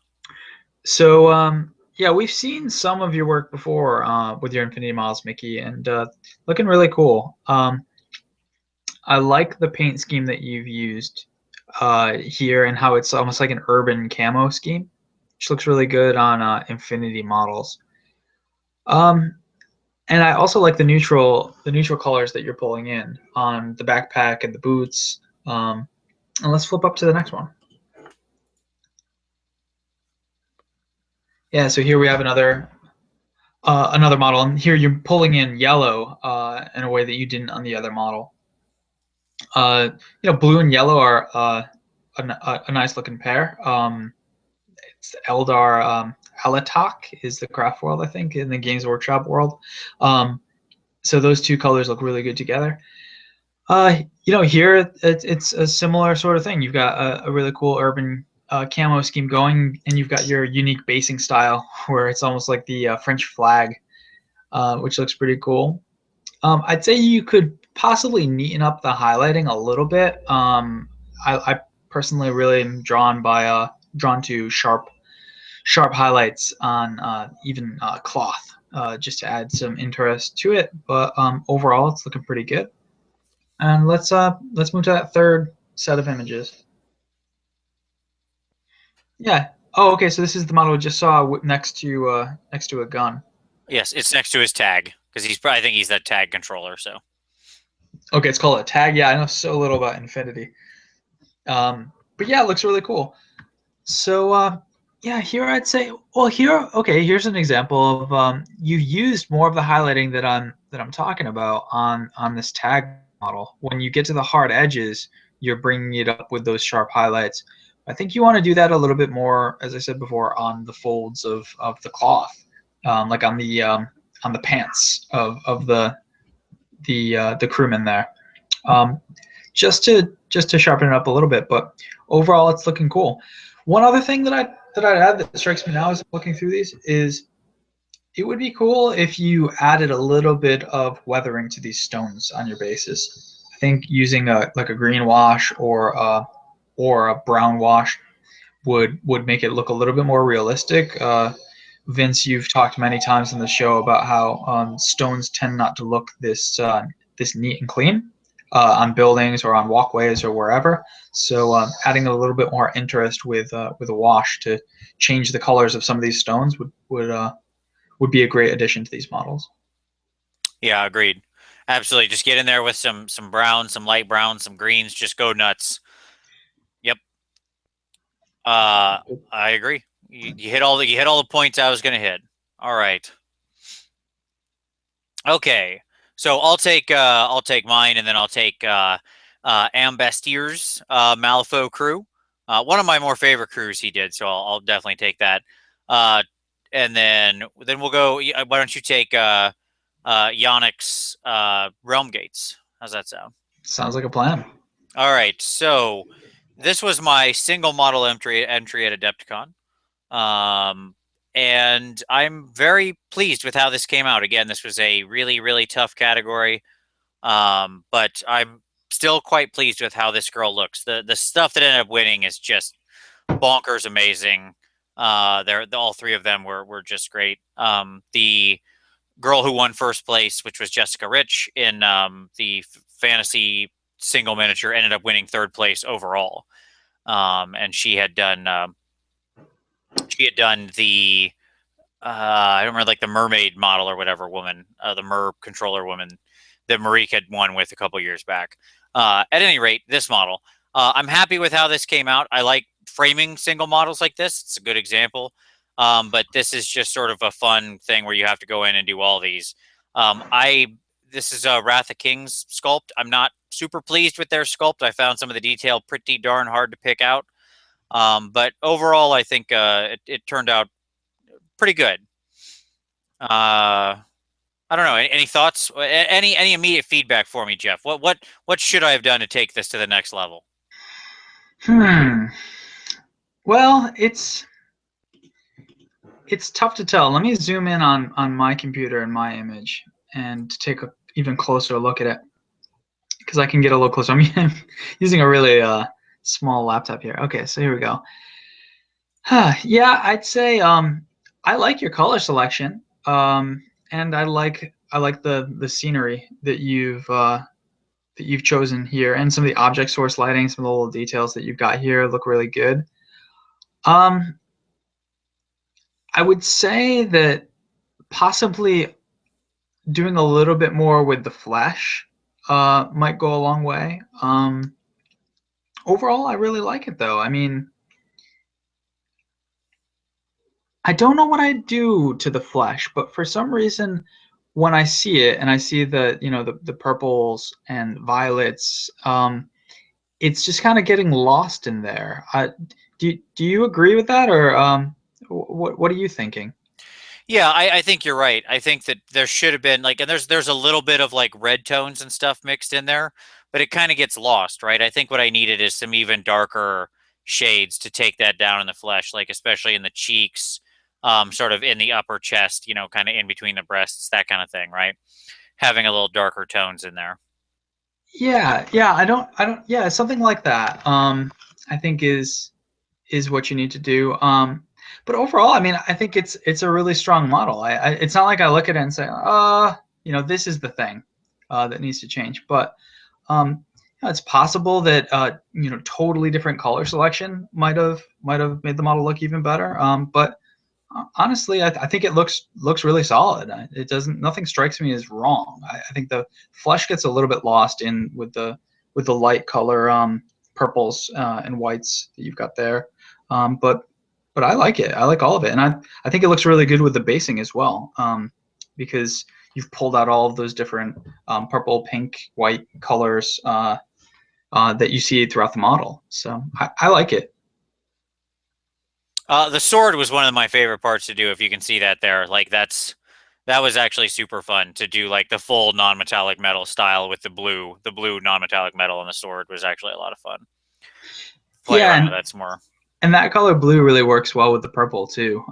So yeah, we've seen some of your work before with your Infinity models, Mickey, and looking really cool. I like the paint scheme that you've used here and how it's almost like an urban camo scheme, which looks really good on Infinity models. And I also like the neutral colors that you're pulling in on the backpack and the boots. And let's flip up to the next one. Yeah, so here we have another model, and here you're pulling in yellow in a way that you didn't on the other model. Blue and yellow are a nice looking pair. It's Eldar Alatak is the craft world, I think, in the Games Workshop world. So those two colors look really good together. Here it's a similar sort of thing. You've got a really cool urban camo scheme going, and you've got your unique basing style where it's almost like the French flag, which looks pretty cool. I'd say you could possibly neaten up the highlighting a little bit. I personally really am drawn to sharp highlights on even cloth, just to add some interest to it. But overall, it's looking pretty good. And let's move to that third set of images. Yeah. Oh, okay. So this is the model we just saw next to a gun. Yes, it's next to his tag because I think he's that tag controller. So. Okay, it's called a tag. Yeah, I know so little about Infinity. But yeah, it looks really cool. So yeah, here I'd say, well, here's an example of you used more of the highlighting that I'm talking about on this tag model. When you get to the hard edges, you're bringing it up with those sharp highlights. I think you want to do that a little bit more, as I said before, on the folds of the cloth, like on the pants of the crewman there, just to sharpen it up a little bit. But overall, it's looking cool. One other thing that I'd add that strikes me now as I'm looking through these is it would be cool if you added a little bit of weathering to these stones on your bases. I think using a green wash or a brown wash would make it look a little bit more realistic. Vince, you've talked many times in the show about how stones tend not to look this neat and clean on buildings or on walkways or wherever. So adding a little bit more interest with a wash to change the colors of some of these stones would be a great addition to these models. Yeah, agreed. Absolutely. Just get in there with some browns, some light browns, some greens. Just go nuts. Yep. I agree. You hit all the points I was going to hit. All right. Okay. So I'll take mine, and then I'll take Ambastier's malifaux crew. One of my more favorite crews he did, so I'll definitely take that. And then we'll go. Why don't you take Yannick's Realm Gates? How's that sound? Sounds like a plan. All right. So this was my single model entry at Adepticon. And I'm very pleased with how this came out. Again, this was a really, really tough category. But I'm still quite pleased with how this girl looks. The stuff that ended up winning is just bonkers amazing. All 3 of them were just great. The girl who won first place, which was Jessica Rich in the fantasy single miniature, ended up winning 3rd place overall. And she had done the I don't remember, like the mermaid model or whatever woman, the mer controller woman that Marique had won with a couple years back. At any rate, this model, I'm happy with how this came out. I like framing single models like this. It's a good example. But this is just sort of a fun thing where you have to go in and do all these. This is a Wrath of Kings sculpt. I'm not super pleased with their sculpt. I found some of the detail pretty darn hard to pick out. But overall, I think it turned out pretty good. I don't know. Any thoughts? Any immediate feedback for me, Jeff? What should I have done to take this to the next level? Hmm. Well, it's tough to tell. Let me zoom in on my computer and my image and take a even closer look at it because I can get a little closer. I'm using a really small laptop here. Okay, so here we go. Yeah, I'd say I like your color selection, and I like the scenery that you've chosen here, and some of the object source lighting, some of the little details that you've got here look really good. Um, I would say that possibly doing a little bit more with the flesh might go a long way. Overall, I really like it though. I mean, I don't know what I do to the flesh, but for some reason, when I see it and I see the purples and violets, it's just kind of getting lost in there. Do you agree with that, or what are you thinking? Yeah, I think you're right. I think that there should have been like, and there's a little bit of like red tones and stuff mixed in there, but it kind of gets lost, right? I think what I needed is some even darker shades to take that down in the flesh, like especially in the cheeks, sort of in the upper chest, kind of in between the breasts, that kind of thing, right? Having a little darker tones in there. Yeah, yeah, something like that. I think is what you need to do. But overall, I mean, I think it's a really strong model. It's not like I look at it and say, this is the thing that needs to change. But it's possible that totally different color selection might have made the model look even better. But honestly, I think it looks really solid. It doesn't nothing strikes me as wrong. I think the flesh gets a little bit lost in with the light color purples and whites that you've got there. But I like it. I like all of it, and I think it looks really good with the basing as well, because you've pulled out all of those different purple, pink, white colors that you see throughout the model. So I like it. The sword was one of my favorite parts to do. If you can see that there, like that was actually super fun to do, like the full non-metallic metal style with the blue non-metallic metal on the sword was actually a lot of fun. Play Yeah, around and with that some more. And that color blue really works well with the purple too.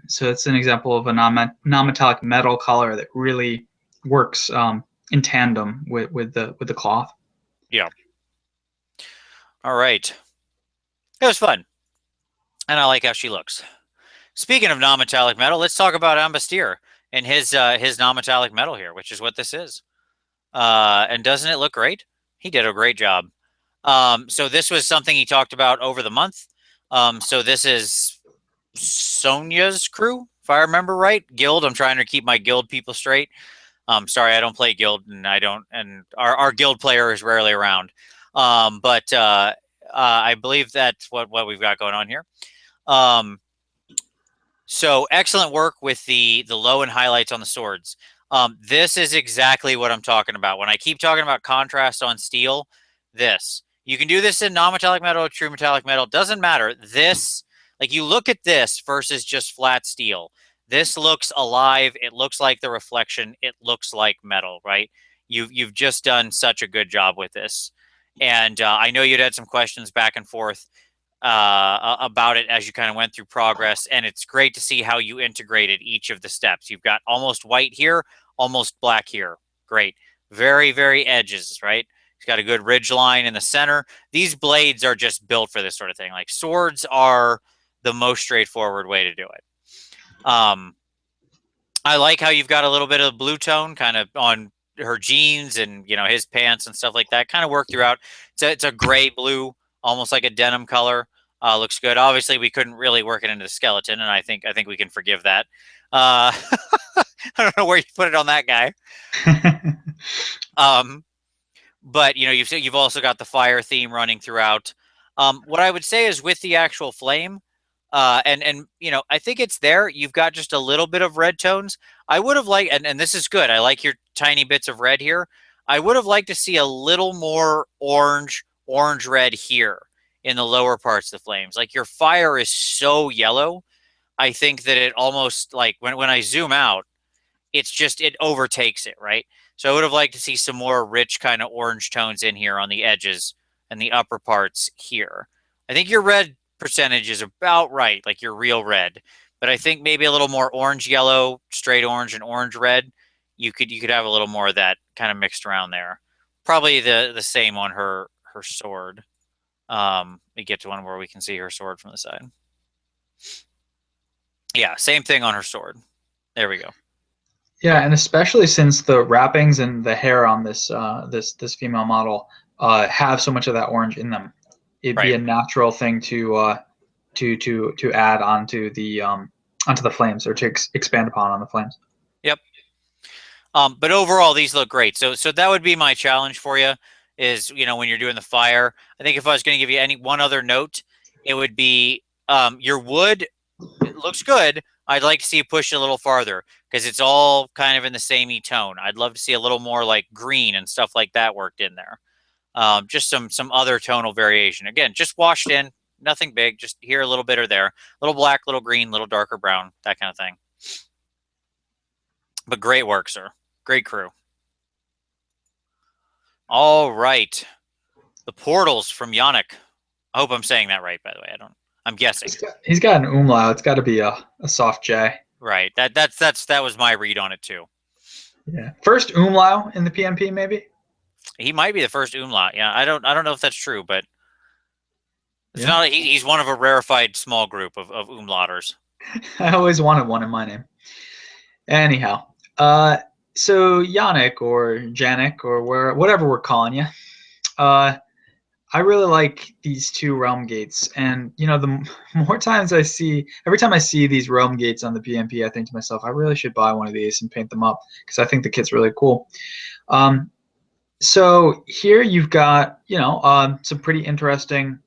So it's an example of a non-metallic metal color that really works in tandem with the cloth. Yeah. All right. It was fun, and I like how she looks. Speaking of non-metallic metal, let's talk about Ambastir and his non-metallic metal here, which is what this is. And doesn't it look great? He did a great job. So this was something he talked about over the month. So this is Sonia's crew, if I remember right. Guild. I'm trying to keep my guild people straight. Sorry, I don't play guild, and I don't, and our guild player is rarely around. But I believe that's what we've got going on here. So excellent work with the low and highlights on the swords. This is exactly what I'm talking about. When I keep talking about contrast on steel, this. You can do this in non-metallic metal or true metallic metal. Doesn't matter. This, like you look at this versus just flat steel. This looks alive. It looks like the reflection. It looks like metal, right? You've just done such a good job with this. And I know you'd had some questions back and forth about it as you kind of went through progress. And it's great to see how you integrated each of the steps. You've got almost white here, almost black here. Great. Very, very edges, right? It's got a good ridge line in the center. These blades are just built for this sort of thing. Like swords are the most straightforward way to do it. I like how you've got a little bit of blue tone kind of on her jeans and his pants and stuff like that. Kind of work throughout. It's a gray blue, almost like a denim color. Looks good. Obviously, we couldn't really work it into the skeleton, and I think we can forgive that. I don't know where you put it on that guy. Um, but you've also got the fire theme running throughout. What I would say is with the actual flame, and I think it's there. You've got just a little bit of red tones. I would have liked, and this is good. I like your tiny bits of red here. I would have liked to see a little more orange red here in the lower parts of the flames. Like your fire is so yellow. I think that it almost like when I zoom out, it's just it overtakes it, right? So I would have liked to see some more rich kind of orange tones in here on the edges and the upper parts here. I think your red percentage is about right, like your real red. But I think maybe a little more orange yellow, straight orange and orange red. You could have a little more of that kind of mixed around there. Probably the same on her sword. We get to one where we can see her sword from the side. Yeah, same thing on her sword. There we go. Yeah, and especially since the wrappings and the hair on this female model have so much of that orange in them, it'd be Right. a natural thing to add onto the flames, or to expand upon on the flames. Yep. But overall, these look great. So that would be my challenge for you is, when you're doing the fire. I think if I was going to give you any one other note, it would be your wood. It looks good. I'd like to see you push it a little farther because it's all kind of in the samey tone. I'd love to see a little more like green and stuff like that worked in there. Just some other tonal variation. Again, just washed in, nothing big. Just here a little bit or there, a little black, little green, little darker brown, that kind of thing. But great work, sir. Great crew. All right. The portals from Yannick. I hope I'm saying that right, by the way. I'm guessing. He's got an umlaut. It's got to be a soft J. Right. That was my read on it too. Yeah. First umlaut in the PmP, maybe? He might be the first umlaut. Yeah. I don't know if that's true, but it's Yeah. not he's one of a rarefied small group of umlauters. I always wanted one in my name. Anyhow, so Yannick or Janik or whatever we're calling you, I really like these two realm gates, and the more times every time I see these realm gates on the PmP, I think to myself, I really should buy one of these and paint them up because I think the kit's really cool. So here you've got some pretty interesting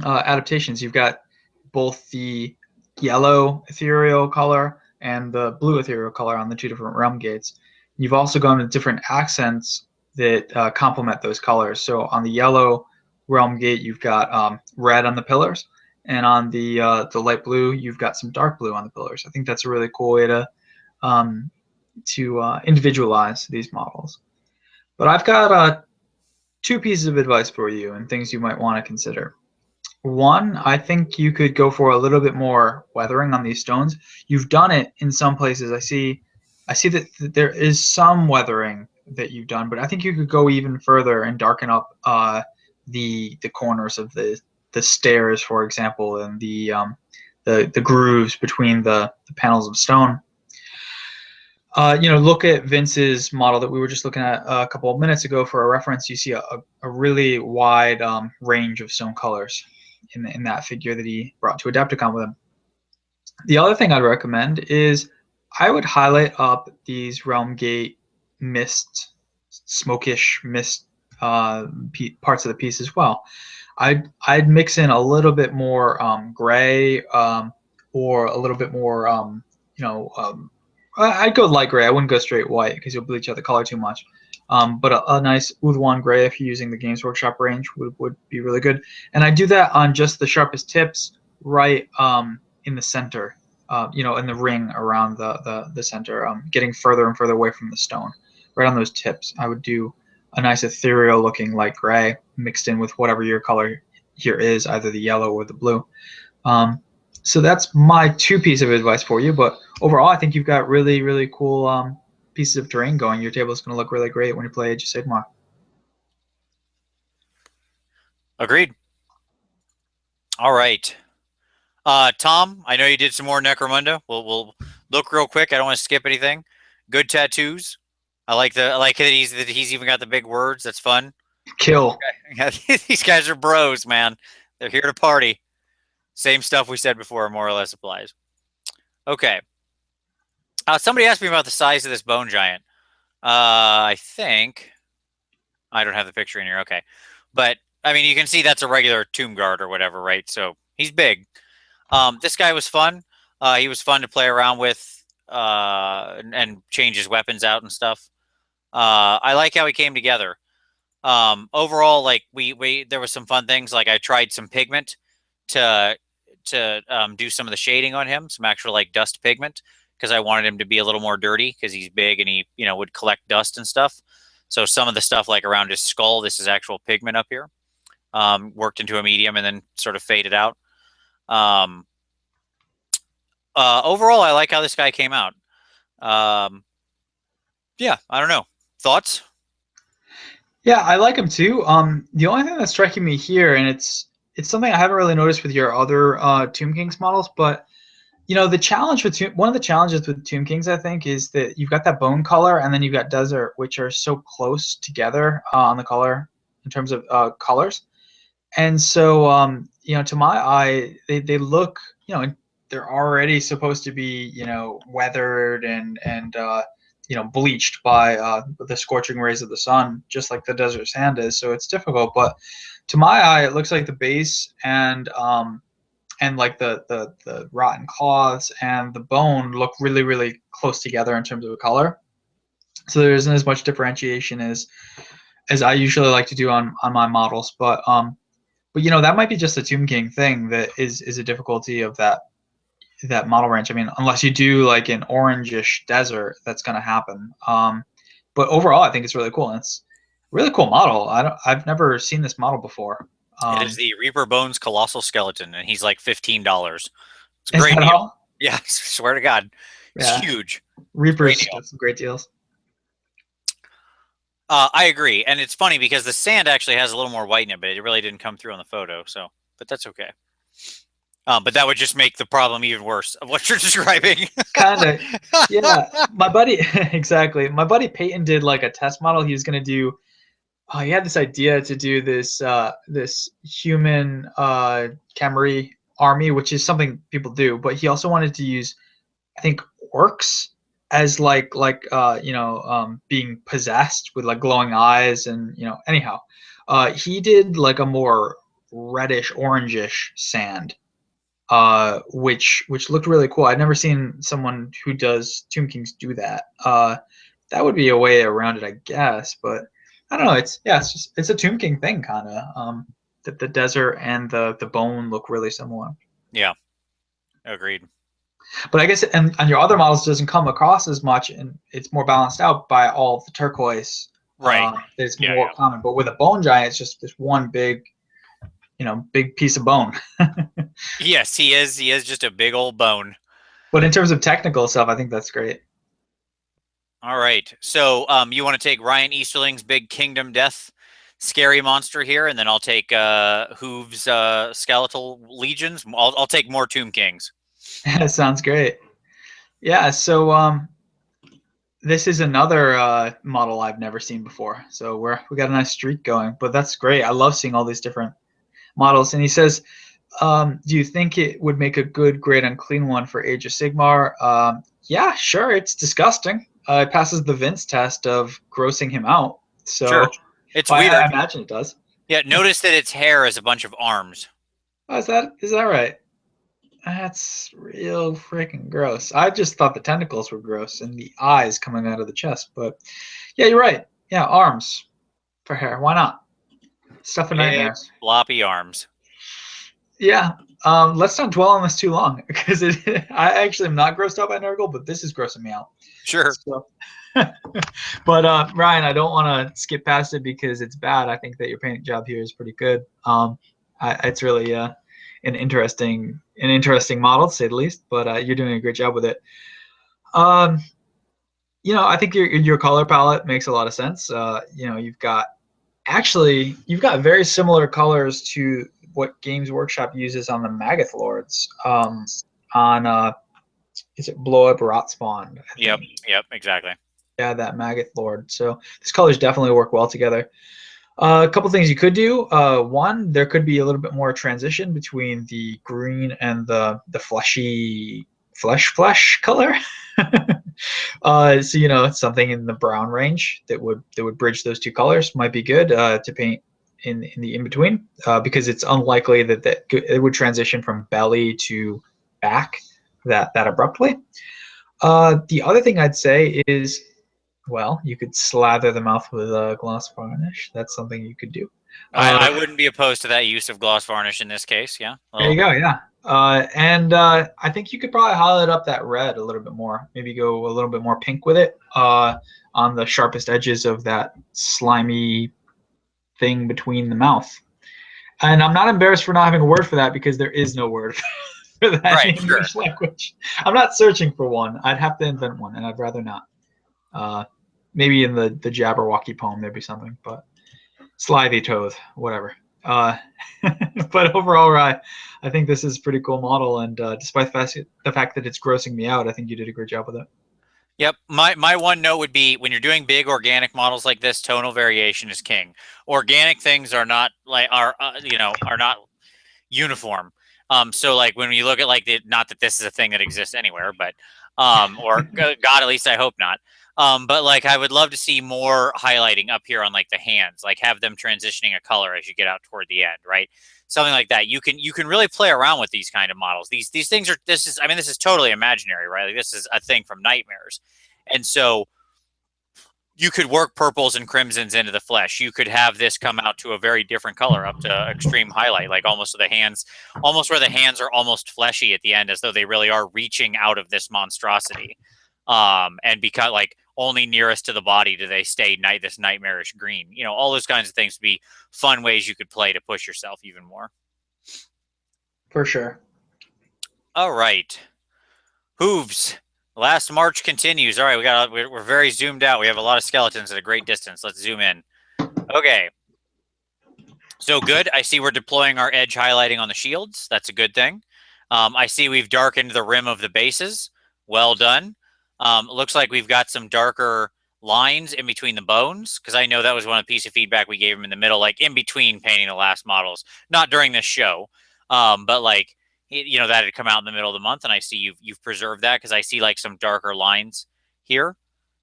adaptations. You've got both the yellow ethereal color and the blue ethereal color on the two different realm gates. You've also gone to different accents that complement those colors. So on the yellow realm gate, you've got red on the pillars, and on the light blue, you've got some dark blue on the pillars. I think that's a really cool way to individualize these models. But I've got two pieces of advice for you and things you might want to consider. One, I think you could go for a little bit more weathering on these stones. You've done it in some places. I see that there is some weathering that you've done, but I think you could go even further and darken up the corners of the stairs, for example, and the grooves between the panels of stone. Look at Vince's model that we were just looking at a couple of minutes ago for a reference. You see a really wide range of stone colors in that figure that he brought to Adepticon with him. The other thing I'd recommend is I would highlight up these Realm Gate mist, smokish mist parts of the piece as well. I'd mix in a little bit more gray or a little bit more I'd go light gray. I wouldn't go straight white because you'll bleach out the color too much. But a nice Oud 1 gray, if you're using the Games Workshop range, would be really good. And I do that on just the sharpest tips right in the center, in the ring around the center, getting further and further away from the stone. Right on those tips, I would do a nice ethereal looking light gray mixed in with whatever your color here is, either the yellow or the blue. So that's my two pieces of advice for you. But overall, I think you've got really, really cool pieces of terrain going. Your table is going to look really great when you play Age of Sigmar. Agreed. All right. Tom, I know you did some more Necromunda. We'll look real quick. I don't want to skip anything. Good tattoos. I like that he's even got the big words. That's fun. Kill. These guys are bros, man. They're here to party. Same stuff we said before more or less applies. Okay. Somebody asked me about the size of this bone giant. I think I don't have the picture in here. Okay. But I mean, you can see that's a regular tomb guard or whatever, right? So he's big. This guy was fun. He was fun to play around with and change his weapons out and stuff. I like how he came together. Overall, like there was some fun things. Like I tried some pigment to do some of the shading on him, some actual like dust pigment because I wanted him to be a little more dirty because he's big and he, would collect dust and stuff. So some of the stuff like around his skull, this is actual pigment up here, worked into a medium and then sort of faded out. Overall, I like how this guy came out. Yeah, I don't know. Thoughts? Yeah, I like him too. The only thing that's striking me here, and it's something I haven't really noticed with your other Tomb Kings models, but the challenge with one of the challenges with Tomb Kings, I think, is that you've got that bone color and then you've got desert, which are so close together on the color in terms of colors. And so, to my eye, they look, they're already supposed to be, weathered and bleached by the scorching rays of the sun, just like the desert sand is. So it's difficult. But to my eye, it looks like the base and like the rotten cloths and the bone look really, really close together in terms of the color. So there isn't as much differentiation as I usually like to do on my models. But that might be just a Tomb King thing that is a difficulty of that model range. I mean, unless you do like an orangish desert, that's going to happen. But overall, I think it's really cool. And it's a really cool model. I've never seen this model before. It is the Reaper Bones Colossal Skeleton, and he's like $15. It's a Is great that deal. all? Yeah, I swear to God. It's huge. Reaper's got some great deals. I agree. And it's funny because the sand actually has a little more white in it, but it really didn't come through on the photo. So, but that's okay. But that would just make the problem even worse of what you're describing. Kind of. Yeah. My buddy, exactly. My buddy Peyton did like a test model. He was going to do, he had this idea to do this human Khmer army, which is something people do, but he also wanted to use, I think, orcs as being possessed with like glowing eyes and anyhow, he did like a more reddish orangish sand, which looked really cool. I'd never seen someone who does Tomb Kings do that. That would be a way around it, I guess, but I don't know. It's a Tomb King thing, kind of. That the desert and the bone look really similar. Yeah, agreed. But I guess and your other models doesn't come across as much, and it's more balanced out by all of the turquoise. Right. It's more common. But with a bone giant, it's just this one big, big piece of bone. Yes, he is. He is just a big old bone. But in terms of technical stuff, I think that's great. All right. So you want to take Ryan Easterling's big Kingdom Death scary monster here, and then I'll take Hooves skeletal legions. I'll take more Tomb Kings. That sounds great. Yeah, so this is another model I've never seen before. So we got a nice streak going, but that's great. I love seeing all these different models. And he says, do you think it would make a good Great Unclean one for Age of Sigmar? Yeah, sure. It's disgusting. It passes the Vince test of grossing him out. So sure. It's weird. I imagine it does. Yeah, notice that its hair is a bunch of arms. Oh, is that right? That's real freaking gross. I just thought the tentacles were gross and the eyes coming out of the chest. But yeah, you're right. Yeah, arms for hair. Why not? Stuff of nightmares. Floppy arms. Yeah. Let's not dwell on this too long because I actually am not grossed out by nurgle, but this is grossing me out. Sure. So, but Ryan, I don't want to skip past it because it's bad. I think that your paint job here is pretty good. It's really an interesting model to say the least. But you're doing a great job with it. I think your color palette makes a lot of sense. You've got very similar colors to what Games Workshop uses on the Magath Lords. Is it Blow Up Rot Spawn? Yep, exactly. Yeah, that Magath Lord. So these colors definitely work well together. A couple things you could do. One, there could be a little bit more transition between the green and the fleshy flesh color. So something in the brown range that would bridge those two colors might be good to paint in the in between, because it's unlikely that it would transition from belly to back that abruptly. The other thing I'd say is, well, you could slather the mouth with gloss varnish. That's something you could do. I wouldn't be opposed to that use of gloss varnish in this case. Yeah. There you go. Yeah. I think you could probably highlight up that red a little bit more. Maybe go a little bit more pink with it on the sharpest edges of that slimy thing between the mouth. And I'm not embarrassed for not having a word for that because there is no word for that in Right, the sure. English language. I'm not searching for one. I'd have to invent one, and I'd rather not. Maybe in the Jabberwocky poem there'd be something, but slithy toes, whatever. But overall, I think this is a pretty cool model, and despite the fact that it's grossing me out, I think you did a great job with it. Yep. My one note would be when you're doing big organic models like this, tonal variation is king. Organic things are not are not uniform. So like when you look at like not that this is a thing that exists anywhere, but or God, at least I hope not. But like I would love to see more highlighting up here on like the hands, like have them transitioning a color as you get out toward the end, right? Something like that. You can really play around with these kind of models. These things are this is totally imaginary, right? Like this is a thing from nightmares. And so you could work purples and crimsons into the flesh. You could have this come out to a very different color up to extreme highlight, like almost where the hands are almost fleshy at the end, as though they really are reaching out of this monstrosity. And because like only nearest to the body do they stay this nightmarish green. You know, all those kinds of things would be fun ways you could play to push yourself even more. For sure. All right. Hooves. Last march continues. All right, we're very zoomed out. We have a lot of skeletons at a great distance. Let's zoom in. Okay. So good. I see we're deploying our edge highlighting on the shields. That's a good thing. I see we've darkened the rim of the bases. Well done. Looks like we've got some darker lines in between the bones, because I know that was one of the piece of feedback we gave him in the middle, like in between painting the last models. Not during this show, but like that had come out in the middle of the month, and I see you've preserved that because I see like some darker lines here.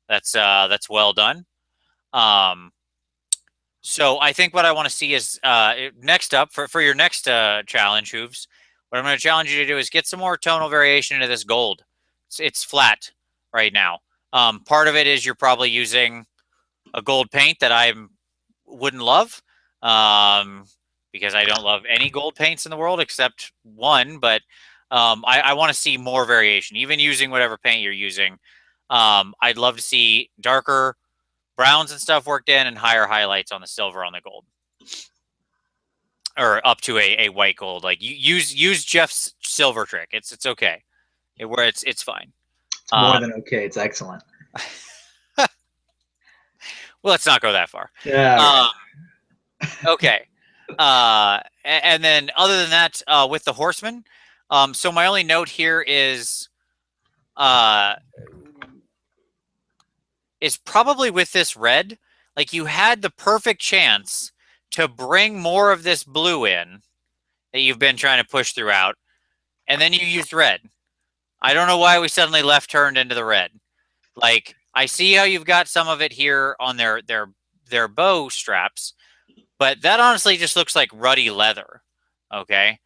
That's well done. So I think what I want to see is next up for your next challenge, Hooves. What I'm going to challenge you to do is get some more tonal variation into this gold. It's flat right now. Part of it is you're probably using a gold paint that I wouldn't love. Because I don't love any gold paints in the world except one, but I want to see more variation, even using whatever paint you're using. I'd love to see darker browns and stuff worked in and higher highlights on the silver on the gold. Or up to a white gold. Like use Jeff's silver trick. It's okay. It's fine. It's more than okay. It's excellent. Well, let's not go that far. Yeah. Okay. And then other than that, with the horsemen, so my only note here is probably with this red, like you had the perfect chance to bring more of this blue in that you've been trying to push throughout, and then you used red. I don't know why we suddenly left turned into the red. Like I see how you've got some of it here on their bow straps, but that honestly just looks like ruddy leather, okay?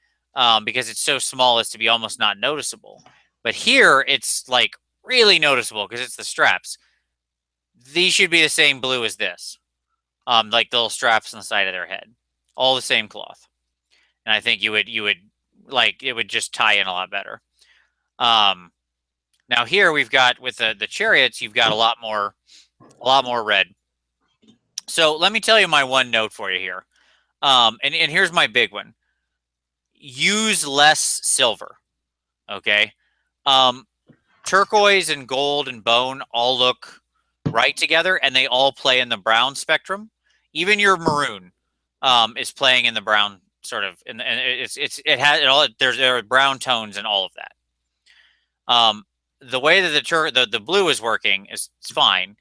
Because it's so small as to be almost not noticeable. But here, it's like really noticeable because it's the straps. These should be the same blue as this, like the little straps on the side of their head, all the same cloth. And I think you would like it would just tie in a lot better. Now here we've got with the chariots, you've got a lot more red. So let me tell you my one note for you here. And here's my big one. Use less silver. Okay. Turquoise and gold and bone all look right together, and they all play in the brown spectrum. Even your maroon is playing in the brown sort of, and it has it all. There are brown tones and all of that. The way that the blue is working is fine.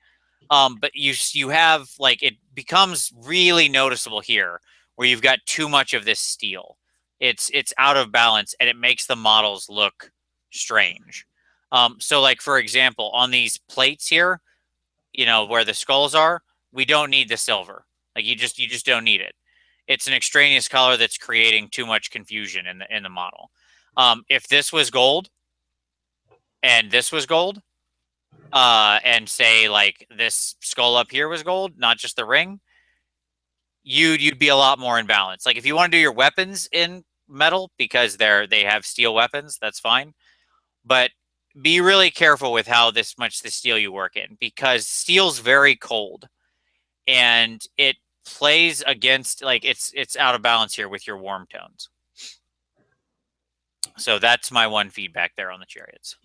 But you have like it becomes really noticeable here where you've got too much of this steel. It's out of balance and it makes the models look strange. So like for example, on these plates here, where the skulls are, we don't need the silver. Like you just don't need it. It's an extraneous color that's creating too much confusion in the model. If this was gold and this was gold, and say like this skull up here was gold, not just the ring, you'd be a lot more in balance. Like if you want to do your weapons in metal because they have steel weapons. That's fine, but be really careful with how much the steel you work in, because steel's very cold, and it plays against, like, it's out of balance here with your warm tones. So that's my one feedback there on the chariots.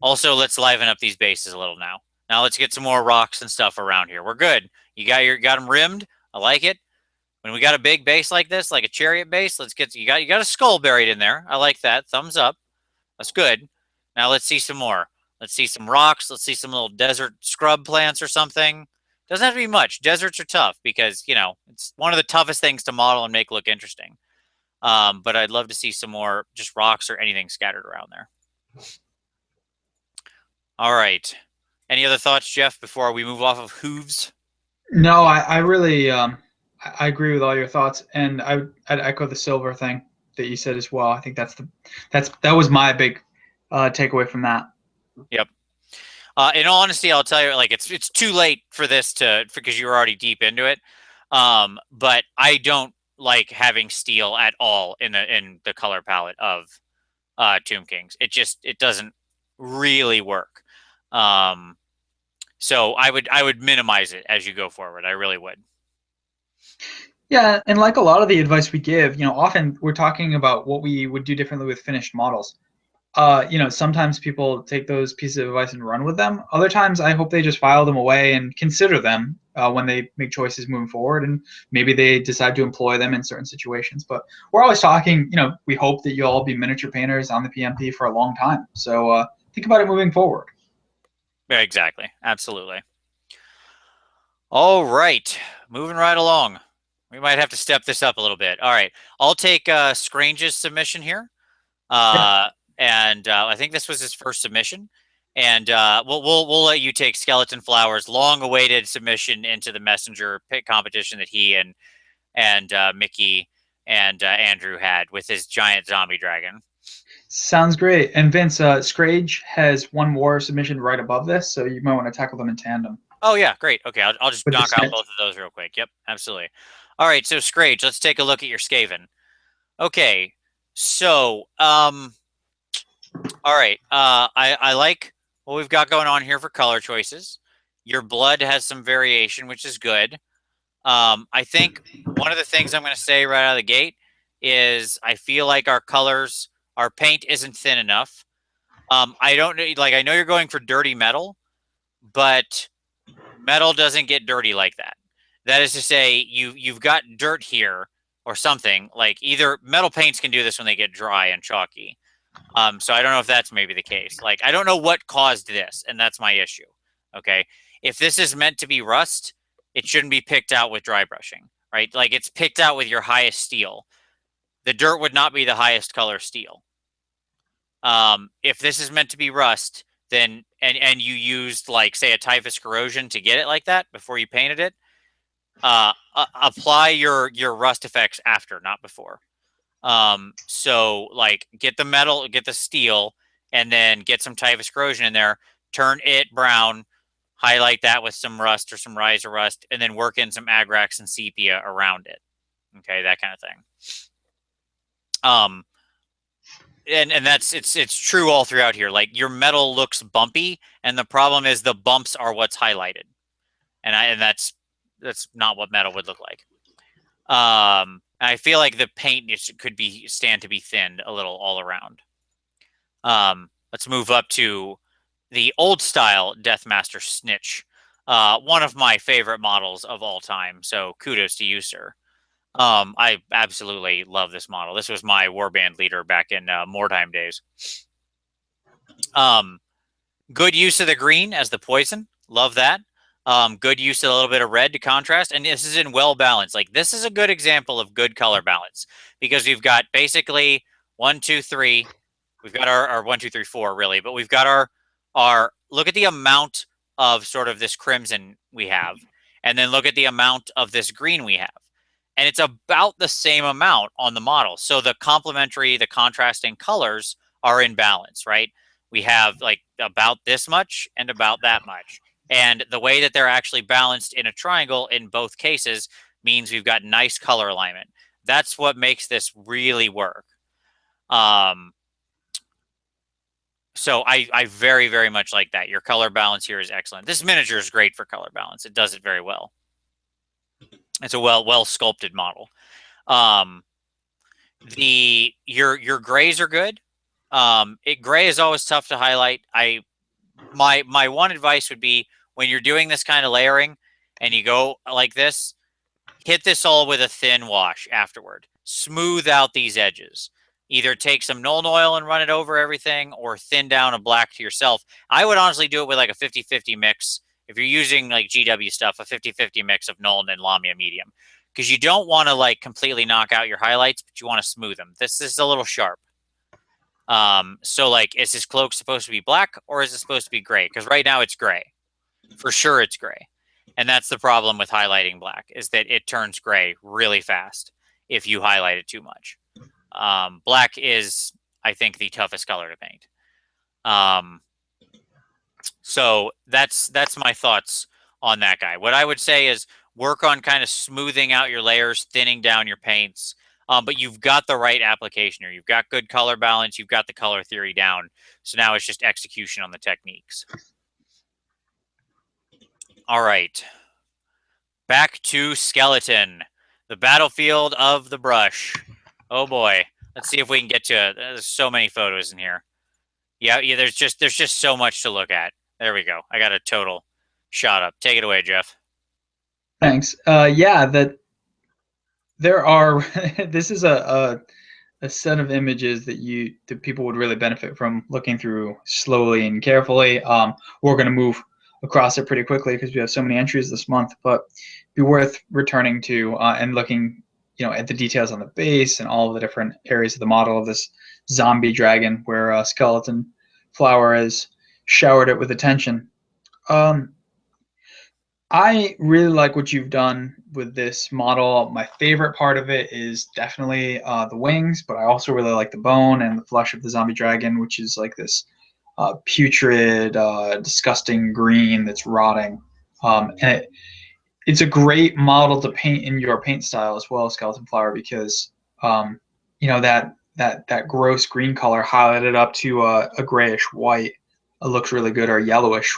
Also, let's liven up these bases a little now. Now let's get some more rocks and stuff around here. We're good. You got them rimmed. I like it. When we got a big base like this, like a chariot base, you got a skull buried in there. I like that. Thumbs up. That's good. Now let's see some more. Let's see some rocks. Let's see some little desert scrub plants or something. Doesn't have to be much. Deserts are tough because, it's one of the toughest things to model and make look interesting. But I'd love to see some more just rocks or anything scattered around there. All right. Any other thoughts, Jeff, before we move off of Hooves? No, I really I agree with all your thoughts, and I'd echo the silver thing that you said as well. I think that was my big takeaway from that. Yep. In all honesty, I'll tell you, like, it's too late for this because you're already deep into it. But I don't like having steel at all in the color palette of Tomb Kings. It doesn't really work. So I would minimize it as you go forward. I really would. Yeah, and like a lot of the advice we give, often we're talking about what we would do differently with finished models. Sometimes people take those pieces of advice and run with them. Other times, I hope they just file them away and consider them when they make choices moving forward, and maybe they decide to employ them in certain situations. But we're always talking, we hope that you'll all be miniature painters on the PmP for a long time. So think about it moving forward. Yeah, exactly. Absolutely. All right. Moving right along. We might have to step this up a little bit. All right. I'll take Scrange's submission here. And I think this was his first submission. And we'll let you take Skeleton Flowers' long-awaited submission into the messenger pick competition that he and Mickey and Andrew had with his giant zombie dragon. Sounds great. And Vince, Scrage has one more submission right above this, so you might want to tackle them in tandem. Oh, yeah, great. Okay, I'll just With knock out both of those real quick. Yep, absolutely. All right, so Scrage, let's take a look at your Skaven. Okay, so, all right, I like what we've got going on here for color choices. Your blood has some variation, which is good. I think one of the things I'm going to say right out of the gate is I feel like our paint isn't thin enough. I don't know, like, I know you're going for dirty metal, but metal doesn't get dirty like that. That is to say, you've got dirt here or something. Like, either metal paints can do this when they get dry and chalky. So I don't know if that's maybe the case. Like, I don't know what caused this, and that's my issue. Okay, if this is meant to be rust, it shouldn't be picked out with dry brushing, right? Like, it's picked out with your highest steel. The dirt would not be the highest color steel. If this is meant to be rust, then and you used, like, say, a typhus corrosion to get it like that before you painted it, apply your rust effects after, not before. So, like, get the metal, get the steel, and then get some typhus corrosion in there, turn it brown, highlight that with some rust or some riser rust, and then work in some agrax and sepia around it. Okay, that kind of thing. And it's true all throughout here. Like, your metal looks bumpy, and the problem is the bumps are what's highlighted, and that's not what metal would look like. I feel like the paint could stand to be thinned a little all around. Let's move up to the old style Deathmaster Snitch, one of my favorite models of all time. So kudos to you, sir. I absolutely love this model. This was my warband leader back in Mordheim days. Good use of the green as the poison. Love that. Good use of a little bit of red to contrast. And this is in well balance. Like, this is a good example of good color balance, because we've got basically 1, 2, 3. We've got our 1, 2, 3, 4 really, but we've got our look at the amount of sort of this crimson we have, and then look at the amount of this green we have. And it's about the same amount on the model. So the contrasting colors are in balance, right? We have, like, about this much and about that much. And the way that they're actually balanced in a triangle in both cases means we've got nice color alignment. That's what makes this really work. So I very, very much like that. Your color balance here is excellent. This miniature is great for color balance. It does it very well. It's a well sculpted model. Um, your grays are good. Gray is always tough to highlight. My one advice would be when you're doing this kind of layering and you go like this, hit this all with a thin wash afterward. Smooth out these edges. Either take some Nuln oil and run it over everything or thin down a black to yourself. I would honestly do it with like a 50-50 mix. If you're using like GW stuff, a 50-50 mix of Nuln and Lamia medium. Because you don't want to like completely knock out your highlights, but you want to smooth them. This is a little sharp. So like, is this cloak supposed to be black or is it supposed to be gray? Because right now it's gray. For sure it's gray. And that's the problem with highlighting black, is that it turns gray really fast if you highlight it too much. Black is, I think, the toughest color to paint. So that's my thoughts on that guy. What I would say is work on kind of smoothing out your layers, thinning down your paints. But you've got the right application here. You've got good color balance. You've got the color theory down. So now it's just execution on the techniques. All right. Back to skeleton, the battlefield of the brush. Oh boy. Let's see if we can get to it. There's so many photos in here. Yeah, there's just so much to look at. There we go. I got a total shot up. Take it away, Jeff. Thanks. Yeah, that there are. This is a set of images that people would really benefit from looking through slowly and carefully. We're going to move across it pretty quickly because we have so many entries this month, but be worth returning to and looking, at the details on the base and all of the different areas of the model of this zombie dragon, where skeleton flower has showered it with attention. I really like what you've done with this model. My favorite part of it is definitely the wings, but I also really like the bone and the flesh of the zombie dragon, which is like this putrid, disgusting green that's rotting. And it's a great model to paint in your paint style as well, skeleton flower, because that gross green color highlighted up to a grayish white looks really good, or yellowish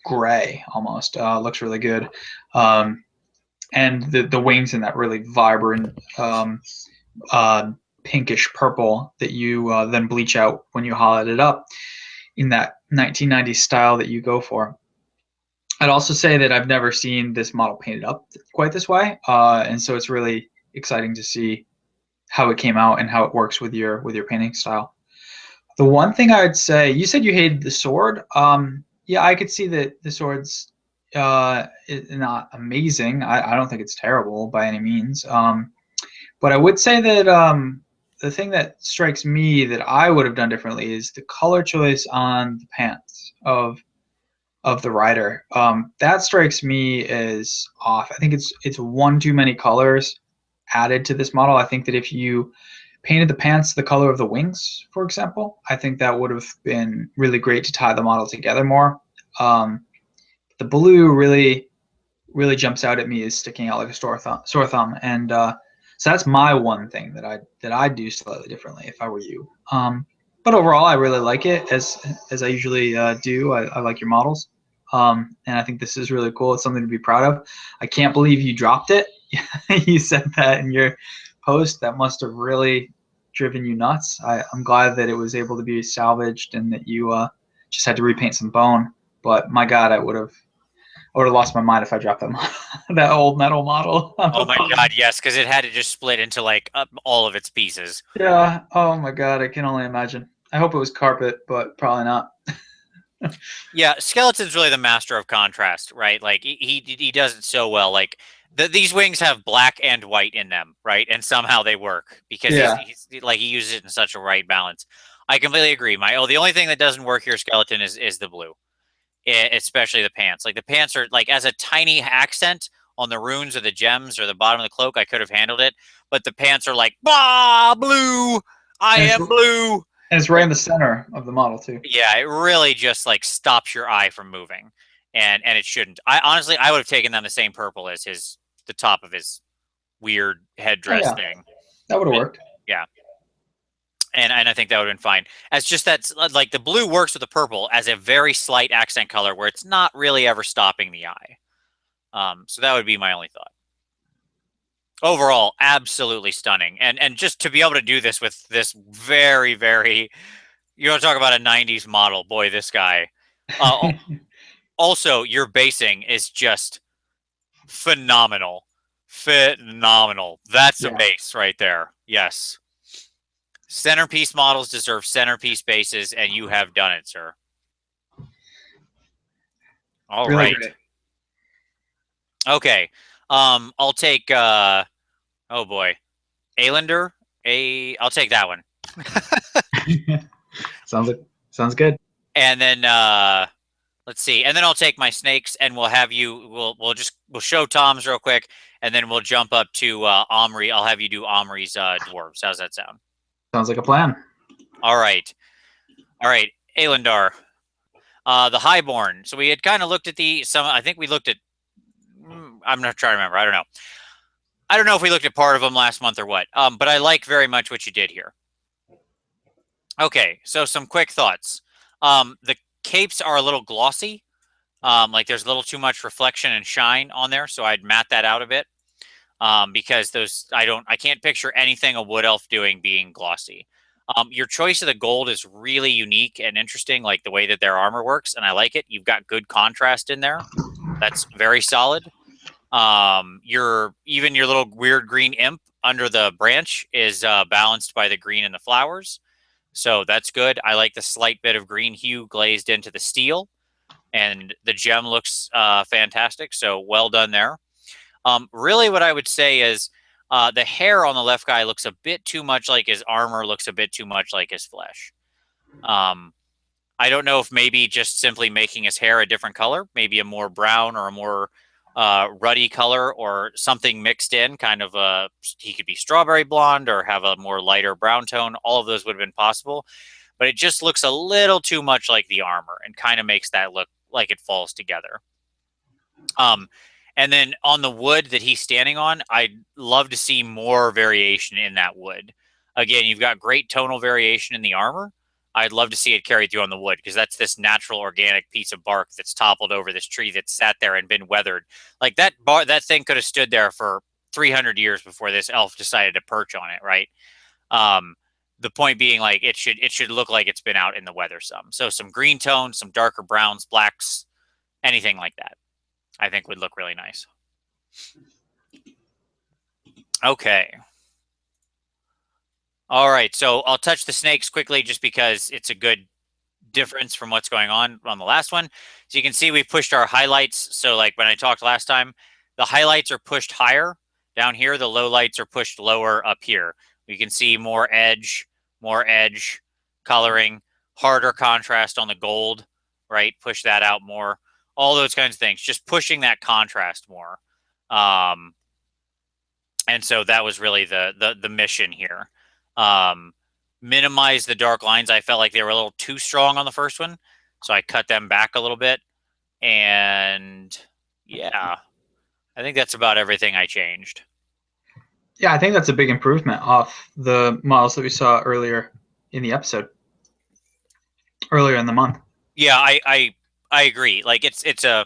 gray almost looks really good. And the wings in that really vibrant pinkish purple that you then bleach out when you highlight it up in that 1990s style that you go for. I'd also say that I've never seen this model painted up quite this way, and so it's really exciting to see how it came out and how it works with your painting style. The one thing I would say, you said you hated the sword. Yeah, I could see that the sword's not amazing. I don't think it's terrible by any means. But I would say that the thing that strikes me that I would have done differently is the color choice on the pants of the rider. That strikes me as off. I think it's one too many colors added to this model. I think that if you painted the pants the color of the wings, for example, I think that would have been really great to tie the model together more. The blue really jumps out at me as sticking out like a sore thumb, and so that's my one thing that I'd do slightly differently if I were you. But overall, I really like it, as I usually do. I like your models, and I think this is really cool. It's something to be proud of. I can't believe you dropped it. You said that in your post. That must have really driven you nuts. I'm glad that it was able to be salvaged and that you just had to repaint some bone. But my God, I would have lost my mind if I dropped that old metal model. Oh my God, yes, because it had to just split into like all of its pieces. Yeah. Oh my God, I can only imagine. I hope it was carpet, but probably not. Yeah, Skeleton's really the master of contrast, right? Like he does it so well. Like these wings have black and white in them, right? And somehow they work because he's like he uses it in such a right balance. I completely agree. The only thing that doesn't work here, Skeleton, is the blue, especially the pants. Like the pants are like as a tiny accent on the runes or the gems or the bottom of the cloak, I could have handled it. But the pants are like, bah, blue. I am blue. And it's right in the center of the model too. Yeah, it really just like stops your eye from moving, and it shouldn't. I honestly, I would have taken them the same purple as the top of his weird headdress thing. That would have worked. Yeah. And I think that would have been fine. As just that's like the blue works with the purple as a very slight accent color where it's not really ever stopping the eye. So that would be my only thought. Overall, absolutely stunning. And just to be able to do this with this very, very, you want to talk about a 90s model, boy, this guy. Also, your basing is just phenomenal. Phenomenal. That's a Yeah, base right there. Yes. Centerpiece models deserve centerpiece bases, and you have done it, sir. All really right. great. Okay. I'll take oh boy. Alander. I'll take that one. Sounds good. And then let's see. And then I'll take my snakes and we'll have you we'll show Tom's real quick and then we'll jump up to Omry. I'll have you do Omry's dwarves. How's that sound? Sounds like a plan. All right. All right. Alandar. The Highborn. So we had kind of looked at I think we looked at I'm not trying to remember. I don't know. I don't know if we looked at part of them last month or what. But I like very much what you did here. Okay, so some quick thoughts. The capes are a little glossy. Like there's a little too much reflection and shine on there, so I'd matte that out a bit. Because those I can't picture anything a wood elf doing being glossy. Your choice of the gold is really unique and interesting, like the way that their armor works, and I like it. You've got good contrast in there. That's very solid. Your little weird green imp under the branch is balanced by the green in the flowers. So that's good. I like the slight bit of green hue glazed into the steel, and the gem looks fantastic. So well done there. Really, what I would say is the hair on the left guy looks a bit too much like his armor, looks a bit too much like his flesh. I don't know if maybe just simply making his hair a different color, maybe a more brown or a more ruddy color or something mixed in, kind of he could be strawberry blonde or have a more lighter brown tone. All of those would have been possible, but it just looks a little too much like the armor and kind of makes that look like it falls together. And then on the wood that he's standing on, I'd love to see more variation in that wood. Again, you've got great tonal variation in the armor. I'd love to see it carried through on the wood because that's this natural organic piece of bark that's toppled over this tree that's sat there and been weathered. Like that thing could have stood there for 300 years before this elf decided to perch on it, right? The point being, like it should look like it's been out in the weather some. So some green tones, some darker browns, blacks, anything like that, I think would look really nice. Okay. All right, so I'll touch the snakes quickly just because it's a good difference from what's going on the last one. So you can see we pushed our highlights. So like when I talked last time, the highlights are pushed higher down here. The lowlights are pushed lower up here. We can see more edge coloring, harder contrast on the gold, right? Push that out more. All those kinds of things, just pushing that contrast more. And so that was really the mission here. Minimize the dark lines. I felt like they were a little too strong on the first one, so I cut them back a little bit. And yeah, I think that's about everything I changed. Yeah, I think that's a big improvement off the models that we saw earlier in the episode, earlier in the month. Yeah, I agree. Like it's a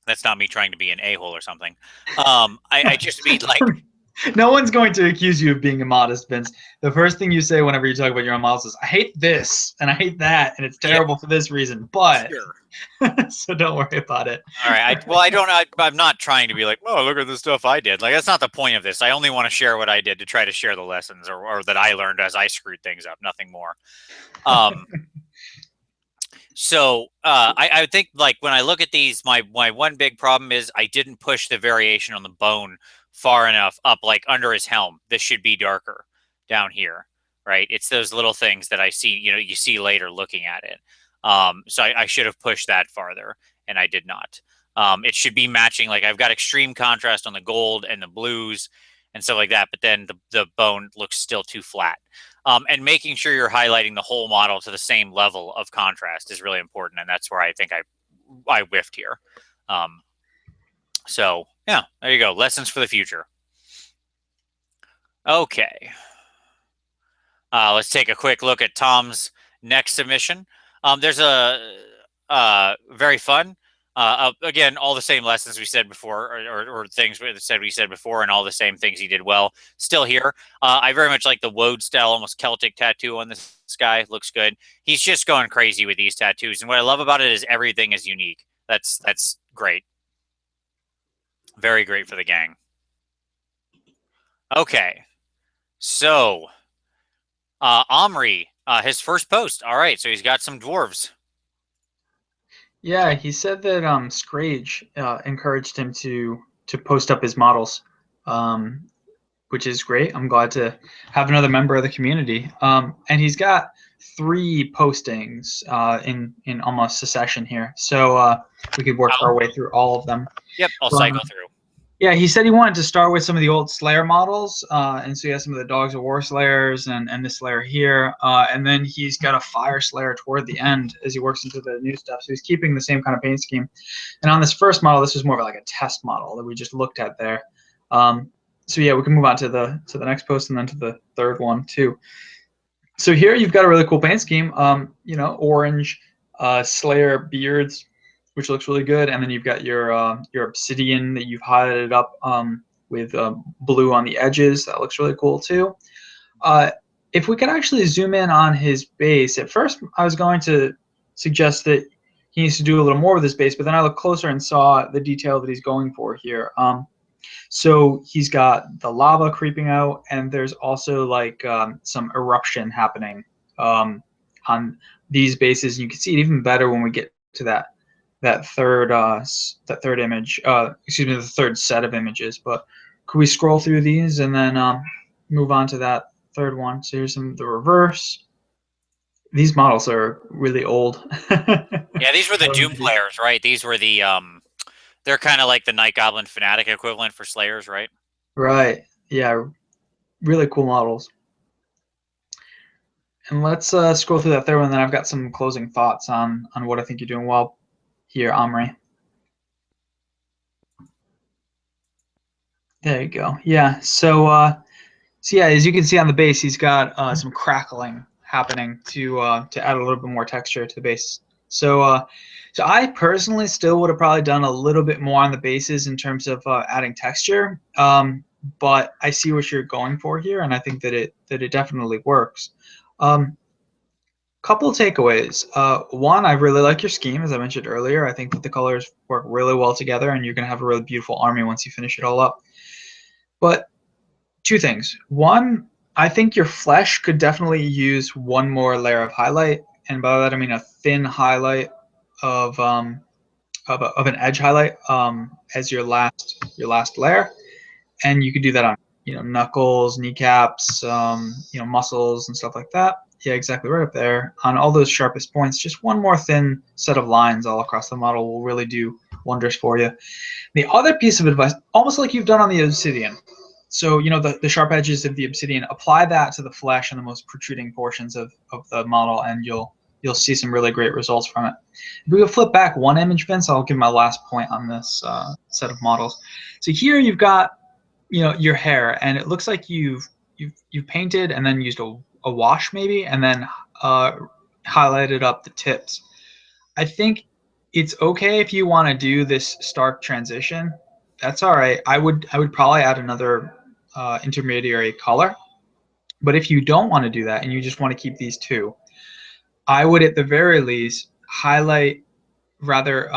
that's not me trying to be an a-hole or something. I just mean like no one's going to accuse you of being immodest, Vince. The first thing you say whenever you talk about your own models is, I hate this and I hate that, and it's terrible for this reason, but sure. So don't worry about it. All right. I'm not trying to be like, oh, look at the stuff I did. Like, that's not the point of this. I only want to share what I did to try to share the lessons or that I learned as I screwed things up. Nothing more. So I think like when I look at these, my one big problem is I didn't push the variation on the bone far enough up, like under his helm. This should be darker down here, right? It's those little things that I see, you see later looking at it. So I should have pushed that farther, and I did not. It should be matching. Like I've got extreme contrast on the gold and the blues and stuff like that, but then the bone looks still too flat. And making sure you're highlighting the whole model to the same level of contrast is really important, and that's where I think I whiffed here. So yeah, there you go. Lessons for the future. Okay. Let's take a quick look at Tom's next submission. There's a very fun. Again, all the same lessons we said before, or things we said before, and all the same things he did well. Still here. I very much like the woad style, almost Celtic tattoo on this guy. Looks good. He's just going crazy with these tattoos, and what I love about it is everything is unique. That's great. Very great for the gang. Okay, so Omry, his first post. All right, so he's got some dwarves. Yeah, he said that Scrage encouraged him to post up his models, which is great. I'm glad to have another member of the community. And he's got 3 postings in almost succession here, so we could work our way through all of them. Yep, I'll cycle through. Yeah, he said he wanted to start with some of the old Slayer models, and so he has some of the Dogs of War Slayers and this Slayer here, and then he's got a Fire Slayer toward the end as he works into the new stuff. So he's keeping the same kind of paint scheme. And on this first model, this was more of like a test model that we just looked at there. So yeah, we can move on to the next post and then to the third one too. So here you've got a really cool paint scheme. You know, orange Slayer beards, which looks really good, and then you've got your obsidian that you've highlighted up with blue on the edges. That looks really cool too. If we could actually zoom in on his base, at first I was going to suggest that he needs to do a little more with his base, but then I looked closer and saw the detail that he's going for here. So he's got the lava creeping out, and there's also like some eruption happening on these bases. You can see it even better when we get to that third image, excuse me, the third set of images. But could we scroll through these and then move on to that third one? So here's the reverse. These models are really old. Yeah, these were the Doom players, right? These were the they're kind of like the Night Goblin Fanatic equivalent for Slayers, right? Right. Yeah, really cool models. And let's scroll through that third one, and then I've got some closing thoughts on what I think you're doing well here, Omry. There you go. Yeah. So yeah, as you can see on the base, he's got some crackling happening to add a little bit more texture to the base. So so I personally still would have probably done a little bit more on the bases in terms of adding texture. But I see what you're going for here, and I think that it definitely works. Couple of takeaways. One, I really like your scheme, as I mentioned earlier. I think that the colors work really well together, and you're going to have a really beautiful army once you finish it all up. But 2 things. One, I think your flesh could definitely use one more layer of highlight, and by that I mean a thin highlight of an edge highlight as your last layer, and you could do that on knuckles, kneecaps, muscles and stuff like that. Yeah, exactly, right up there on all those sharpest points. Just one more thin set of lines all across the model will really do wonders for you. The other piece of advice, almost like you've done on the obsidian. So the sharp edges of the obsidian, apply that to the flesh and the most protruding portions of the model, and you'll see some really great results from it. If we go flip back one image, Vince, I'll give my last point on this set of models. So here you've got your hair, and it looks like you've painted and then used a wash maybe, and then highlighted up the tips. I think it's okay if you want to do this stark transition. That's all right. I would probably add another intermediary color. But if you don't want to do that and you just want to keep these 2, I would at the very least highlight, rather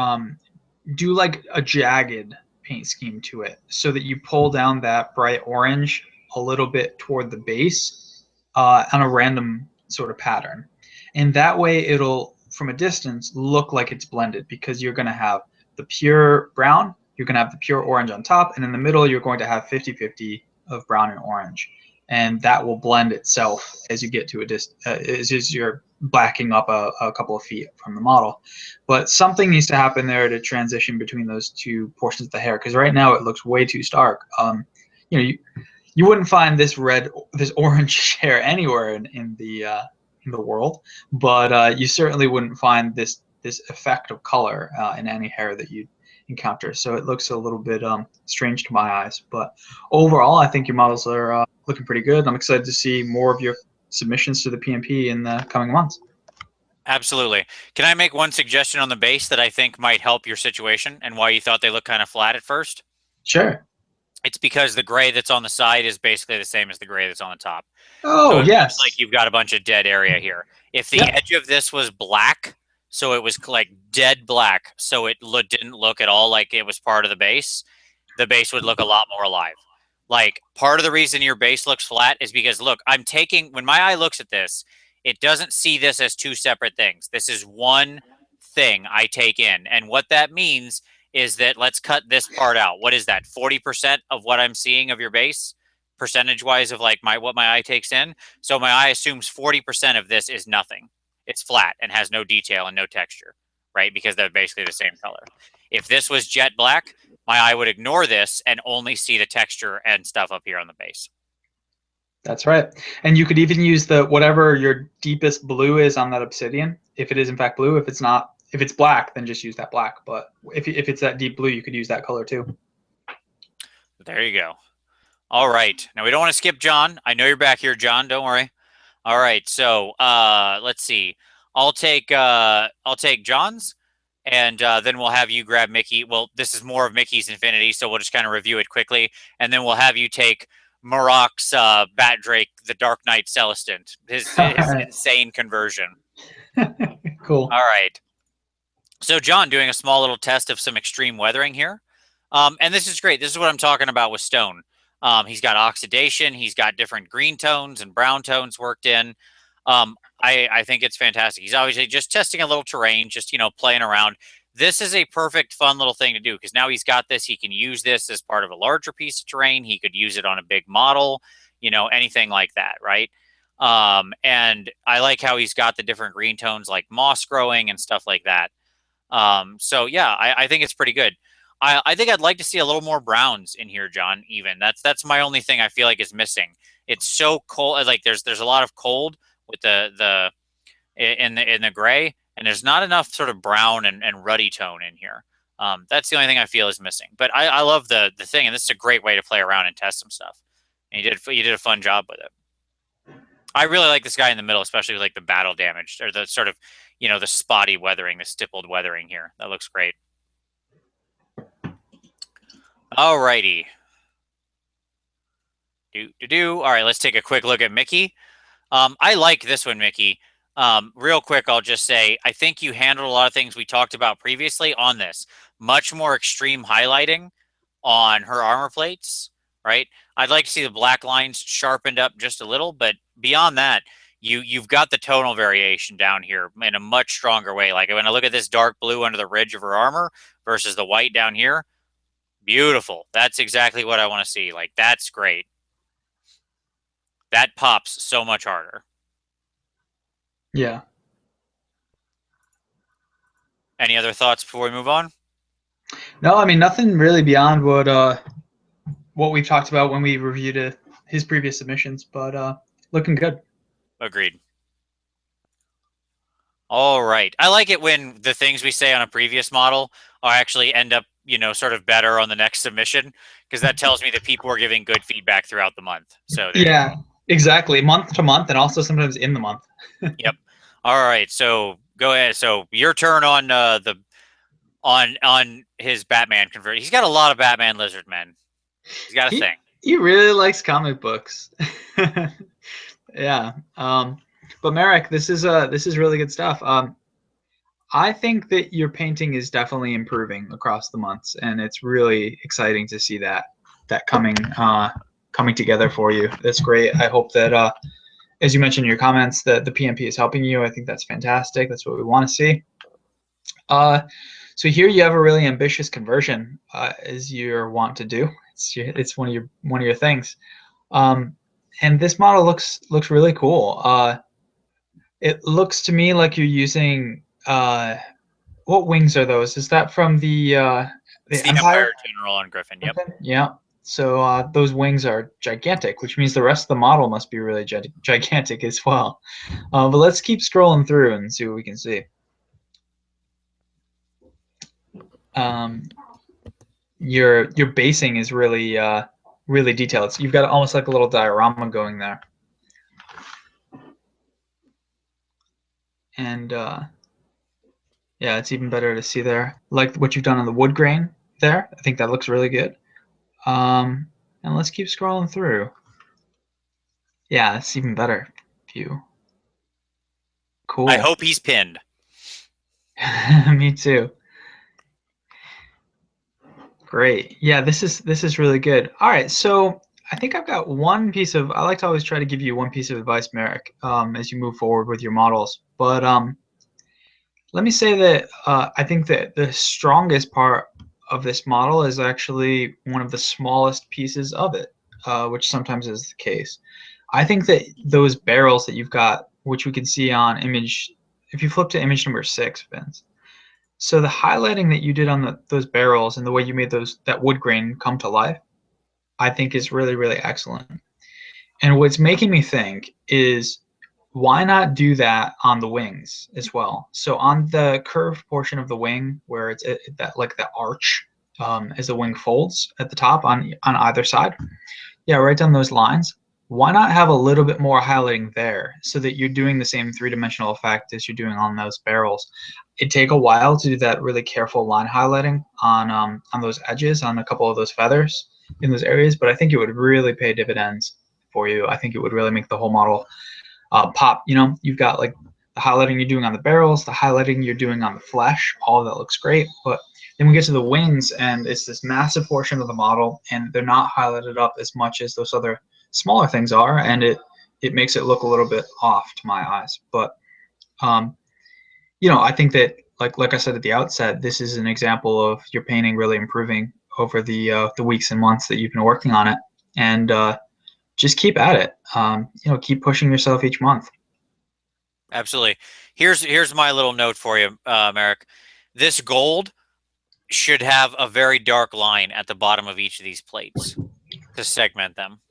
do like a jagged paint scheme to it, so that you pull down that bright orange a little bit toward the base on a random sort of pattern. And that way it'll, from a distance, look like it's blended, because you're going to have the pure brown, you're going to have the pure orange on top, and in the middle you're going to have 50-50 of brown and orange. And that will blend itself as you get to a distance, as you're backing up a couple of feet from the model. But something needs to happen there to transition between those 2 portions of the hair, because right now it looks way too stark. You wouldn't find this orange hair anywhere in the world, but you certainly wouldn't find this effect of color in any hair that you'd encounter. So it looks a little bit strange to my eyes, but overall I think your models are looking pretty good. I'm excited to see more of your submissions to the PmP in the coming months. Absolutely. Can I make one suggestion on the base that I think might help your situation and why you thought they look kind of flat at first? Sure. It's because the gray that's on the side is basically the same as the gray that's on the top. So Oh, it looks like yes. you've got a bunch of dead area here. If the Yep. edge of this was black, so it was like dead black, so it didn't look at all like it was part of the base would look a lot more alive. Like, part of the reason your base looks flat is because, look, when my eye looks at this, it doesn't see this as two separate things. This is one thing I take in. And what that means is that let's cut this part out. What is that? 40% of what I'm seeing of your base, percentage wise, of like what my eye takes in. So my eye assumes 40% of this is nothing. It's flat and has no detail and no texture, right? Because they're basically the same color. If this was jet black, my eye would ignore this and only see the texture and stuff up here on the base. That's right. And you could even use whatever your deepest blue is on that obsidian. If it is in fact blue, if it's black, then just use that black. But if it's that deep blue, you could use that color too. There you go. All right. Now we don't want to skip John. I know you're back here, John. Don't worry. All right. So let's see. I'll take John's, and then we'll have you grab Mickey. Well, this is more of Mickey's Infinity, so we'll just kind of review it quickly, and then we'll have you take Marok's Bat Drake, the Dark Knight Celestant, his insane conversion. Cool. All right. So John doing a small little test of some extreme weathering here. And this is great. This is what I'm talking about with stone. He's got oxidation. He's got different green tones and brown tones worked in. I think it's fantastic. He's obviously just testing a little terrain, just, playing around. This is a perfect, fun little thing to do because now he's got this. He can use this as part of a larger piece of terrain. He could use it on a big model, anything like that, right? And I like how he's got the different green tones like moss growing and stuff like that. So yeah, I think it's pretty good. I think I'd like to see a little more browns in here, John. Even that's my only thing I feel like is missing. It's so cold. Like there's a lot of cold with the in the gray, and there's not enough sort of brown and ruddy tone in here. That's the only thing I feel is missing. But I love the thing, and this is a great way to play around and test some stuff. And you did a fun job with it. I really like this guy in the middle, especially with like the battle damage or the sort of the spotty weathering, the stippled weathering here. That looks great. Alrighty. All right, let's take a quick look at Mickey. I like this one, Mickey. Real quick, I'll just say, I think you handled a lot of things we talked about previously on this. Much more extreme highlighting on her armor plates, right? I'd like to see the black lines sharpened up just a little, but beyond that, you've got the tonal variation down here in a much stronger way. Like when I look at this dark blue under the ridge of her armor versus the white down here, beautiful. That's exactly what I want to see. Like, that's great. That pops so much harder. Yeah. Any other thoughts before we move on? No, I mean nothing really beyond what we've talked about when we reviewed his previous submissions, but looking good. Agreed. All right. I like it when the things we say on a previous model are actually end up, sort of better on the next submission, because that tells me that people are giving good feedback throughout the month. So yeah, exactly. Month to month, and also sometimes in the month. Yep. All right. So go ahead. So your turn on on his Batman convert. He's got a lot of Batman lizard men. He's got a thing. He really likes comic books. Yeah. But Merrick, this is really good stuff. I think that your painting is definitely improving across the months, and it's really exciting to see that coming together for you. That's great. I hope that, as you mentioned in your comments, that the PmP is helping you. I think that's fantastic. That's what we want to see. So here you have a really ambitious conversion, as you're wont to do. It's one of your things. And this model looks really cool. It looks to me like you're using what wings are those? Is that from the Empire General on Griffin? Yep. Yeah. So those wings are gigantic, which means the rest of the model must be really gigantic as well. But let's keep scrolling through and see what we can see. Your basing is really really detailed. So you've got almost like a little diorama going there. And yeah, it's even better to see there. Like what you've done on the wood grain there. I think that looks really good. And let's keep scrolling through. Yeah, it's even better view. I Cool. hope he's pinned. Me too. Great. Yeah, this is really good. All right, so I think I've got one piece of. I like to always try to give you one piece of advice, Merrick, as you move forward with your models. But let me say that I think that the strongest part of this model is actually one of the smallest pieces of it, which sometimes is the case. I think that those barrels that you've got, which we can see on image, if you flip to image number 6, Vince. So the highlighting that you did on those barrels and the way you made that wood grain come to life, I think is really, really excellent. And what's making me think is why not do that on the wings as well? So on the curved portion of the wing where it's that like the arch as the wing folds at the top on either side, yeah, right down those lines. Why not have a little bit more highlighting there so that you're doing the same three-dimensional effect as you're doing on those barrels? It'd take a while to do that really careful line highlighting on those edges, on a couple of those feathers in those areas, but I think it would really pay dividends for you. I think it would really make the whole model pop. You know, you've got like the highlighting you're doing on the barrels, the highlighting you're doing on the flesh, all of that looks great, but then we get to the wings and it's this massive portion of the model and they're not highlighted up as much as those other smaller things are, and it makes it look a little bit off to my eyes. But you know, I think that like I said at the outset, this is an example of your painting really improving over the weeks and months that you've been working on it, and just keep at it. You know, keep pushing yourself each month. Absolutely. Here's my little note for you, Merrick. This gold should have a very dark line at the bottom of each of these plates to segment them.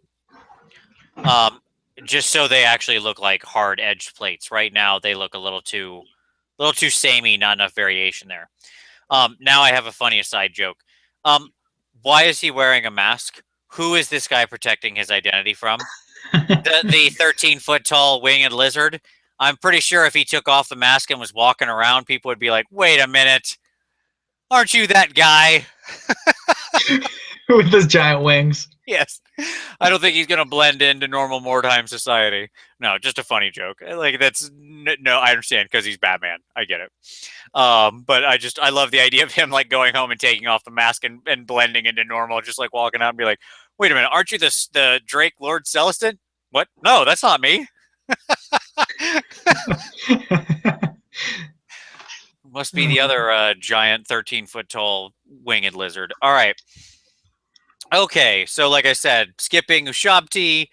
Just so they actually look like hard edged plates. Right now they look a little too samey, not enough variation there. Now I have a funny aside joke. Why is he wearing a mask? Who is this guy protecting his identity from? The 13-foot tall winged lizard? I'm pretty sure if he took off the mask and was walking around, people would be like, wait a minute, aren't you that guy? With those giant wings. Yes. I don't think he's going to blend into normal Mordheim society. No, just a funny joke. Like, that's, no, I understand because he's Batman. I get it. But I love the idea of him like going home and taking off the mask and blending into normal, just like walking out and be like, wait a minute, aren't you the Drake Lord Celestin? What? No, that's not me. Must be the other giant 13-foot tall winged lizard. All right. Okay, so like I said, skipping ushabti.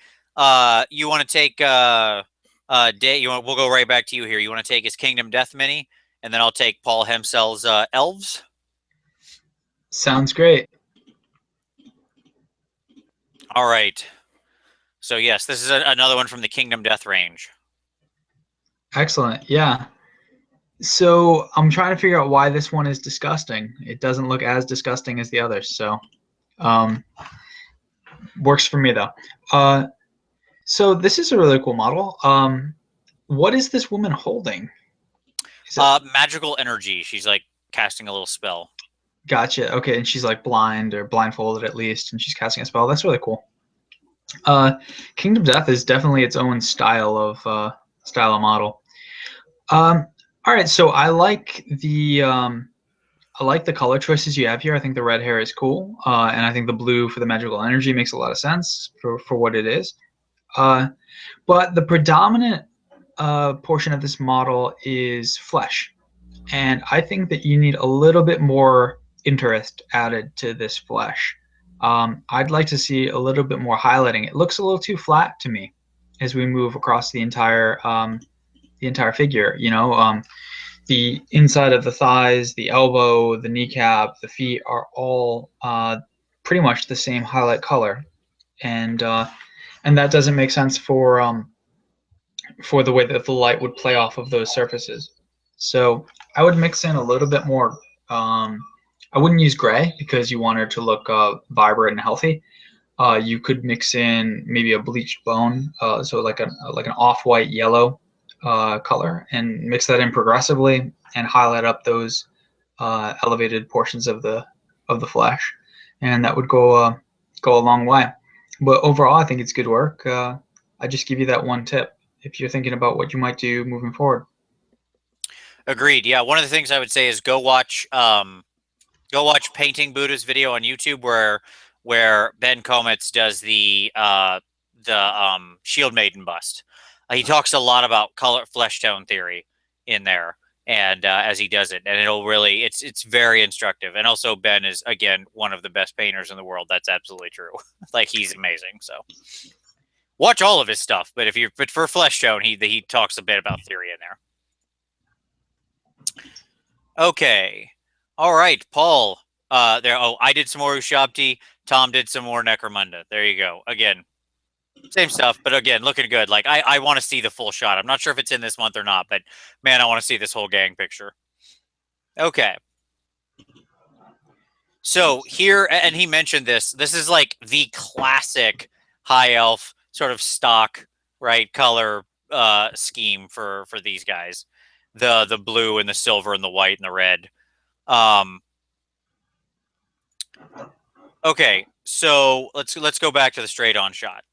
You want to take we'll go right back to you here. You want to take his Kingdom Death mini, and then I'll take Paul Hemsel's elves. Sounds great. All right. So yes, this is another one from the Kingdom Death range. Excellent. Yeah. So I'm trying to figure out why this one is disgusting. It doesn't look as disgusting as the others. So works for me though. So this is a really cool model. What is this woman holding? Magical energy. She's like casting a little spell. Gotcha. Okay, and she's like blind or blindfolded at least, and she's casting a spell. That's really cool. Kingdom Death is definitely its own style of model. All right, so I like the color choices you have here. I think the red hair is cool, and I think the blue for the magical energy makes a lot of sense for what it is. But the predominant portion of this model is flesh, and I think that you need a little bit more interest added to this flesh. I'd like to see a little bit more highlighting. It looks a little too flat to me as we move across the entire figure. You know, the inside of the thighs, the elbow, the kneecap, the feet are all pretty much the same highlight color, and that doesn't make sense for the way that the light would play off of those surfaces. So I would mix in a little bit more. I wouldn't use gray because you want her to look vibrant and healthy. You could mix in maybe a bleached bone, so like an off-white yellow color and mix that in progressively and highlight up those elevated portions of the flesh, and that would go a long way. But overall, I think it's good work. I just give you that one tip if you're thinking about what you might do moving forward. Agreed. Yeah, one of the things I would say is go watch Painting Buddha's video on YouTube where Ben Kometz does the Shield Maiden bust. He talks a lot about color flesh tone theory in there, and as he does it, and it'll really it's very instructive. And also Ben is again one of the best painters in the world. That's absolutely true. Like he's amazing. So watch all of his stuff. But for flesh tone, he talks a bit about theory in there. Okay. All right, Paul. There. Oh, I did some more ushabti. Tom did some more necromunda. There you go. Again, same stuff, but again, looking good. Like I want to see the full shot. I'm not sure if it's in this month or not, but man, I want to see this whole gang picture. Okay. So here, and he mentioned this. This is like the classic high elf sort of stock, right, color scheme for these guys. The blue and the silver and the white and the red. Okay, so let's go back to the straight on shot.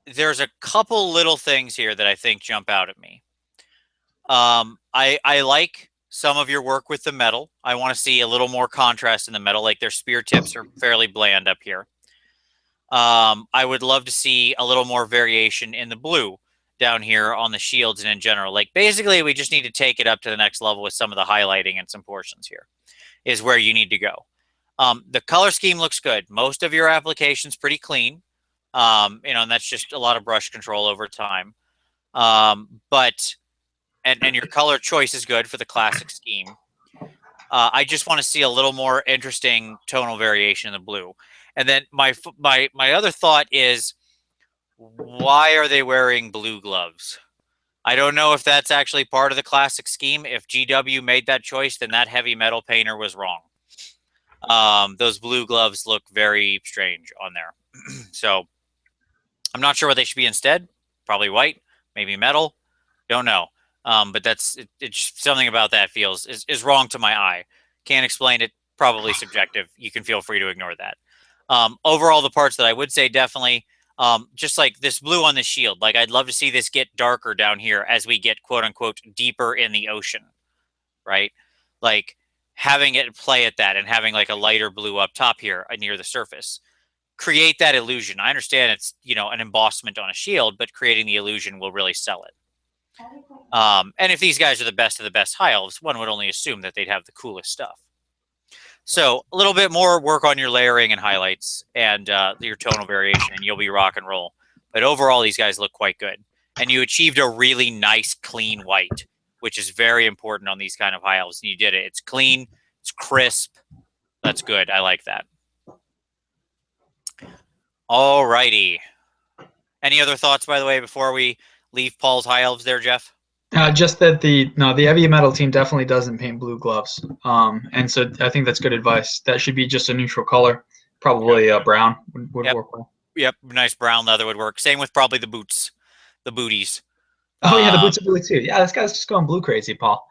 There's a couple little things here that I think jump out at me. I like some of your work with the metal. I want to see a little more contrast in the metal. Like their spear tips are fairly bland up here. I would love to see a little more variation in the blue down here on the shields and in general. Like basically we just need to take it up to the next level with some of the highlighting and some portions here is where you need to go. The color scheme looks good. Most of your application's pretty clean. And that's just a lot of brush control over time. But your color choice is good for the classic scheme. I just want to see a little more interesting tonal variation in the blue. And then my other thought is, why are they wearing blue gloves? I don't know if that's actually part of the classic scheme. If GW made that choice, then that heavy metal painter was wrong. Those blue gloves look very strange on there. So I'm not sure what they should be instead. Probably white, maybe metal. Don't know. But it's something about that feels is wrong to my eye. Can't explain it. Probably subjective. You can feel free to ignore that. Overall, the parts that I would say definitely, just like this blue on the shield, like I'd love to see this get darker down here as we get quote unquote deeper in the ocean, right? Like having it play at that and having like a lighter blue up top here near the surface. Create that illusion. I understand it's, an embossment on a shield, but creating the illusion will really sell it. And if these guys are the best of the best high elves, one would only assume that they'd have the coolest stuff. So a little bit more work on your layering and highlights and your tonal variation, and you'll be rock and roll. But overall, these guys look quite good. And you achieved a really nice, clean white, which is very important on these kind of high elves. And you did it. It's clean. It's crisp. That's good. I like that. All righty. Any other thoughts, by the way, before we leave Paul's high elves there, Jeff? Just that the heavy metal team definitely doesn't paint blue gloves, and so I think that's good advice. That should be just a neutral color, probably brown would work well. Yep, nice brown leather would work. Same with probably the boots, the booties. Oh yeah, the boots are blue too. Yeah, this guy's just going blue crazy, Paul.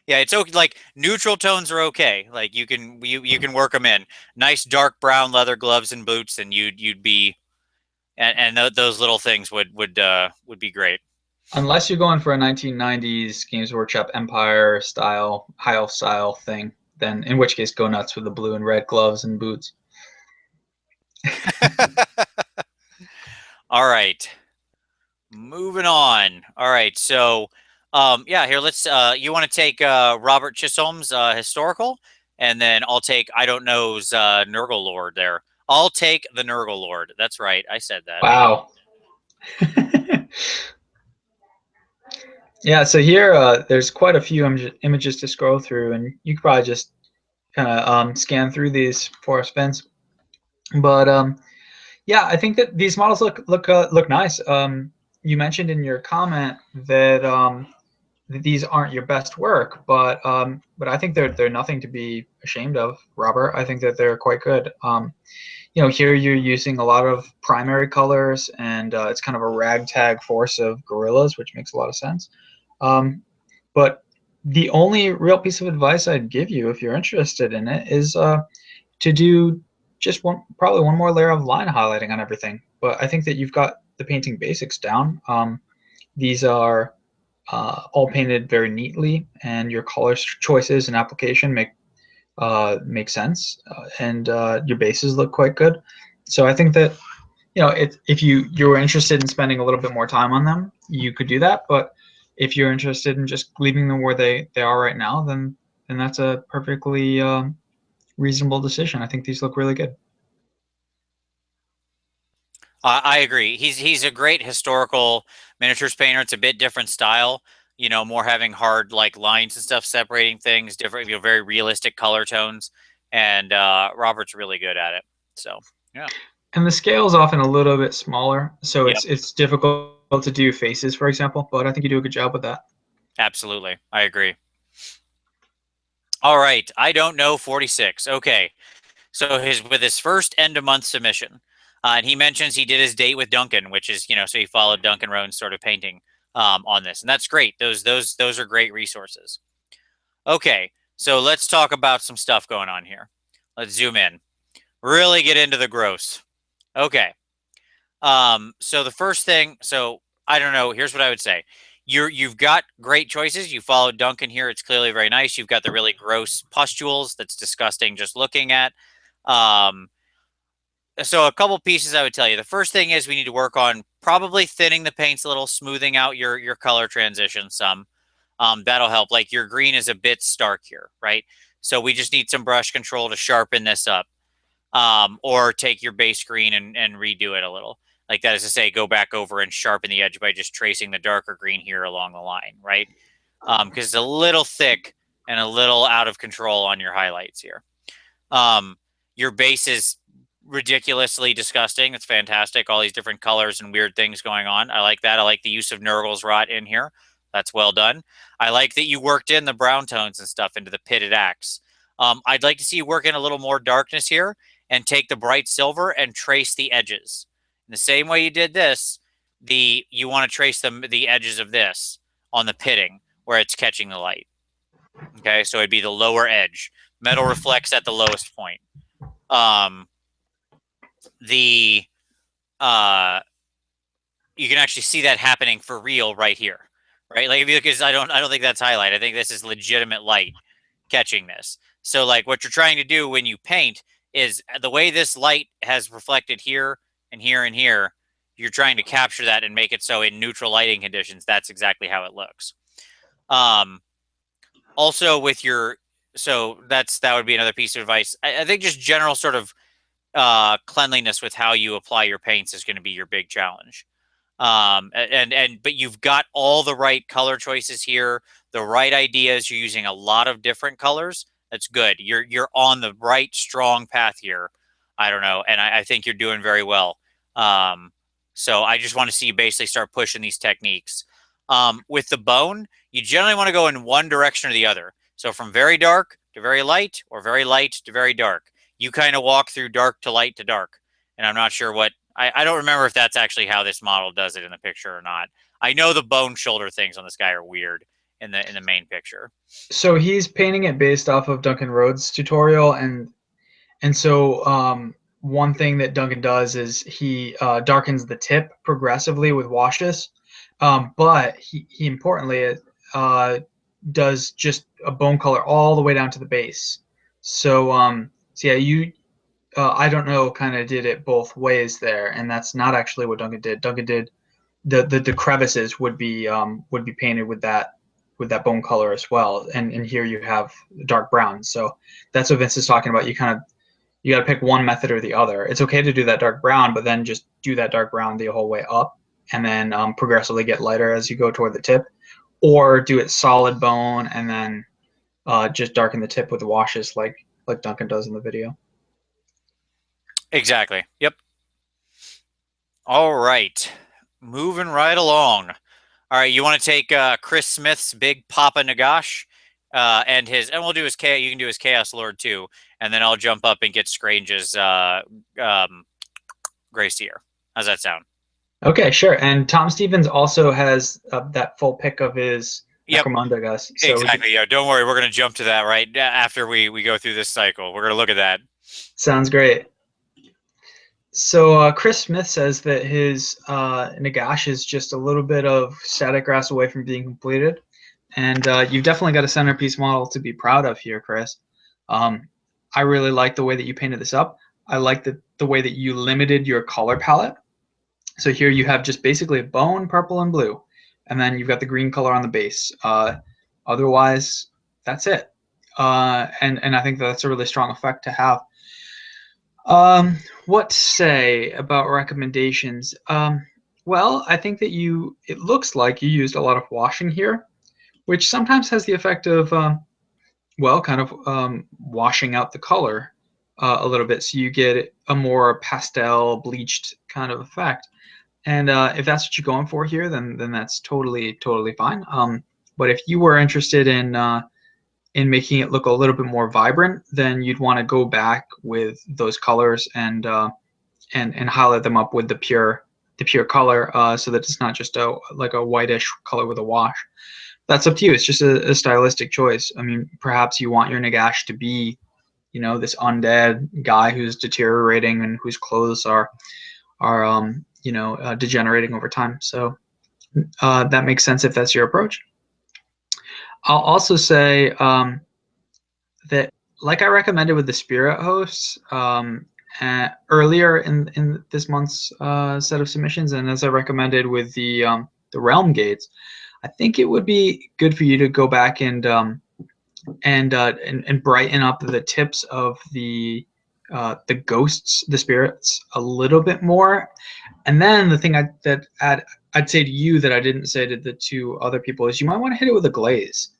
Yeah, it's okay. Like neutral tones are okay. Like you can work them in. Nice dark brown leather gloves and boots, and you'd be, and those little things would be great. Unless you're going for a 1990s Games Workshop Empire style, high elf style thing, then in which case go nuts with the blue and red gloves and boots. All right. Moving on. All right. So, yeah, here, let's, you want to take Robert Chisholm's historical, and then I'll take, I don't know's Nurgle Lord there. I'll take the Nurgle Lord. That's right. I said that. Wow. Yeah, so here there's quite a few images to scroll through, and you could probably just kind of scan through these for us, Vince. But yeah, I think that these models look nice. You mentioned in your comment that these aren't your best work, but I think they're nothing to be ashamed of, Robert. I think that they're quite good. Here you're using a lot of primary colors, and it's kind of a ragtag force of gorillas, which makes a lot of sense. But the only real piece of advice I'd give you, if you're interested in it, is to do just probably one more layer of line highlighting on everything. But I think that you've got the painting basics down. These are all painted very neatly, and your color choices and application make sense, and your bases look quite good. So I think that if you were interested in spending a little bit more time on them, you could do that. But if you're interested in just leaving them where they are right now, then that's a perfectly reasonable decision. I think these look really good. I agree. He's a great historical miniatures painter. It's a bit different style, more having hard like lines and stuff separating things, different, very realistic color tones, and Robert's really good at it. So yeah. And the scale is often a little bit smaller, so Yep. it's difficult to do faces, for example. But I think you do a good job with that. Absolutely, I agree. All right, I don't know 46. Okay, so with his first end of month submission, and he mentions he did his date with Duncan, which is so he followed Duncan Roan's sort of painting on this, and that's great. Those are great resources. Okay, so let's talk about some stuff going on here. Let's zoom in, really get into the gross. Okay, so the first thing, so I don't know. Here's what I would say. You've got great choices. You followed Duncan here. It's clearly very nice. You've got the really gross pustules. That's disgusting just looking at. So a couple pieces I would tell you. The first thing is we need to work on probably thinning the paints a little, smoothing out your color transition some. That'll help. Like your green is a bit stark here, right? So we just need some brush control to sharpen this up. Or take your base green and redo it a little. Like that is to say, go back over and sharpen the edge by just tracing the darker green here along the line, right? Because it's a little thick and a little out of control on your highlights here. Your base is ridiculously disgusting. It's fantastic. All these different colors and weird things going on. I like that. I like the use of nurgle's rot in here. That's well done. I like that you worked in the brown tones and stuff into the pitted axe. I'd like to see you work in a little more darkness here and take the bright silver and trace the edges. In the same way you did this, you want to trace the edges of this on the pitting where it's catching the light. Okay, so it'd be the lower edge. Metal reflects at the lowest point. You can actually see that happening for real right here, right? Like if you look, I don't think that's highlight. I think this is legitimate light catching this. So like what you're trying to do when you paint is the way this light has reflected here and here and here, you're trying to capture that and make it so in neutral lighting conditions, that's exactly how it looks. Also with so that would be another piece of advice. I think just general sort of cleanliness with how you apply your paints is going to be your big challenge. But you've got all the right color choices here, the right ideas. You're using a lot of different colors. That's good. You're on the right strong path here. I don't know, and I think you're doing very well. So I just want to see you basically start pushing these techniques. With the bone, you generally want to go in one direction or the other. So from very dark to very light, or very light to very dark. You kind of walk through dark to light to dark, and I'm not sure what. I don't remember if that's actually how this model does it in the picture or not. I know the bone shoulder things on this guy are weird in the main picture. So he's painting it based off of Duncan Rhodes' tutorial, and so one thing that Duncan does is he darkens the tip progressively with washes, but he importantly does just a bone color all the way down to the base. So so yeah, I don't know, kind of did it both ways there, and that's not actually what Duncan did. Duncan did the crevices would be painted with that bone color as well, and here you have dark brown. So that's what Vince is talking about. You got to pick one method or the other. It's okay to do that dark brown, but then just do that dark brown the whole way up, and then progressively get lighter as you go toward the tip, or do it solid bone and then just darken the tip with the washes like Duncan does in the video. Exactly. Yep. All right. Moving right along. All right, you want to take Chris Smith's Big Papa Nagash, and we'll do his chaos. You can do his Chaos Lord too, and then I'll jump up and get Scrange's Grey Seer. How's that sound? Okay, sure. And Tom Stevens also has that full pick of his Yep, necromunda guys. So we could, exactly. Yeah, don't worry. We're gonna jump to that right after we go through this cycle. We're gonna look at that. sounds great. So Chris Smith says that his Nagash is just a little bit of static grass away from being completed, and you've definitely got a centerpiece model to be proud of here, Chris. I really like the way that you painted this up. I like the way that you limited your color palette. So here you have just basically a bone, purple, and blue, and then you've got the green color on the base. Otherwise, that's it. And I think that's a really strong effect to have. What to say about recommendations? Well, I think that it looks like you used a lot of washing here, which sometimes has the effect of, well, kind of washing out the color a little bit. So you get a more pastel, bleached kind of effect. And if that's what you're going for here, then that's totally fine. But if you were interested in making it look a little bit more vibrant, then you'd want to go back with those colors and highlight them up with the pure color, so that it's not just like a whitish color with a wash. That's up to you. It's just a stylistic choice. I mean, perhaps you want your Nagash to be, this undead guy who's deteriorating and whose clothes are degenerating over time. So that makes sense if that's your approach. I'll also say that, like I recommended with the spirit hosts earlier in this month's set of submissions, and as I recommended with the realm gates, I think it would be good for you to go back and brighten up the tips of the ghosts, the spirits, a little bit more. And then the thing I'd say to you that I didn't say to the two other people is you might want to hit it with a glaze.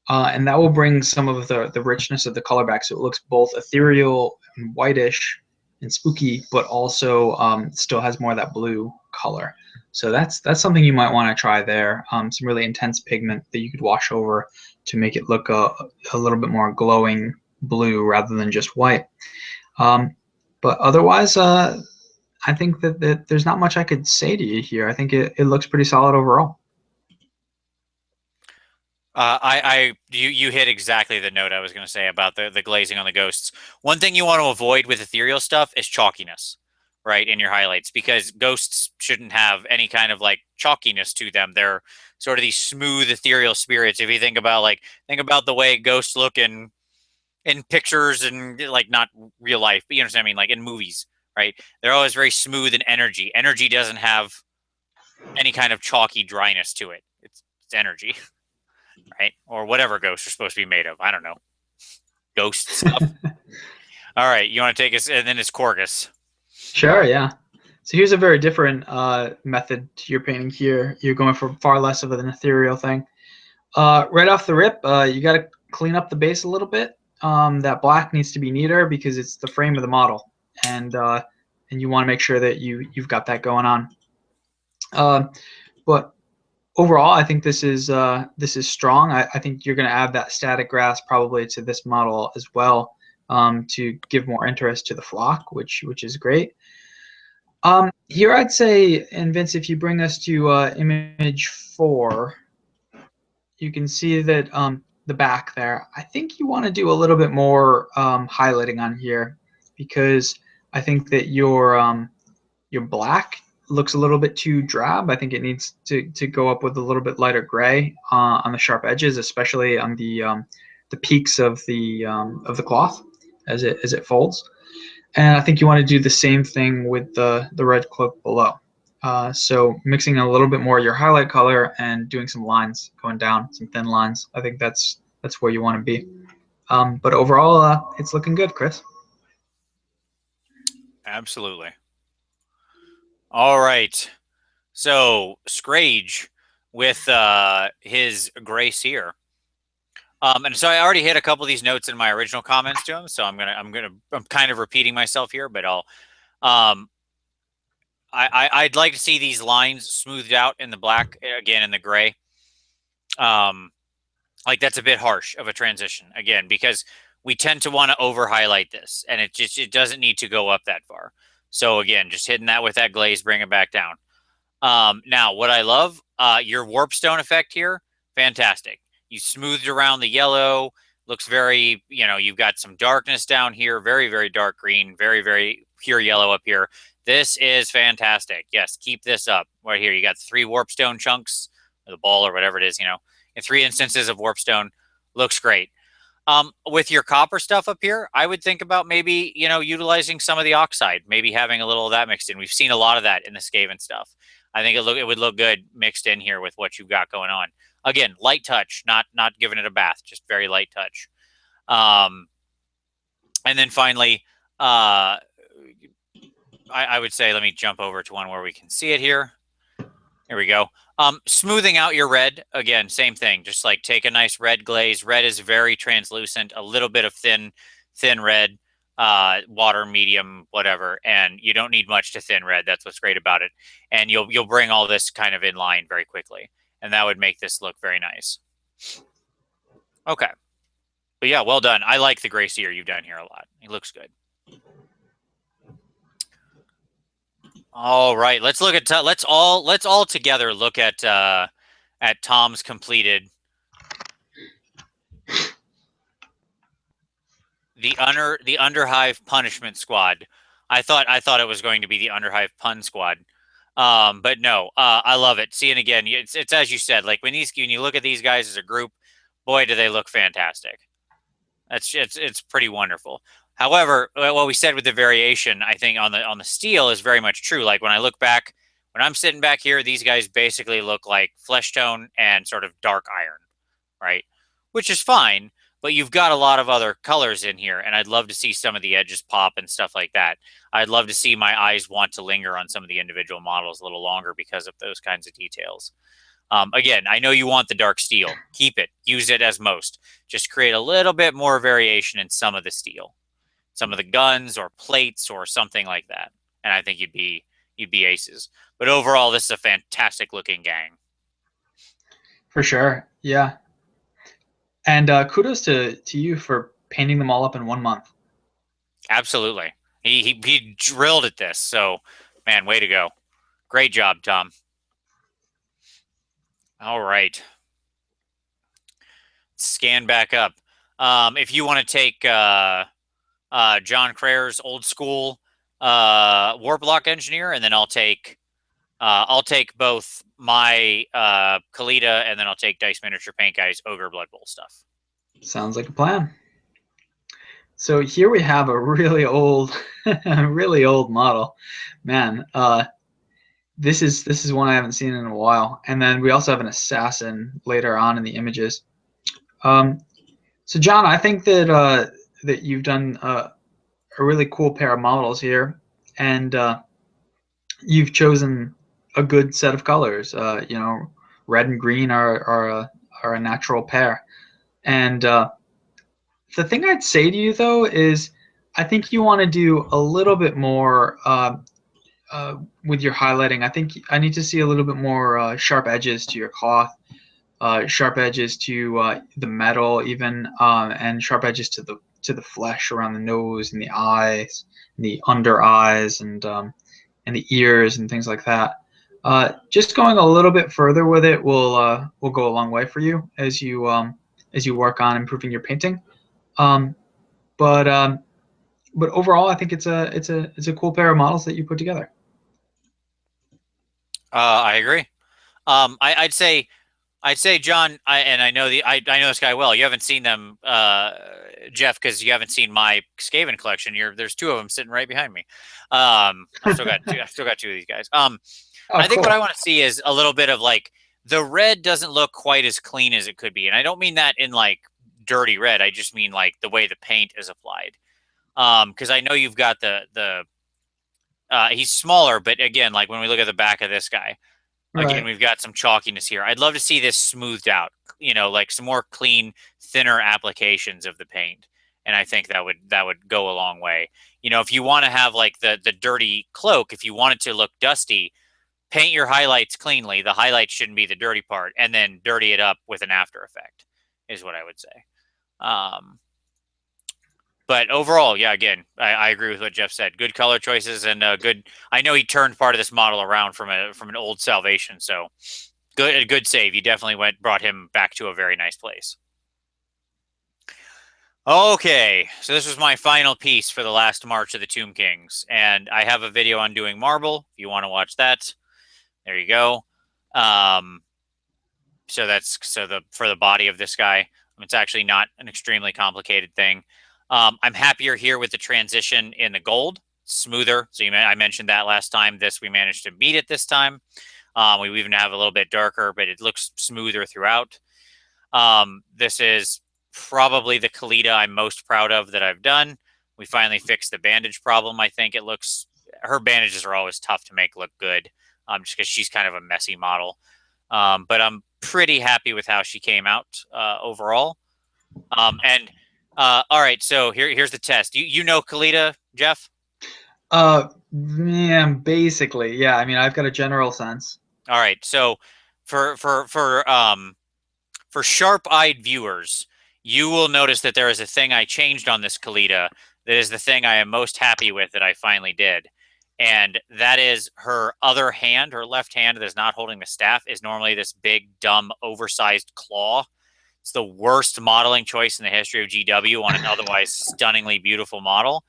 And that will bring some of the richness of the color back, so it looks both ethereal and whitish and spooky, but also still has more of that blue color. So that's something you might want to try there. Some really intense pigment that you could wash over to make it look a little bit more glowing blue rather than just white. But otherwise, I think that there's not much I could say to you here. I think it looks pretty solid overall. You hit exactly the note I was going to say about the glazing on the ghosts. One thing you want to avoid with ethereal stuff is chalkiness, right, in your highlights, because ghosts shouldn't have any kind of like chalkiness to them. They're sort of these smooth ethereal spirits. If you think about the way ghosts look in pictures and like not real life, but you understand what I mean, like in movies, right? They're always very smooth in energy. Energy doesn't have any kind of chalky dryness to it. It's energy. Right? Or whatever ghosts are supposed to be made of. I don't know. Ghost stuff. All right, you want to take us, and then it's Corgus. Sure, yeah. So here's a very different method to your painting here. You're going for far less of an ethereal thing. Right off the rip, you got to clean up the base a little bit. That black needs to be neater because it's the frame of the model, and you want to make sure that you've got that going on. But overall, I think this is strong. I think you're going to add that static grass probably to this model as well, to give more interest to the flock, which is great. Here I'd say, and Vince, if you bring us to image 4, you can see that the back there. I think you want to do a little bit more highlighting on here, because I think that your black looks a little bit too drab. I think it needs to go up with a little bit lighter gray on the sharp edges, especially on the peaks of the cloth as it folds. And I think you want to do the same thing with the red cloak below. So mixing a little bit more of your highlight color and doing some lines going down, some thin lines. I think that's where you want to be. But overall, it's looking good, Chris. Absolutely. All right. So Scrage with his Grey Seer. And so I already hit a couple of these notes in my original comments to him, so I'm kind of repeating myself here, but I'll I'd like to see these lines smoothed out in the black, again in the gray. Like that's a bit harsh of a transition again, because we tend to want to over highlight this, and it doesn't need to go up that far. So again, just hitting that with that glaze, bring it back down. Now, what I love, your warp stone effect here, fantastic. You smoothed around the yellow, looks very, you've got some darkness down here, very, very dark green, very, very pure yellow up here. This is fantastic. Yes, keep this up. Right here, you got 3 warp stone chunks, or the ball, or whatever it is, in 3 instances of warp stone. Looks great. With your copper stuff up here, I would think about maybe, utilizing some of the oxide, maybe having a little of that mixed in. We've seen a lot of that in the Skaven stuff. I think it would look good mixed in here with what you've got going on. Again, light touch, not giving it a bath, just very light touch. And then finally, I would say, let me jump over to one where we can see it here. Here we go. Smoothing out your red, again, same thing. Just like take a nice red glaze. Red is very translucent, a little bit of thin red, water, medium, whatever. And you don't need much to thin red. That's what's great about it. And you'll bring all this kind of in line very quickly. And that would make this look very nice. Okay. But yeah, well done. I like the gray seer you've done here a lot. It looks good. All right, let's look at let's all together look at Tom's completed the Underhive Punishment Squad. I thought it was going to be the Underhive Pun Squad, but no, I love it. See, and again, it's as you said, like when you look at these guys as a group, boy, do they look fantastic. It's pretty wonderful. However, what we said with the variation, I think on the steel is very much true. Like when I look back, when I'm sitting back here, these guys basically look like flesh tone and sort of dark iron, right? Which is fine, but you've got a lot of other colors in here, and I'd love to see some of the edges pop and stuff like that. I'd love to see my eyes want to linger on some of the individual models a little longer because of those kinds of details. Again, I know you want the dark steel. Keep it. Use it as most. Just create a little bit more variation in some of the steel. Some of the guns or plates or something like that. And I think you'd be aces. But overall, this is a fantastic looking gang. For sure. Yeah. And kudos to you for painting them all up in 1 month. Absolutely. He drilled at this. So, man, way to go. Great job, Tom. All right. Scan back up. If you want to take John Krayer's old school warp block engineer, and then I'll take both my Kalita, and then I'll take Dice Miniature Paint Guy's Ogre Blood Bowl stuff. Sounds like a plan. So here we have a really old, really old model. Man, this is one I haven't seen in a while. And then we also have an assassin later on in the images. So John, I think that that you've done a really cool pair of models here, and you've chosen a good set of colors. Red and green are a natural pair. And the thing I'd say to you though is, I think you want to do a little bit more with your highlighting. I think I need to see a little bit more sharp edges to your cloth, sharp edges to the metal, even, and sharp edges to the flesh around the nose and the eyes, and the under eyes, and the ears and things like that. Just going a little bit further with it will go a long way for you as you work on improving your painting. But overall, I think it's a cool pair of models that you put together. I agree. I'd say, John, I know this guy well. You haven't seen them, Jeff, because you haven't seen my Skaven collection. There's 2 of them sitting right behind me. I've still got 2 of these guys. I think cool. what I want to see is a little bit of like, the red doesn't look quite as clean as it could be, and I don't mean that in like dirty red. I just mean like the way the paint is applied. Because I know you've got the he's smaller, but again, like when we look at the back of this guy, again, we've got some chalkiness here. I'd love to see this smoothed out, like some more clean, thinner applications of the paint. and I think that would go a long way. You know, if you want to have like the dirty cloak, if you want it to look dusty, paint your highlights cleanly. The highlights shouldn't be the dirty part, and then dirty it up with an after effect, is what I would say. But overall, yeah, again, I agree with what Jeff said. Good color choices and good. I know he turned part of this model around from an old Salvation, so good save. You definitely brought him back to a very nice place. Okay, so this was my final piece for the last March of the Tomb Kings, and I have a video on doing marble. If you want to watch that, there you go. So that's for the body of this guy. It's actually not an extremely complicated thing. I'm happier here with the transition in the gold, smoother. So I mentioned that last time. This we managed to meet it this time. We even have a little bit darker, but it looks smoother throughout. This is probably the Khalida I'm most proud of that I've done. We finally fixed the bandage problem. I think her bandages are always tough to make look good, just because she's kind of a messy model. But I'm pretty happy with how she came out overall. All right, so here's the test. You know Khalida, Jeff? Yeah, basically, yeah. I mean, I've got a general sense. All right, so for sharp-eyed viewers, you will notice that there is a thing I changed on this Khalida that is the thing I am most happy with that I finally did. And that is her other hand, her left hand that is not holding the staff, is normally this big, dumb, oversized claw. It's the worst modeling choice in the history of GW on an otherwise stunningly beautiful model.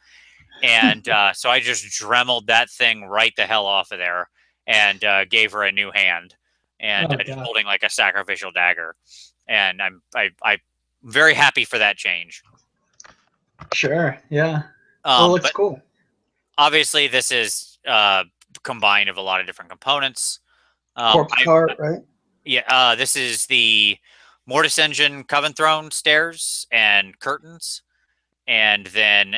And so I just dremeled that thing right the hell off of there and gave her a new hand and just holding like a sacrificial dagger. And I'm very happy for that change. Sure, yeah. Well, it looks cool. Obviously, this is combined of a lot of different components. Corpse cart, right? Yeah, this is the mortise engine coven throne stairs and curtains, and then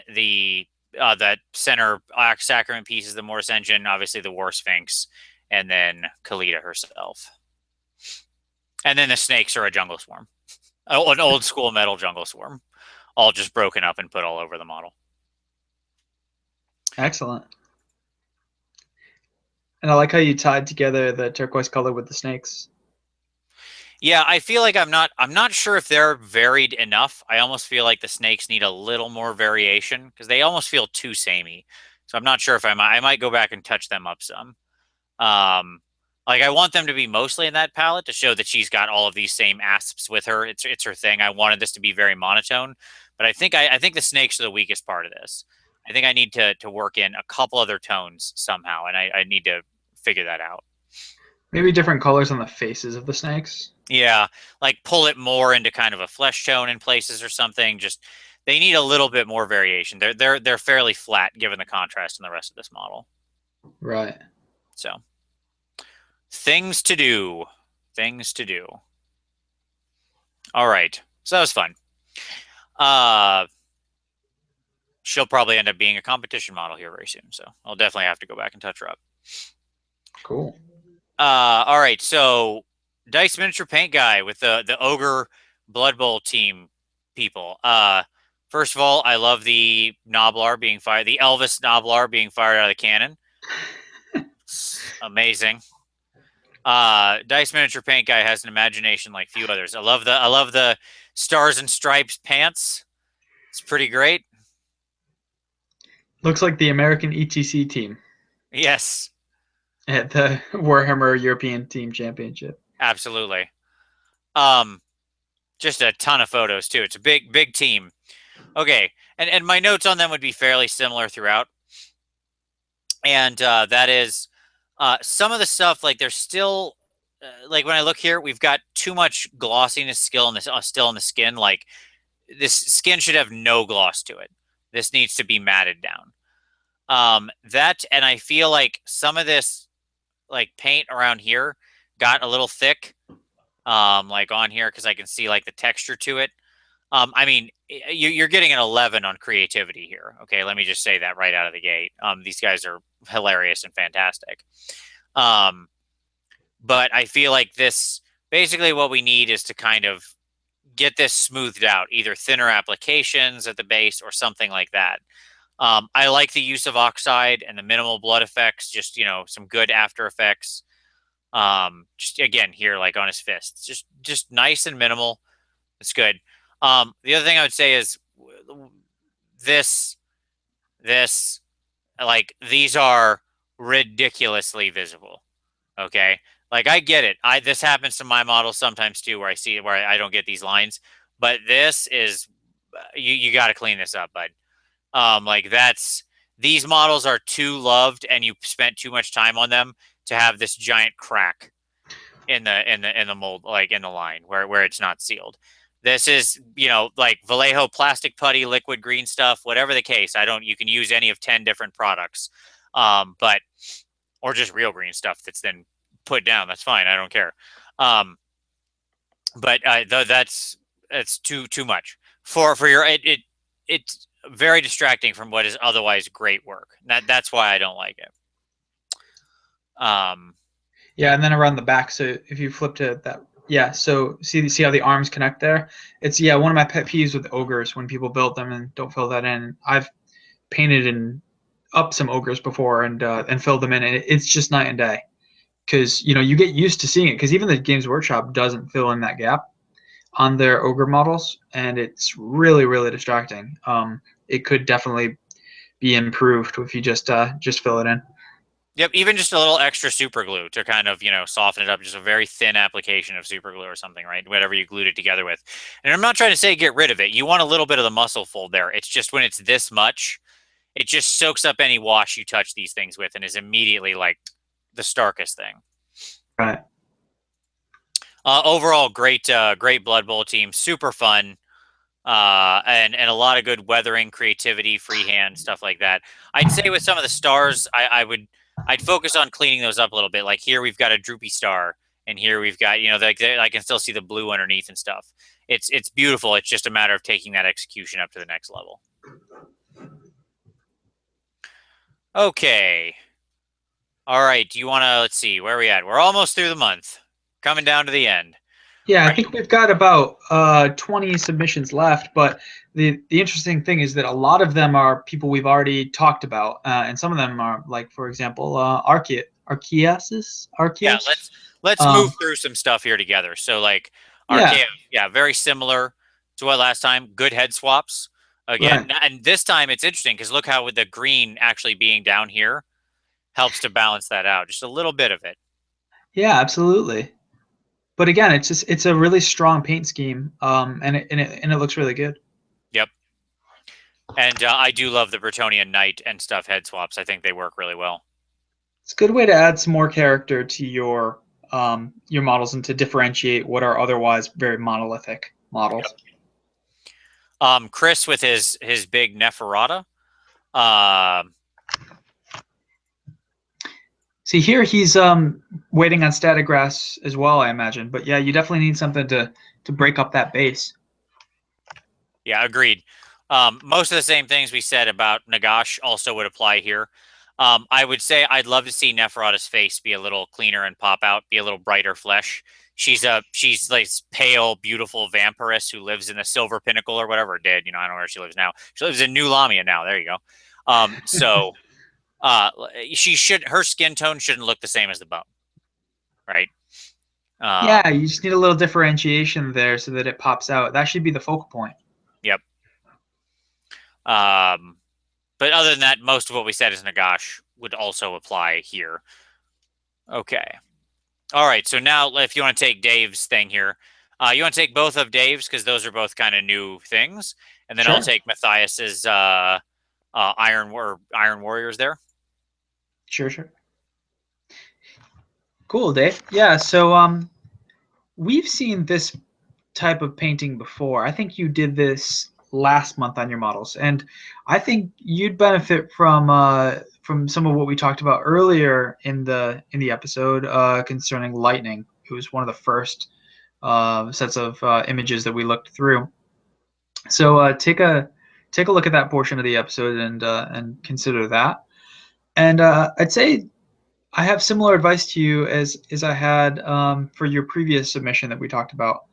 that center sacrament piece is the mortise engine, obviously the war sphinx, and then Khalida herself. And then the snakes are a jungle swarm, an old school metal jungle swarm, all just broken up and put all over the model. Excellent. And I like how you tied together the turquoise color with the snakes. Yeah, I feel like I'm not sure if they're varied enough. I almost feel like the snakes need a little more variation because they almost feel too samey. So I'm not sure if I might go back and touch them up some. Like I want them to be mostly in that palette to show that she's got all of these same asps with her. It's her thing. I wanted this to be very monotone, but I think the snakes are the weakest part of this. I think I need to work in a couple other tones somehow, and I need to figure that out. Maybe different colors on the faces of the snakes. Yeah, like pull it more into kind of a flesh tone in places or something. Just they need a little bit more variation. They're fairly flat given the contrast in the rest of this model. Right. So things to do. All right. So that was fun. She'll probably end up being a competition model here very soon. So I'll definitely have to go back and touch her up. Cool. All right. So Dice Miniature Paint Guy with the Ogre Blood Bowl team people. First of all, I love the Noblar being fired, the Elvis Noblar being fired out of the cannon. Amazing. Dice Miniature Paint Guy has an imagination like few others. I love the stars and stripes pants. It's pretty great. Looks like the American ETC team. Yes. At the Warhammer European Team Championship. Absolutely. Just a ton of photos too. It's a big team. Okay, and my notes on them would be fairly similar throughout. And that is some of the stuff, like there's still like when I look here, we've got too much glossiness still in the skin. Like this skin should have no gloss to it. This needs to be matted down. And I feel like some of this like paint around here got a little thick, like on here, because I can see like the texture to it. I mean, you're getting an 11 on creativity here. Okay, let me just say that right out of the gate. These guys are hilarious and fantastic. But I feel like this, basically what we need is to kind of get this smoothed out, either thinner applications at the base or something like that. I like the use of oxide and the minimal blood effects, just, some good after effects. Just again here, like on his fists, just nice and minimal. It's good. The other thing I would say is this, like, these are ridiculously visible. Okay. Like, I get it. This happens to my models sometimes too, where I see it, where I don't get these lines, but this is, you got to clean this up, bud. Like, these models are too loved and you spent too much time on them to have this giant crack in the mold, like in the line where it's not sealed. This is, like Vallejo plastic putty, liquid green stuff, whatever the case. You can use any of 10 different products. But, or just real green stuff that's then put down. That's fine. I don't care. But that's too much for your, it's very distracting from what is otherwise great work. That's why I don't like it. Yeah, and then around the back. So if you flip to that, yeah. So see how the arms connect there? It's one of my pet peeves with ogres when people build them and don't fill that in. I've painted up some ogres before and filled them in, and it's just night and day. Because you get used to seeing it. Because even the Games Workshop doesn't fill in that gap on their ogre models, and it's really, really distracting. It could definitely be improved if you just fill it in. Yep, even just a little extra super glue to kind of, soften it up, just a very thin application of super glue or something, right? Whatever you glued it together with. And I'm not trying to say get rid of it. You want a little bit of the muscle fold there. It's just when it's this much, it just soaks up any wash you touch these things with and is immediately like the starkest thing. Right. Overall, great Blood Bowl team. Super fun. And a lot of good weathering, creativity, freehand, stuff like that. I'd say with some of the stars, I'd focus on cleaning those up a little bit. Like here we've got a droopy star, and here we've got, I can still see the blue underneath and stuff. It's beautiful. It's just a matter of taking that execution up to the next level. Okay. All right. Do you want to, let's see, where are we at? We're almost through the month. Coming down to the end. Yeah, I think we've got about 20 submissions left, but the interesting thing is that a lot of them are people we've already talked about, and some of them are, like, for example, Archaos. Yeah, let's move through some stuff here together. So, like, Archaos, yeah, very similar to what last time. Good head swaps again, right. And this time it's interesting because look how with the green actually being down here helps to balance that out, just a little bit of it. Yeah, absolutely. But again, it's a really strong paint scheme, and it looks really good. Yep. And I do love the Bretonnian Knight and stuff head swaps. I think they work really well. It's a good way to add some more character to your models and to differentiate what are otherwise very monolithic models. Yep. Chris with his big Neferata. See here, he's waiting on static grass as well, I imagine. But yeah, you definitely need something to break up that base. Yeah, agreed. Most of the same things we said about Nagash also would apply here. I would say I'd love to see Neferata's face be a little cleaner and pop out, be a little brighter flesh. She's like pale, beautiful vampiress who lives in the Silver Pinnacle or whatever it did. I don't know where she lives now. She lives in New Lamia now. There you go. So her skin tone shouldn't look the same as the bone, right? Yeah, you just need a little differentiation there so that it pops out. That should be the focal point. Yep. But other than that, most of what we said as Nagash would also apply here. Okay. All right. So now, if you want to take Dave's thing here, you want to take both of Dave's because those are both kind of new things, and then sure. I'll take Matthias's Iron Warriors there. Sure. Cool, Dave. Yeah. So we've seen this type of painting before. I think you did this last month on your models, and I think you'd benefit from some of what we talked about earlier in the episode concerning lightning. It was one of the first sets of images that we looked through. So take a look at that portion of the episode and consider that. And I'd say I have similar advice to you as I had for your previous submission that we talked about.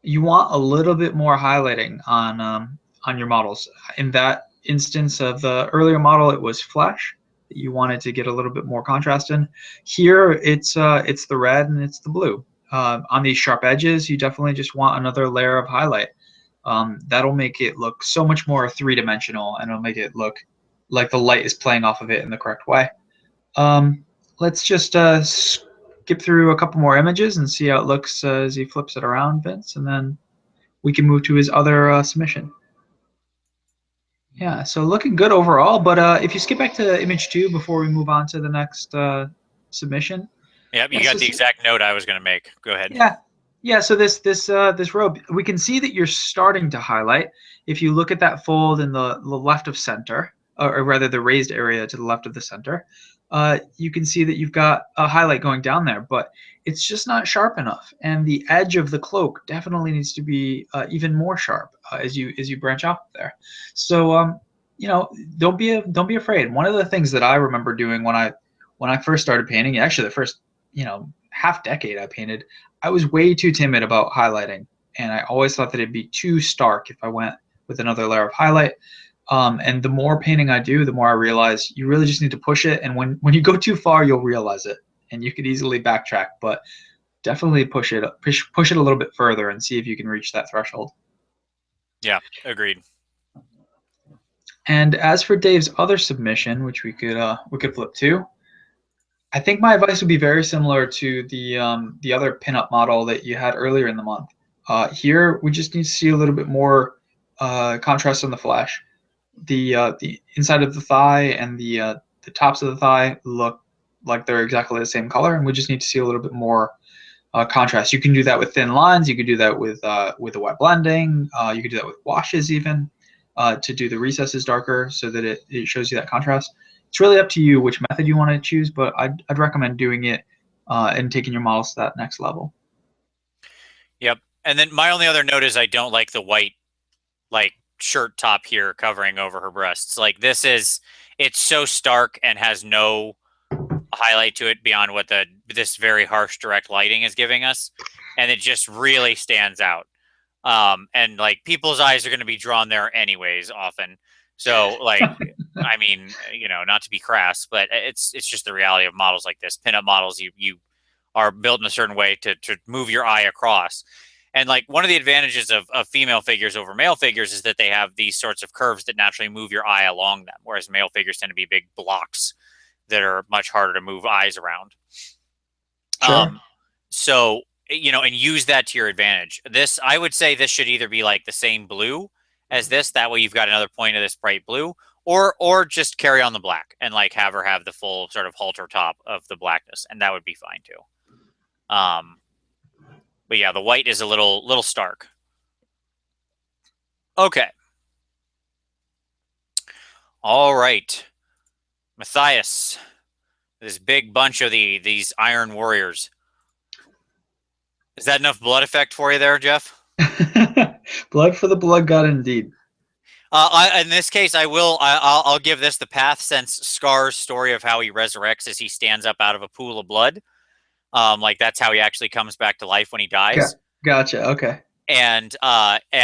you want a little bit more highlighting on your models. In that instance of the earlier model, it was flesh that you wanted to get a little bit more contrast in. Here, it's the red and it's the blue. On these sharp edges, you definitely just want another layer of highlight. That'll make it look so much more three-dimensional, and it'll make it look like the light is playing off of it in the correct way. Let's just skip through a couple more images and see how it looks as he flips it around, Vince, and then we can move to his other submission. Yeah, so looking good overall, but if you skip back to image 2 before we move on to the next submission. Yep, you Yeah, got so the exact note I was going to make. Go ahead. yeah. So this robe, we can see that you're starting to highlight. If you look at that fold in the left of center, or rather the raised area to the left of the center, you can see that you've got a highlight going down there, but it's just not sharp enough. And the edge of the cloak definitely needs to be even more sharp as you branch out there. So don't be afraid. One of the things that I remember doing when I first started painting, actually the first half decade I painted, I was way too timid about highlighting, and I always thought that it'd be too stark if I went with another layer of highlight. And the more painting I do, the more I realize you really just need to push it. And when you go too far, you'll realize it, and you could easily backtrack. But definitely push it a little bit further and see if you can reach that threshold. Yeah, agreed. And as for Dave's other submission, which we could flip to, I think my advice would be very similar to the other pinup model that you had earlier in the month. Here, we just need to see a little bit more contrast on the flesh. The inside of the thigh and the tops of the thigh look like they're exactly the same color, and we just need to see a little bit more contrast. You can do that with thin lines. You can do that with a wet blending. You can do that with washes even to do the recesses darker so that it shows you that contrast. It's really up to you which method you want to choose, but I'd recommend doing it and taking your models to that next level. Yep. And then my only other note is I don't like the white shirt top here covering over her breasts. It's so stark and has no highlight to it beyond what this very harsh direct lighting is giving us, and it just really stands out. And people's eyes are going to be drawn there anyways often. So I mean, not to be crass, but it's just the reality of models like this. Pinup models, you are built in a certain way to move your eye across. And one of the advantages of female figures over male figures is that they have these sorts of curves that naturally move your eye along them, whereas male figures tend to be big blocks that are much harder to move eyes around. Sure. So, and use that to your advantage. I would say this should either be the same blue as this. That way you've got another point of this bright blue, or just carry on the black and have her have the full sort of halter top of the blackness. And that would be fine too. But yeah, the white is a little stark. Okay. All right. Matthias, this big bunch of these iron warriors. Is that enough blood effect for you there, Jeff? Blood for the blood god, indeed. In this case, I'll give this the path, since Scar's story of how he resurrects is he stands up out of a pool of blood. That's how he actually comes back to life when he dies. Gotcha. Okay. And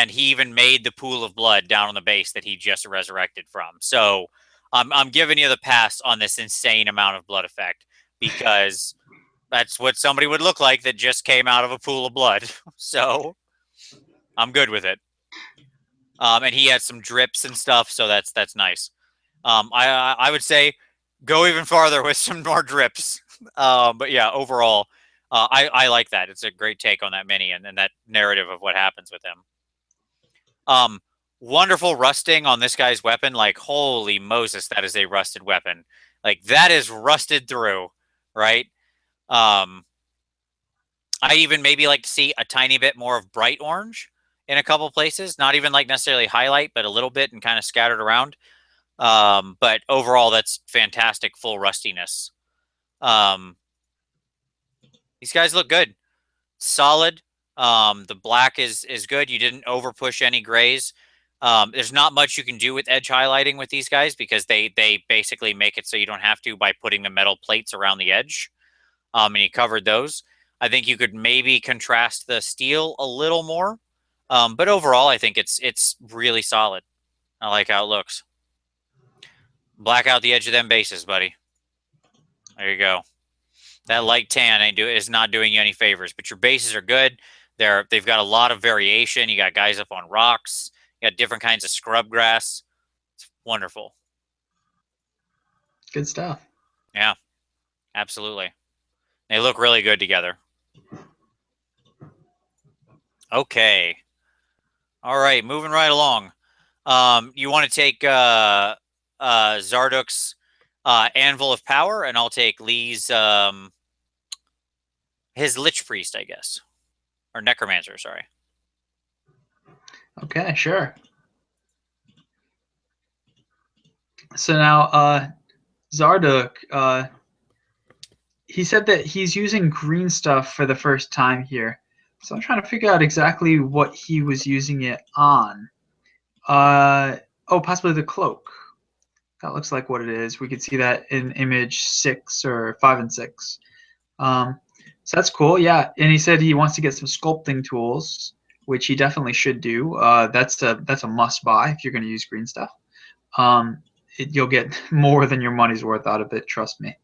he even made the pool of blood down on the base that he just resurrected from. So I'm giving you the pass on this insane amount of blood effect, because that's what somebody would look like that just came out of a pool of blood. So I'm good with it. And he had some drips and stuff, so that's nice. I would say go even farther with some more drips. But yeah, overall, I like that. It's a great take on that mini and that narrative of what happens with him. Wonderful rusting on this guy's weapon. Holy Moses, that is a rusted weapon. That is rusted through, right? I even maybe like to see a tiny bit more of bright orange in a couple places. Not even necessarily highlight, but a little bit and kind of scattered around. But overall, that's fantastic full rustiness. These guys look good. Solid. The black is good. You didn't over push any grays. There's not much you can do with edge highlighting with these guys, because they basically make it so you don't have to by putting the metal plates around the edge. And you covered those. I think you could maybe contrast the steel a little more. But overall, I think it's really solid. I like how it looks. Black out the edge of them bases, buddy. There you go. That light tan is not doing you any favors, but your bases are good. They've got a lot of variation. You got guys up on rocks. You got different kinds of scrub grass. It's wonderful. Good stuff. Yeah, absolutely. They look really good together. Okay. All right, moving right along. You want to take Zarduk's Anvil of Power, and I'll take Lee's his Lich Priest, I guess, or Necromancer. Sorry. Okay, sure. So now, Zarduk, he said that he's using green stuff for the first time here. So I'm trying to figure out exactly what he was using it on. Oh, possibly the cloak. That looks like what it is. We could see that in image 6 or 5 and 6. So that's cool, yeah. And he said he wants to get some sculpting tools, which he definitely should do. That's a must buy if you're going to use green stuff. You'll get more than your money's worth out of it, trust me.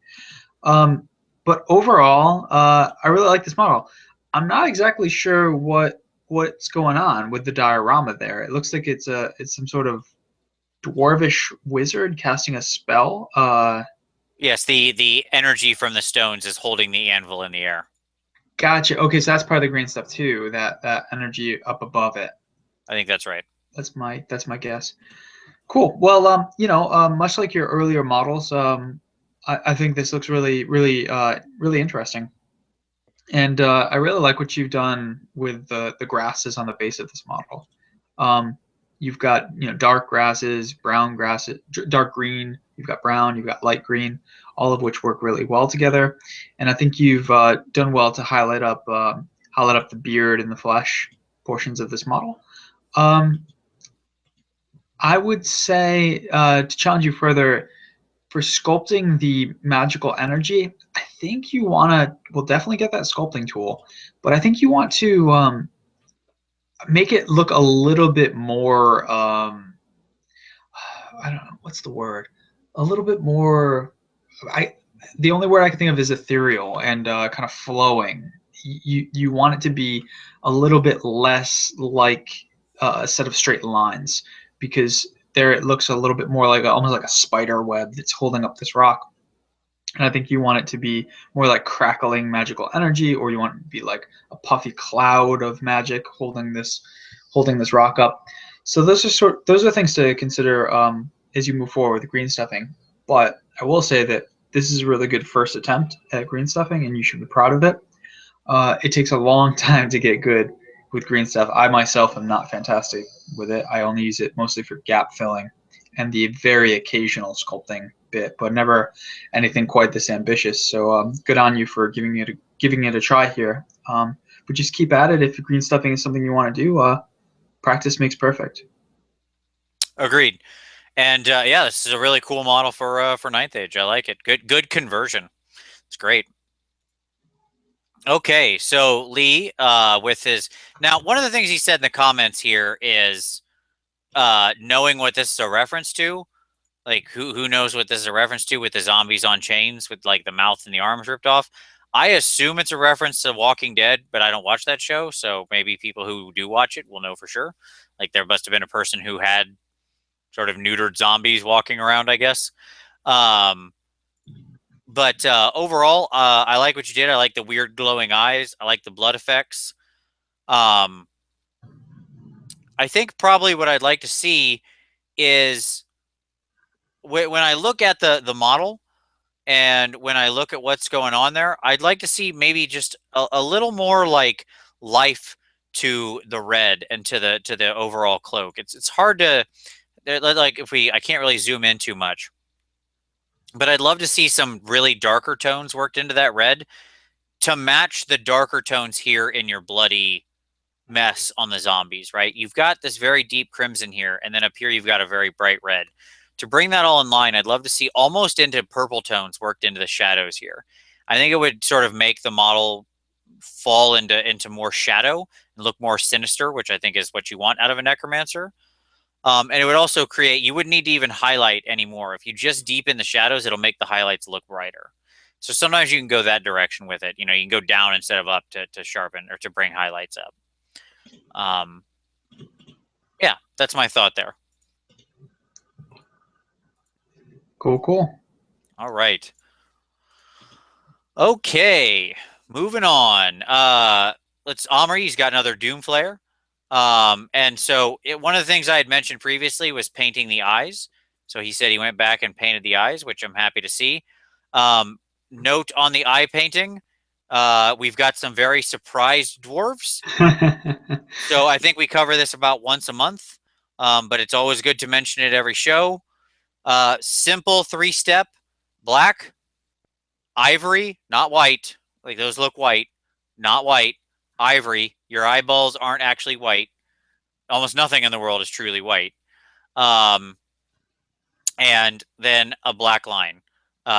But overall, I really like this model. I'm not exactly sure what's going on with the diorama there. It looks like it's some sort of dwarvish wizard casting a spell. Yes, the energy from the stones is holding the anvil in the air. Gotcha. Okay, so that's part of the green stuff too. That energy up above it. I think that's right. That's my guess. Cool. Well, much like your earlier models, I think this looks really, really, really interesting. And I really like what you've done with the grasses on the base of this model. You've got dark grasses, brown grasses, dark green. You've got brown. You've got light green, all of which work really well together. And I think you've done well to highlight up the beard and the flesh portions of this model. I would say to challenge you further, for sculpting the magical energy, I think you want to, well, definitely get that sculpting tool, but I think you want to make it look a little bit more, I don't know, what's the word? A little bit more, the only word I can think of is ethereal and kind of flowing. You want it to be a little bit less like a set of straight lines, because there it looks a little bit more like almost like a spider web that's holding up this rock. And I think you want it to be more like crackling magical energy, or you want it to be like a puffy cloud of magic holding this rock up. So those are things to consider as you move forward with green stuffing. But I will say that this is a really good first attempt at green stuffing, and you should be proud of it. It takes a long time to get good with green stuff. I myself am not fantastic with it. I only use it mostly for gap filling and the very occasional sculpting bit, but never anything quite this ambitious. So good on you for giving it a try here. But just keep at it. If green stuffing is something you want to do, practice makes perfect. Agreed. And yeah, this is a really cool model for Ninth Age. I like it. Good conversion. It's great. Okay, so Lee, with his now, one of the things he said in the comments here is knowing what this is a reference to. Like, who knows what this is a reference to with the zombies on chains with like the mouth and the arms ripped off? I assume it's a reference to Walking Dead, but I don't watch that show, so maybe people who do watch it will know for sure. Like, there must have been a person who had sort of neutered zombies walking around, I guess. But overall, I like what you did. I like the weird glowing eyes. I like the blood effects. I think probably what I'd like to see is when I look at the model and when I look at what's going on there, I'd like to see maybe just a little more like life to the red and to the overall cloak. It's hard to like I can't really zoom in too much. But I'd love to see some really darker tones worked into that red to match the darker tones here in your bloody mess on the zombies, right? You've got this very deep crimson here, and then up here you've got a very bright red. To bring that all in line, I'd love to see almost into purple tones worked into the shadows here. I think it would sort of make the model fall into more shadow and look more sinister, which I think is what you want out of a necromancer. And it would also create, you wouldn't need to even highlight anymore. If you just deepen the shadows, it'll make the highlights look brighter. So sometimes you can go that direction with it. You know, you can go down instead of up to sharpen or to bring highlights up. Yeah, that's my thought there. Cool, cool. All right. Okay, moving on. Omry, he's got another Doom Flare. And so one of the things I had mentioned previously was painting the eyes. So he said he went back and painted the eyes, which I'm happy to see. Note on the eye painting, we've got some very surprised dwarves. So I think we cover this about once a month, but it's always good to mention it every show. Simple 3-step, black, ivory, not white. Like those look white, not white. Ivory. Your eyeballs aren't actually white. Almost nothing in the world is truly white. And then a black line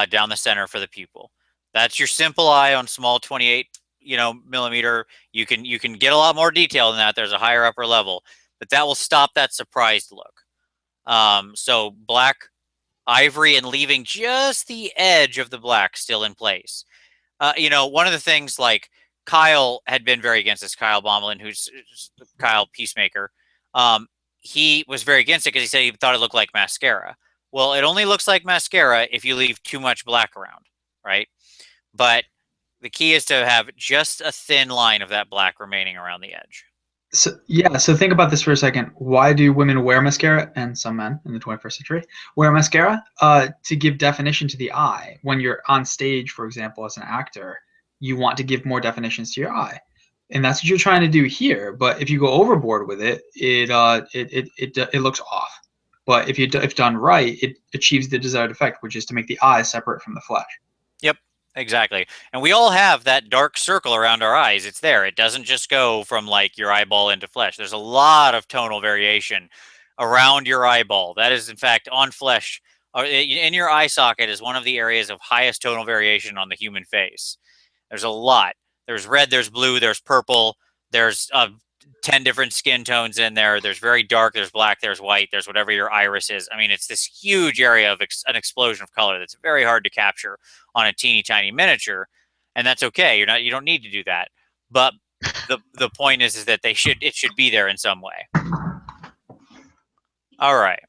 down the center for the pupil. That's your simple eye on small 28, millimeter. You can get a lot more detail than that. There's a higher upper level, but that will stop that surprised look. So black, ivory, and leaving just the edge of the black still in place. One of the things, like Kyle had been very against this, Kyle Bommelin, who's Kyle Peacemaker. He was very against it because he said he thought it looked like mascara. Well, it only looks like mascara if you leave too much black around, right? But the key is to have just a thin line of that black remaining around the edge. So think about this for a second. Why do women wear mascara, and some men in the 21st century wear mascara? To give definition to the eye. When you're on stage, for example, as an actor, you want to give more definitions to your eye, and that's what you're trying to do here. But if you go overboard with it, it looks off. But if done right, it achieves the desired effect, which is to make the eye separate from the flesh. Yep. Exactly. And we all have that dark circle around our eyes. It's there. It doesn't just go from like your eyeball into flesh. There's a lot of tonal variation around your eyeball. That is, in fact, on flesh. In your eye socket is one of the areas of highest tonal variation on the human face. There's a lot. There's red, there's blue, there's purple, there's 10 different skin tones in there. There's very dark, there's black, there's white, there's whatever your iris is. I mean, it's this huge area of an explosion of color that's very hard to capture on a teeny tiny miniature, and that's okay. You don't need to do that. But the point is that it should be there in some way. All right.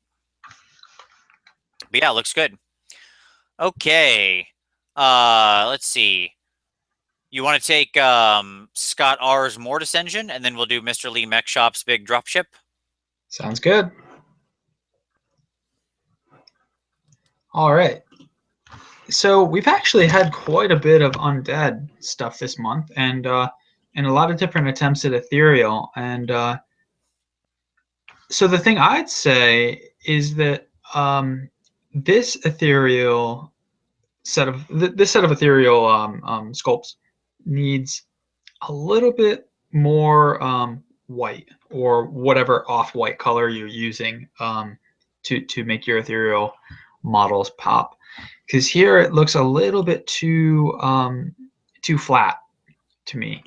But yeah, it looks good. Okay. Let's see. You want to take Scott R's Mortise engine, and then we'll do Mr. Lee Mech Shop's big dropship? Sounds good. All right. So we've actually had quite a bit of undead stuff this month, and a lot of different attempts at ethereal. And so the thing I'd say is that this ethereal set of ethereal sculpts needs a little bit more white, or whatever off-white color you're using to make your ethereal models pop. Because here it looks a little bit too flat to me.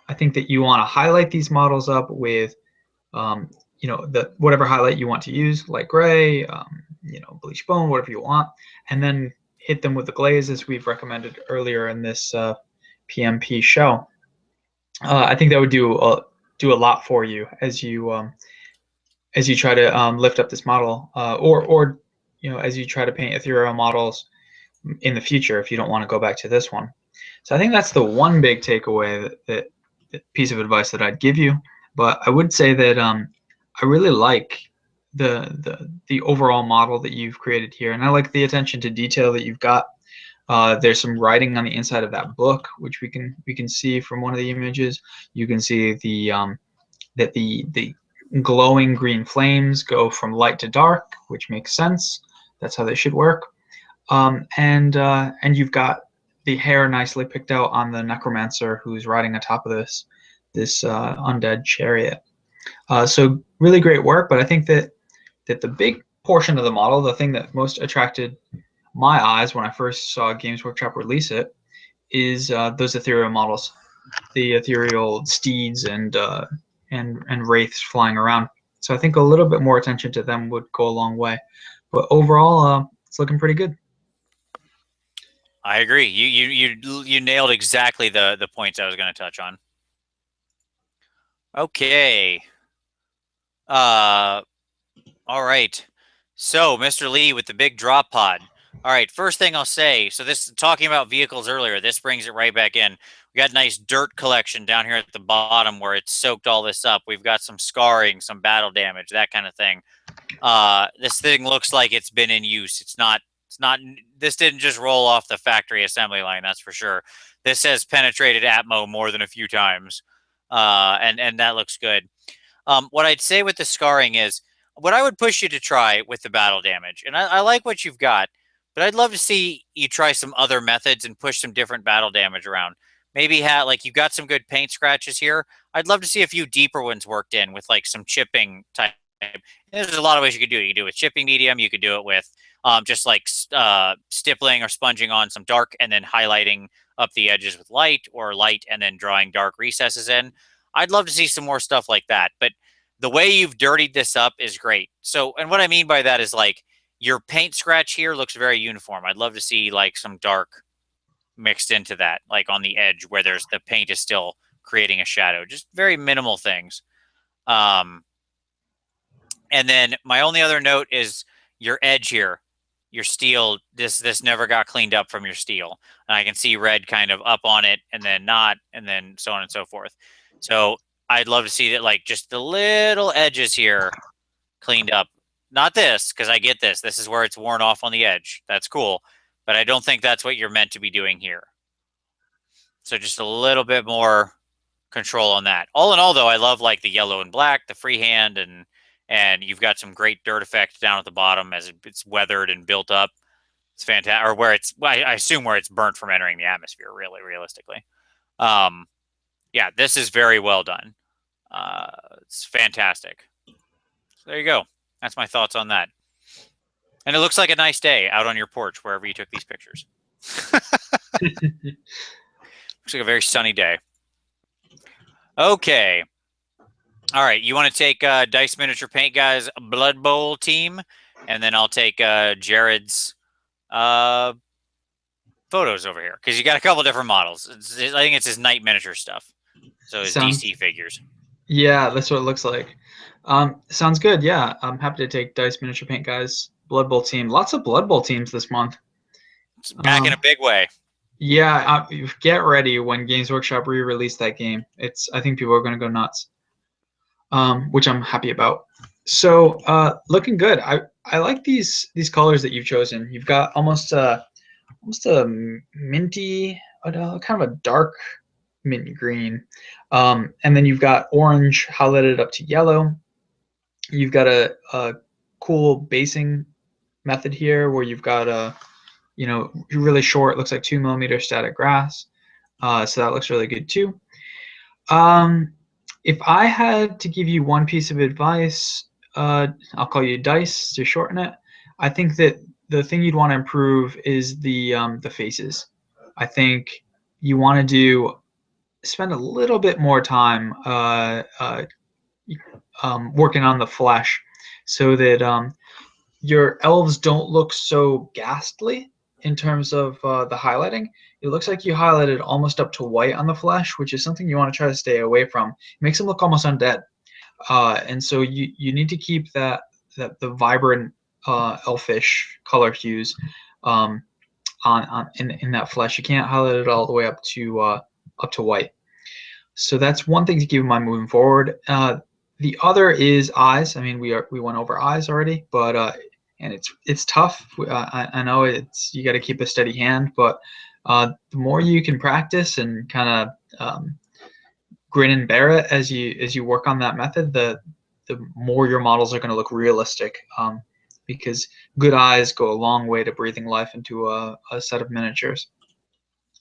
I think that you want to highlight these models up with whatever highlight you want to use, like gray, bleach bone, whatever you want, and then hit them with the glaze as we've recommended earlier in this PmP show. I think that would do a lot for you as you try to lift up this model, or as you try to paint ethereal models in the future, if you don't want to go back to this one. So I think that's the one big takeaway, that piece of advice that I'd give you. But I would say that I really like the overall model that you've created here, and I like the attention to detail that you've got. There's some writing on the inside of that book, which we can see from one of the images. You can see that the glowing green flames go from light to dark, which makes sense. That's how they should work. And you've got the hair nicely picked out on the necromancer who's riding on top of this undead chariot. So really great work. But I think that the big portion of the model, the thing that most attracted my eyes when I first saw Games Workshop release it, is those ethereal models. the ethereal steeds and wraiths flying around. So I think a little bit more attention to them would go a long way. But overall, it's looking pretty good. I agree. You nailed exactly the points I was going to touch on. Okay. All right. So, Mr. Lee with the big drop pod. All right, first thing I'll say, so this talking about vehicles earlier, this brings it right back in. We got a nice dirt collection down here at the bottom where it's soaked all this up. We've got some scarring, some battle damage, that kind of thing. This thing looks like it's been in use. It's not this didn't just roll off the factory assembly line, that's for sure. This has penetrated Atmo more than a few times. And that looks good. What I'd say with the scarring is what I would push you to try with the battle damage. And I like what you've got, but I'd love to see you try some other methods and push some different battle damage around. Maybe like you've got some good paint scratches here. I'd love to see a few deeper ones worked in with like some chipping type. There's a lot of ways you could do it. You could do it with chipping medium. You could do it with just like stippling or sponging on some dark and then highlighting up the edges with light, or light and then drawing dark recesses in. I'd love to see some more stuff like that. But the way you've dirtied this up is great. So, and what I mean by that is like your paint scratch here looks very uniform. I'd love to see like some dark mixed into that, like on the edge where there's the paint is still creating a shadow. Just very minimal things. And then my only other note is your edge here, your steel. This never got cleaned up from your steel, and I can see red kind of up on it, and then not, and then so on and so forth. So I'd love to see that, like just the little edges here cleaned up. Not this, because I get this. This is where it's worn off on the edge. That's cool, but I don't think that's what you're meant to be doing here. So just a little bit more control on that. All in all, though, I love like the yellow and black, the freehand, and you've got some great dirt effect down at the bottom as it's weathered and built up. It's fantastic. Or where it's, I assume where it's burnt from entering the atmosphere, really, realistically. Yeah, this is very well done. It's fantastic. So there you go. That's my thoughts on that. And it looks like a nice day out on your porch wherever you took these pictures. Looks like a very sunny day. Okay. All right. You want to take Dice Miniature Paint Guys Blood Bowl team, and then I'll take Jared's photos over here, because you got a couple different models. I think it's his Night Miniature stuff. So his DC figures. Yeah, that's what it looks like. Sounds good. Yeah, I'm happy to take Dice Miniature Paint Guys Blood Bowl team. Lots of Blood Bowl teams this month. It's back in a big way. Yeah, get ready when Games Workshop re-release that game. I think people are going to go nuts, which I'm happy about. So looking good. I like these colors that you've chosen. You've got almost a minty, kind of a dark mint green, and then you've got orange highlighted up to yellow. You've got a cool basing method here where you've got a really short, looks like 2 millimeter static grass. So that looks really good too. If I had to give you one piece of advice, I'll call you Dice to shorten it. I think that the thing you'd want to improve is the faces. I think you want to spend a little bit more time working on the flesh, so that your elves don't look so ghastly in terms of the highlighting. It looks like you highlighted almost up to white on the flesh, which is something you want to try to stay away from. It makes them look almost undead. And so you need to keep the vibrant elfish color hues in that flesh. You can't highlight it all the way up to white. So that's one thing to keep in mind moving forward. The other is eyes. I mean, we went over eyes already, but and it's tough. I know you got to keep a steady hand, but the more you can practice and kind of grin and bear it as you work on that method, the more your models are going to look realistic. Because good eyes go a long way to breathing life into a set of miniatures.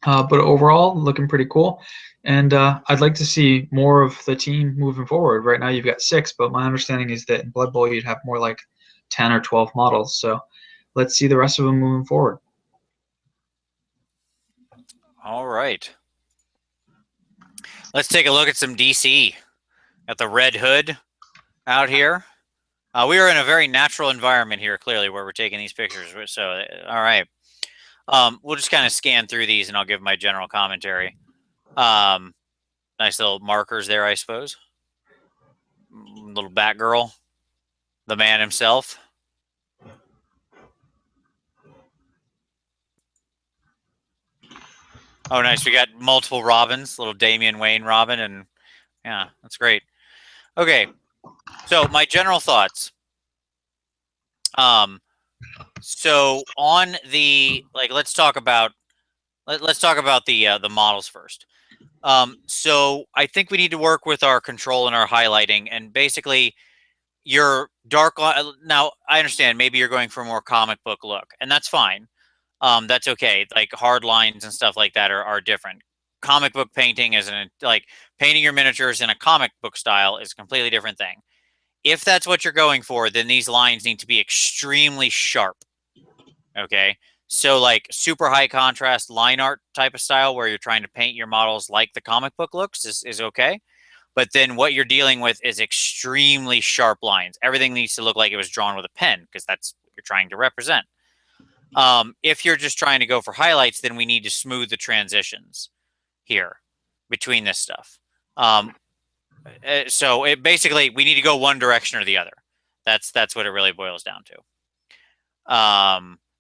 But overall, looking pretty cool. And I'd like to see more of the team moving forward. Right now you've got 6, but my understanding is that in Blood Bowl you'd have more like 10 or 12 models. So let's see the rest of them moving forward. All right. Let's take a look at some DC. Got the red hood out here. We are in a very natural environment here, clearly, where we're taking these pictures. So, all right. We'll just kind of scan through these, and I'll give my general commentary. Nice little markers there, I suppose. Little Batgirl, the man himself. Oh, nice. We got multiple Robins, little Damian Wayne Robin, and yeah, that's great. Okay, so my general thoughts. So on the let's talk about the models first. So I think we need to work with our control and our highlighting, and basically your dark now I understand maybe you're going for a more comic book look, and that's fine. That's okay. Like hard lines and stuff like that are different. Comic book painting is like painting your miniatures in a comic book style is a completely different thing. If that's what you're going for, then these lines need to be extremely sharp. Okay. So like super high contrast line art type of style where you're trying to paint your models like the comic book looks is okay. But then what you're dealing with is extremely sharp lines. Everything needs to look like it was drawn with a pen because that's what you're trying to represent. If you're just trying to go for highlights, then we need to smooth the transitions here between this stuff. So it basically we need to go one direction or the other. That's what it really boils down to.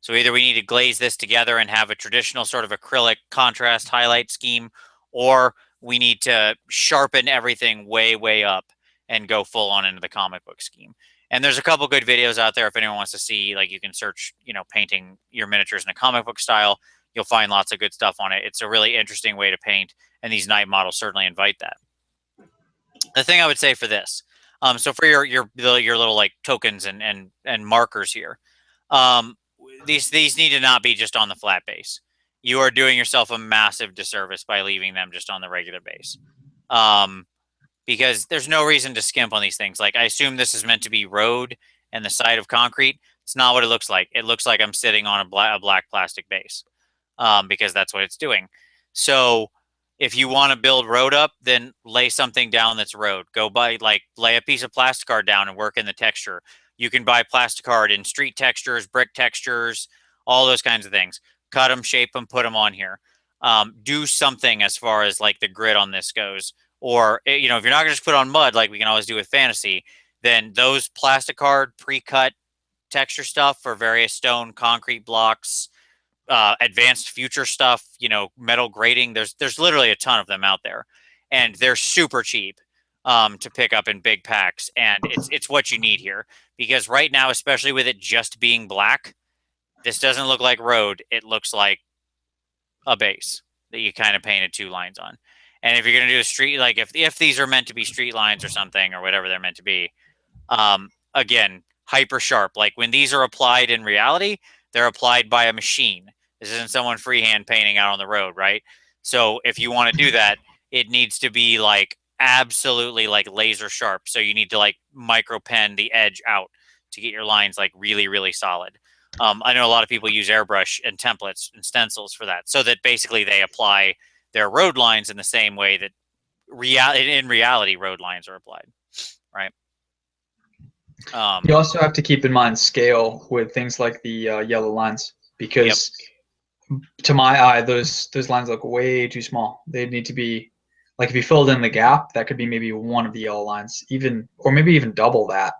So either we need to glaze this together and have a traditional sort of acrylic contrast highlight scheme, or we need to sharpen everything way up and go full on into the comic book scheme. And there's a couple good videos out there if anyone wants to see, like you can search, painting your miniatures in a comic book style. You'll find lots of good stuff on it. It's a really interesting way to paint, and these knight models certainly invite that. The thing I would say for this, so for your little like tokens and markers here, these need to not be just on the flat base. You are doing yourself a massive disservice by leaving them just on the regular base. Because there's no reason to skimp on these things. Like I assume this is meant to be road and the side of concrete. It's not what it looks like. It looks like I'm sitting on a black plastic base, because that's what it's doing. So if you want to build road up, then lay something down that's road. Go buy, lay a piece of plasticard down and work in the texture. You can buy plasticard in street textures, brick textures, all those kinds of things. Cut them, shape them, put them on here. Do something as far as like the grid on this goes. Or, if you're not going to just put on mud like we can always do with fantasy, then those plasticard pre-cut texture stuff for various stone, concrete blocks, advanced future stuff, metal grating. There's literally a ton of them out there, and they're super cheap to pick up in big packs, and it's what you need here, because right now, especially with it just being black, this doesn't look like road. It looks like a base that you kind of painted two lines on. And if you're going to do a street, like if these are meant to be street lines or something or whatever they're meant to be, again, hyper sharp. Like when these are applied in reality, they're applied by a machine. This isn't someone freehand painting out on the road, right? So if you want to do that, it needs to be like absolutely like laser sharp. So you need to like micro pen the edge out to get your lines like really solid. I know a lot of people use airbrush and templates and stencils for that, so that basically they apply their road lines in the same way that in reality road lines are applied, right? You also have to keep in mind scale with things like the yellow lines, because to my eye, those lines look way too small. They need to be, like if you filled in the gap, that could be maybe one of the yellow lines, or maybe even double that.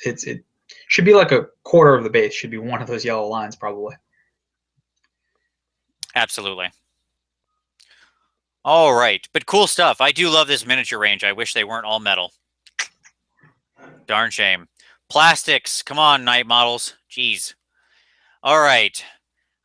It should be like a quarter of the base should be one of those yellow lines, probably. Absolutely. All right, but cool stuff. I do love this miniature range. I wish they weren't all metal. Darn shame. Plastics, come on, knight models. Jeez. All right.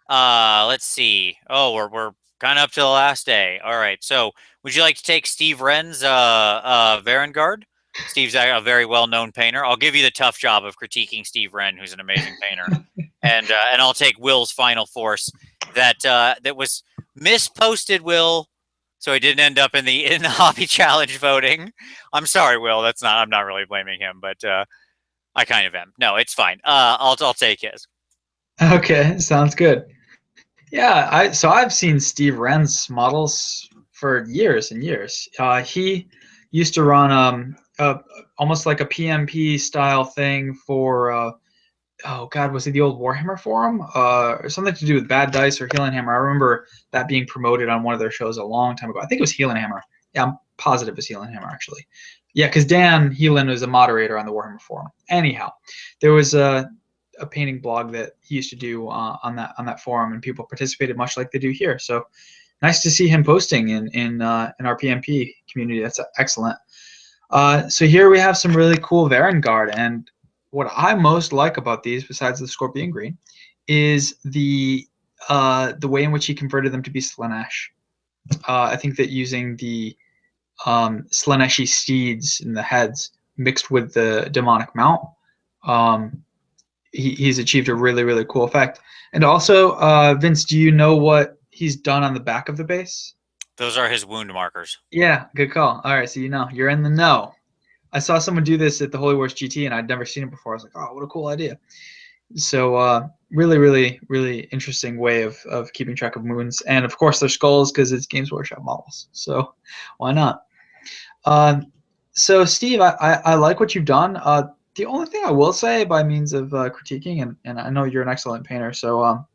Let's see. Oh, we're kind of up to the last day. All right. So, would you like to take Steve Wren's Varangard? Steve's a very well-known painter. I'll give you the tough job of critiquing Steve Wren, who's an amazing painter, and I'll take Will's Final Force that was misposted. Will. So it didn't end up in the hobby challenge voting. I'm sorry, Will. I'm not really blaming him, but I kind of am. No, it's fine. I'll take his. Okay, sounds good. Yeah, so I've seen Steve Wren's models for years and years. He used to run almost like a PmP style thing for oh god, was it the old Warhammer forum? Or something to do with Bad Dice or Healing Hammer. I remember that being promoted on one of their shows a long time ago. I think it was Healing Hammer. Yeah, I'm positive it was Healing Hammer actually. Yeah, because Dan Heelan was a moderator on the Warhammer forum. Anyhow, there was a painting blog that he used to do on that forum, and people participated much like they do here. So nice to see him posting in our PmP community. That's excellent. So here we have some really cool Varengard, and what I most like about these, besides the Scorpion Green, is the way in which he converted them to be slaanesh. I think that using the slaaneshy steeds in the heads mixed with the demonic mount, he's achieved a really, really cool effect. And also, Vince, do you know what he's done on the back of the base? Those are his wound markers. Yeah, good call. All right, so you're in the know. I saw someone do this at the Holy Wars GT, and I'd never seen it before. I was like, oh, what a cool idea. So really, really, really interesting way of keeping track of wounds. And, of course, they're skulls because it's Games Workshop models. So why not? So, Steve, I like what you've done. The only thing I will say by means of critiquing, and I know you're an excellent painter, so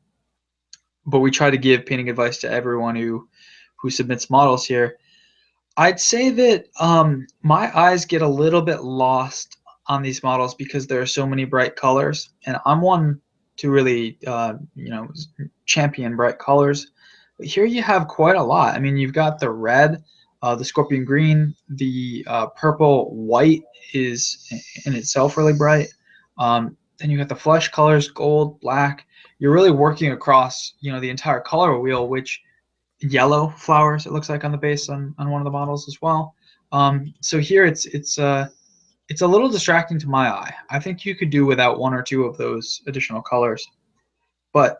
but we try to give painting advice to everyone who submits models here. I'd say that my eyes get a little bit lost on these models because there are so many bright colors, and I'm one to really champion bright colors. But here you have quite a lot. I mean, you've got the red, the scorpion green, the purple, white is in itself really bright. Then you got the flesh colors, gold, black. You're really working across the entire color wheel, which yellow flowers it looks like on the base on one of the models as well. So here it's a little distracting to my eye. I think you could do without one or two of those additional colors. But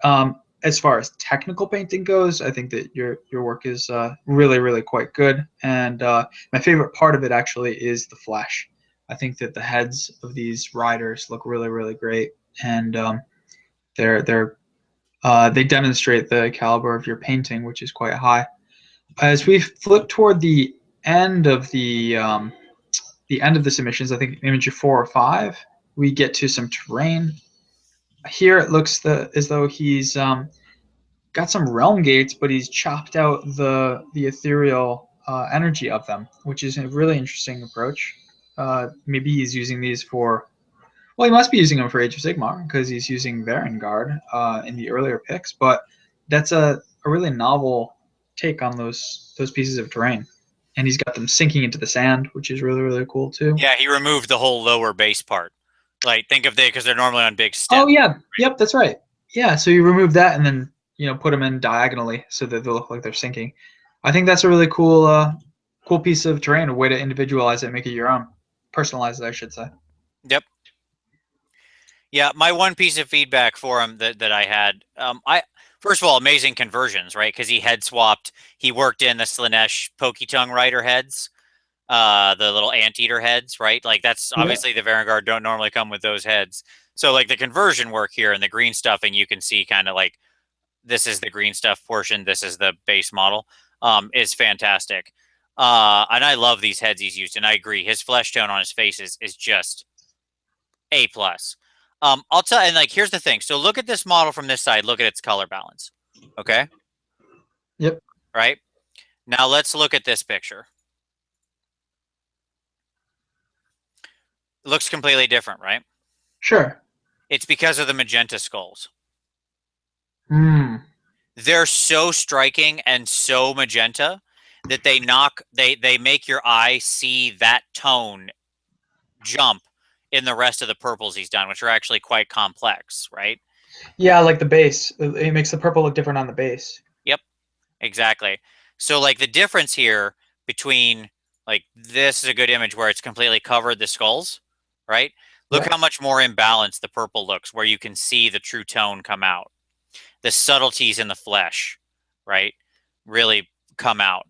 as far as technical painting goes, I think that your work is really, really quite good. And my favorite part of it actually is the flesh. I think that the heads of these riders look really, really great, and they demonstrate the caliber of your painting, which is quite high. As we flip toward the end of the submissions, I think image 4 or 5, we get to some terrain. Here it looks as though he's got some realm gates, but he's chopped out the ethereal energy of them, which is a really interesting approach. Maybe he's using these for. Well, he must be using them for Age of Sigmar because he's using Varengard in the earlier picks, but that's a really novel take on those pieces of terrain. And he's got them sinking into the sand, which is really, really cool too. Yeah, he removed the whole lower base part. Like, think of because they're normally on big steps. Oh, yeah. Right? Yep, that's right. Yeah, so you remove that and then, put them in diagonally so that they look like they're sinking. I think that's a really cool piece of terrain, a way to individualize it, make it your own. Personalize it, I should say. Yep. Yeah, my one piece of feedback for him that I had, first of all, amazing conversions, right? Because he head swapped. He worked in the slaanesh pokey tongue rider heads, the little anteater heads, right? Like that's obviously the Varengard don't normally come with those heads. So like the conversion work here and the green stuffing, you can see kind of like this is the green stuff portion. This is the base model. Is fantastic. And I love these heads he's used, and I agree. His flesh tone on his face is just A+. I'll tell, and like, here's the thing. So look at this model from this side. Look at its color balance. Okay. Yep. Right. Now let's look at this picture. It looks completely different, right? Sure. It's because of the magenta skulls. Mm. They're so striking and so magenta that they make your eye see that tone jump in the rest of the purples he's done, which are actually quite complex, right? Yeah, like the base. It makes the purple look different on the base. Yep, exactly. So like the difference here between like this is a good image where it's completely covered the skulls, right? Look how much more imbalanced the purple looks, where you can see the true tone come out. The subtleties in the flesh, right, really come out.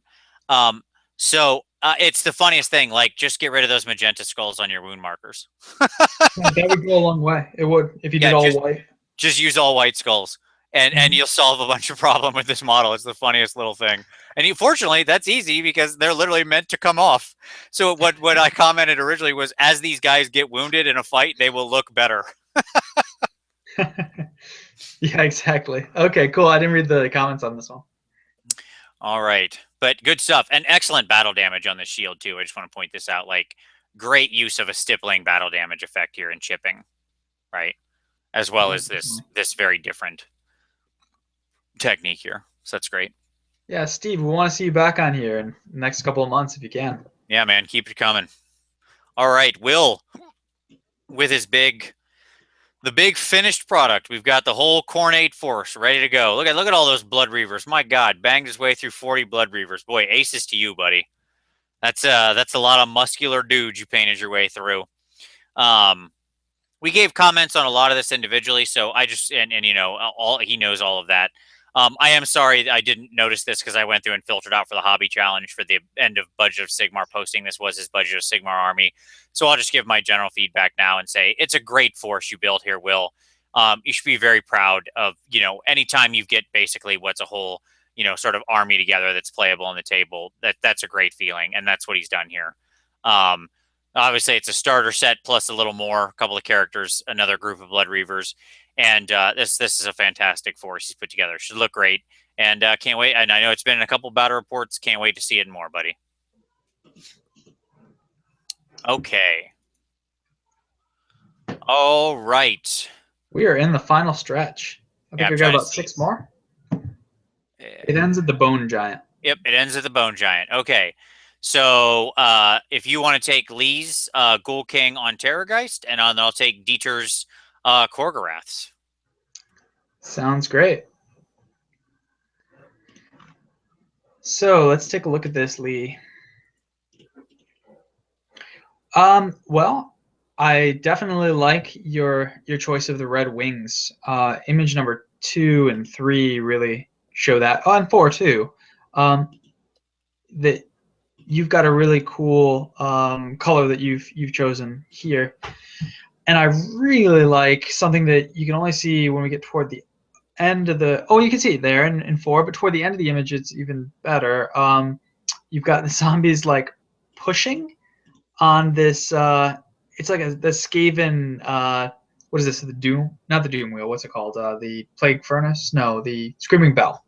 So it's the funniest thing. Like, just get rid of those magenta skulls on your wound markers. That would go a long way. It would if you did all white. Just use all white skulls. and you'll solve a bunch of problem with this model. It's the funniest little thing. And fortunately, that's easy because they're literally meant to come off. So what I commented originally was, as these guys get wounded in a fight, they will look better. Yeah, exactly. Okay, cool. I didn't read the comments on this one. All right, but good stuff and excellent battle damage on the shield too. I just want to point this out. Like, great use of a stippling battle damage effect here in chipping, right? As well as this very different technique here. So that's great. Yeah, Steve, we want to see you back on here in the next couple of months if you can. Yeah, man, keep it coming. All right, Will, with his the big finished product. We've got the whole Cornate force ready to go. Look at all those Blood Reavers. My God, banged his way through 40 Blood Reavers. Boy, aces to you, buddy. That's a lot of muscular dudes you painted your way through. We gave comments on a lot of this individually, so I just and you know, he knows all of that. I am sorry I didn't notice this because I went through and filtered out for the hobby challenge for the end of Budget of Sigmar posting. This was his Budget of Sigmar army. So I'll just give my general feedback now and say it's a great force you built here, Will. You should be very proud of, you know, anytime you get basically what's a whole, you know, sort of army together that's playable on the table. That's a great feeling, and that's what he's done here. Obviously, it's a starter set plus a little more, a couple of characters, another group of Blood Reavers. And this is a fantastic force he's put together. Should look great. And can't wait. And I know it's been in a couple battle reports. Can't wait to see it more, buddy. Okay. All right. We are in the final stretch. I think we got about 6 more. It ends at the Bone Giant. Yep, it ends at the Bone Giant. Okay. So if you want to take Lee's Ghoul King on Terrorgeist, and I'll take Dieter's Korgoraths. Sounds great. So let's take a look at this, Lee. Well, I definitely like your choice of the red wings. Image number 2 and 3 really show that. Oh, and 4 too. That you've got a really cool color that you've chosen here. And I really like something that you can only see when we get toward the end of the... Oh, you can see it there in 4, but toward the end of the image, it's even better. You've got the zombies, like, pushing on this... it's like the Skaven... what is this? The Doom? Not the Doom Wheel. What's it called? The Plague Furnace? No, the Screaming Bell.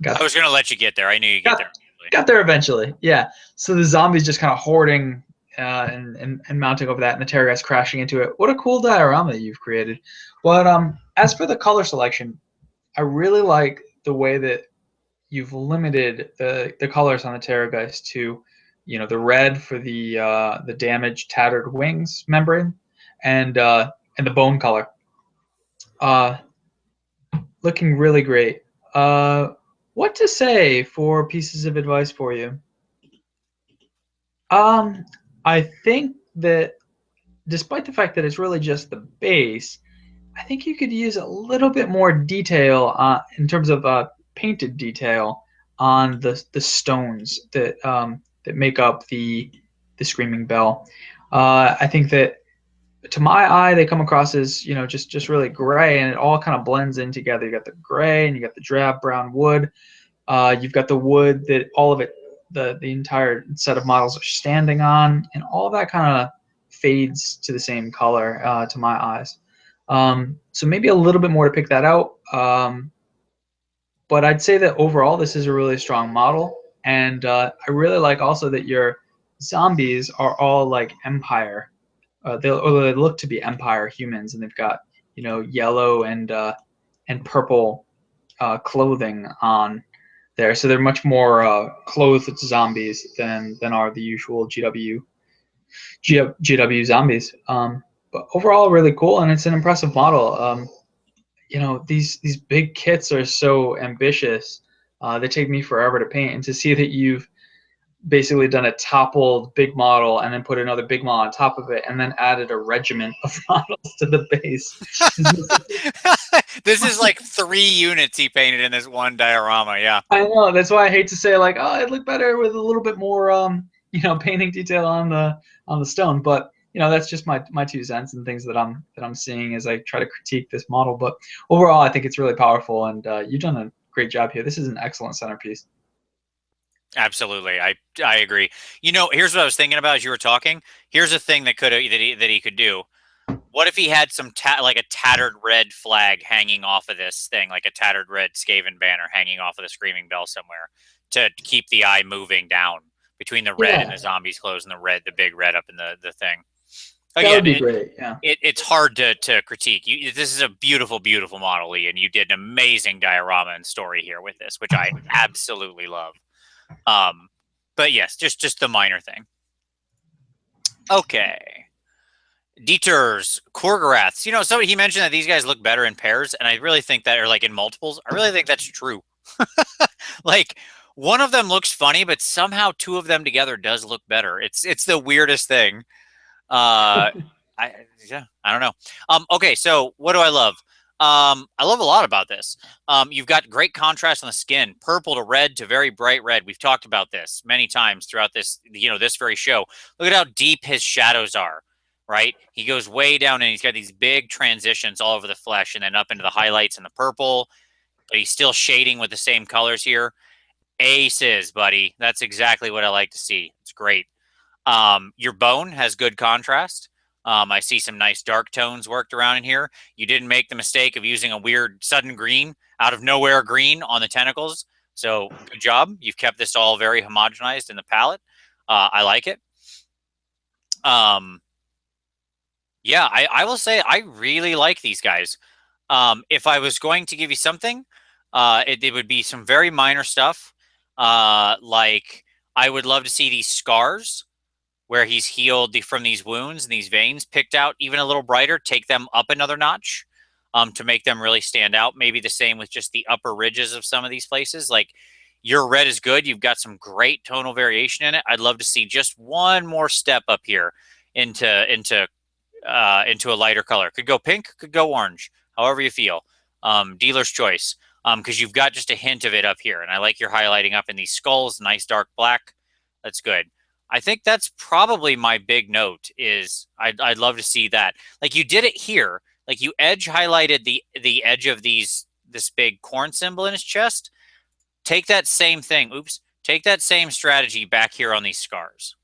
I was going to let you get there. I knew you'd get there. Got there eventually, yeah. So the zombies just kind of hoarding and mounting over that, and the Terrorgeist crashing into it. What a cool diorama that you've created. But as for the color selection, I really like the way that you've limited the colors on the Terrorgeist to, you know, the red for the damaged, tattered wings membrane, and the bone color. Looking really great. What to say for pieces of advice for you? I think that despite the fact that it's really just the base, I think you could use a little bit more detail in terms of painted detail on the stones that that make up the Screaming Bell. I think that to my eye, they come across as, you know, just really gray, and it all kind of blends in together. You got the gray, and you got the drab brown wood. You've got the wood that all of it, the entire set of models are standing on, and all of that kind of fades to the same color to my eyes. So maybe a little bit more to pick that out. But I'd say that overall, this is a really strong model, and I really like also that your zombies are all like Empire. They look to be Empire humans, and they've got, you know, yellow and purple clothing on there, so they're much more clothed zombies than are the usual GW zombies. But overall, really cool, and it's an impressive model. You know, these big kits are so ambitious. They take me forever to paint, and to see that you've basically done a toppled big model and then put another big model on top of it and then added a regiment of models to the base. This is like 3 units he painted in this one diorama. Yeah, I know. That's why I hate to say, like, oh, it'd look better with a little bit more, you know, painting detail on the stone. But that's just my 2 cents and things that I'm seeing as I try to critique this model. But overall, I think it's really powerful, and you've done a great job here. This is an excellent centerpiece. Absolutely, I agree. Here's what I was thinking about as you were talking. Here's a thing that he could do. What if he had some like a tattered red flag hanging off of this thing, like a tattered red Skaven banner hanging off of the Screaming Bell somewhere to keep the eye moving down between the red and the zombies clothes and the big red up in the thing. Again, that would be great. Yeah, it's hard to critique. This is a beautiful, beautiful model, Lee, and you did an amazing diorama and story here with this, which I absolutely love. But yes, just the minor thing. Okay. Dieter's Korgoraths. So he mentioned that these guys look better in pairs, and I really think that, or like in multiples, I really think that's true. Like, one of them looks funny, but somehow 2 of them together does look better. It's the weirdest thing. I don't know. Okay, so what do I love? I love a lot about this. You've got great contrast on the skin, purple to red to very bright red. We've talked about this many times throughout this, this very show. Look at how deep his shadows are, right? He goes way down and he's got these big transitions all over the flesh and then up into the highlights and the purple, but he's still shading with the same colors here. Aces, buddy. That's exactly what I like to see. It's great. Your bone has good contrast. I see some nice dark tones worked around in here. You didn't make the mistake of using a weird sudden green, out of nowhere green on the tentacles. So good job. You've kept this all very homogenized in the palette. I like it. Yeah, I will say I really like these guys. If I was going to give you something, it would be some very minor stuff. Like I would love to see these scars where he's healed from these wounds and these veins picked out even a little brighter, take them up another notch to make them really stand out. Maybe the same with just the upper ridges of some of these places. Like your red is good. You've got some great tonal variation in it. I'd love to see just one more step up here into a lighter color. Could go pink, could go orange, however you feel. Dealer's choice. Because you've got just a hint of it up here. And I like your highlighting up in these skulls, nice dark black. That's good. I think that's probably my big note is I'd love to see that. Like you did it here. Like you edge highlighted the edge of this big corn symbol in his chest. Take that same thing. Take that same strategy back here on these scars.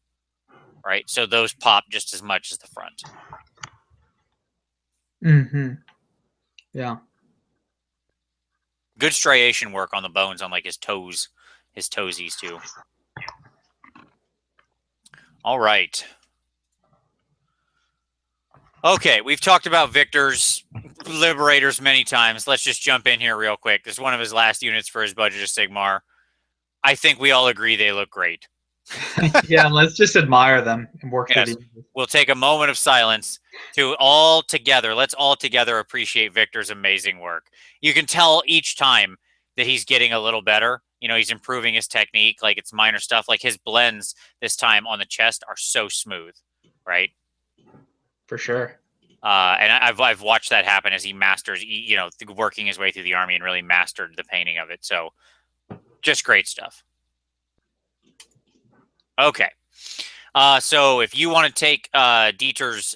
Right? So those pop just as much as the front. Mm-hmm. Yeah. Good striation work on the bones on like his toes, his toesies too. All right. Okay, we've talked about Victor's Liberators many times. Let's just jump in here real quick. This is one of his last units for his budget of Sigmar. I think we all agree they look great. Yeah, let's just admire them and work through these. We'll take a moment of silence to all together. Let's all together appreciate Victor's amazing work. You can tell each time that he's getting a little better. He's improving his technique. Like it's minor stuff. Like his blends this time on the chest are so smooth, right? For sure. And I've watched that happen as he masters, working his way through the army and really mastered the painting of it. So just great stuff. Okay. So if you want to take Dieter's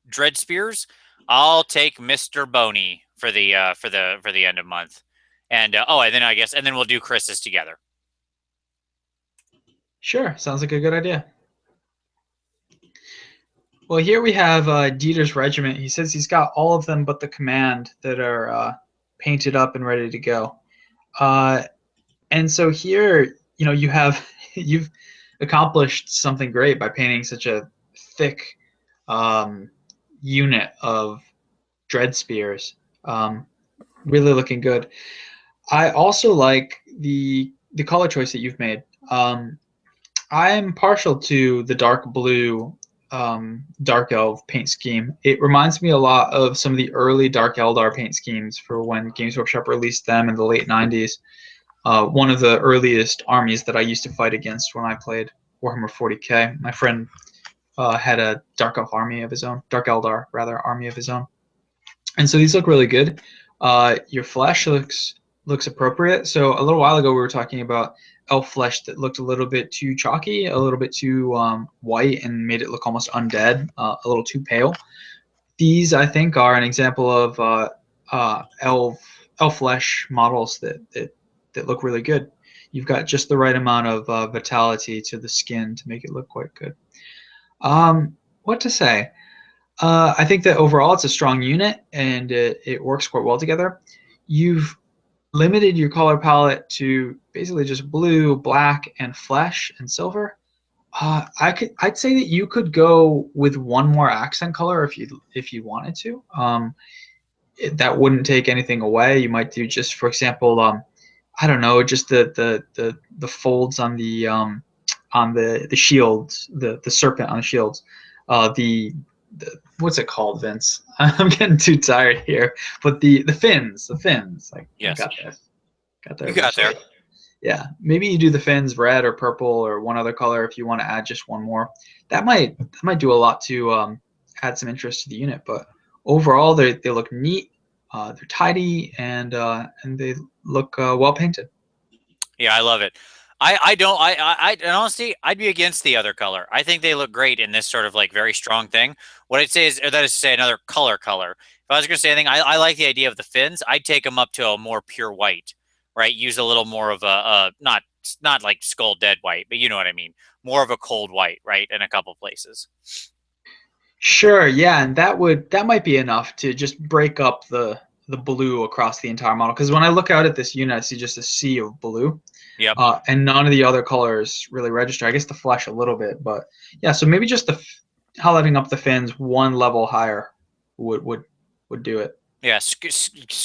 Dread Spears, I'll take Mr. Boney for the end of month. And and then we'll do Chris's together. Sure, sounds like a good idea. Well, here we have Dieter's regiment. He says he's got all of them but the command that are painted up and ready to go. And so here, you've accomplished something great by painting such a thick unit of Dread Spears. Really looking good. I also like the color choice that you've made. I'm partial to the dark blue Dark Elf paint scheme. It reminds me a lot of some of the early Dark Eldar paint schemes for when Games Workshop released them in the late 90s. One of the earliest armies that I used to fight against when I played Warhammer 40k. My friend had a Dark Elf army of his own, Dark Eldar rather, army of his own. And so these look really good. Your flesh looks looks appropriate. So a little while ago we were talking about elf flesh that looked a little bit too chalky, a little bit too white, and made it look almost undead, a little too pale. These, I think, are an example of elf flesh models that look really good. You've got just the right amount of vitality to the skin to make it look quite good. What to say? I think that overall it's a strong unit and it works quite well together. You've limited your color palette to basically just blue, black, and flesh and silver. I'd say that you could go with one more accent color if you wanted to. That wouldn't take anything away. You might do just, for example, I don't know, just the folds on the shields, the serpent on the shields, the what's it called, Vince? I'm getting too tired here. But the fins, like Yes. I got there You got eventually. there. Yeah, maybe you do the fins red or purple or one other color if you want to add just one more. That might do a lot to add some interest to the unit. But overall, they look neat. They're tidy and they look well painted. Yeah, I love it. I don't and honestly I'd be against the other color. I think they look great in this sort of like very strong thing. What I'd say is, or that is to say, another color. If I was going to say anything, I like the idea of the fins. I'd take them up to a more pure white, right? Use a little more of a not like skull dead white, but you know what I mean. More of a cold white, right? In a couple places. Sure, yeah, and that might be enough to just break up the blue across the entire model. Because when I look out at this unit, I see just a sea of blue. Yep. And none of the other colors really register. I guess the flesh a little bit, but yeah. So maybe just highlighting up the fins one level higher would do it. Yeah,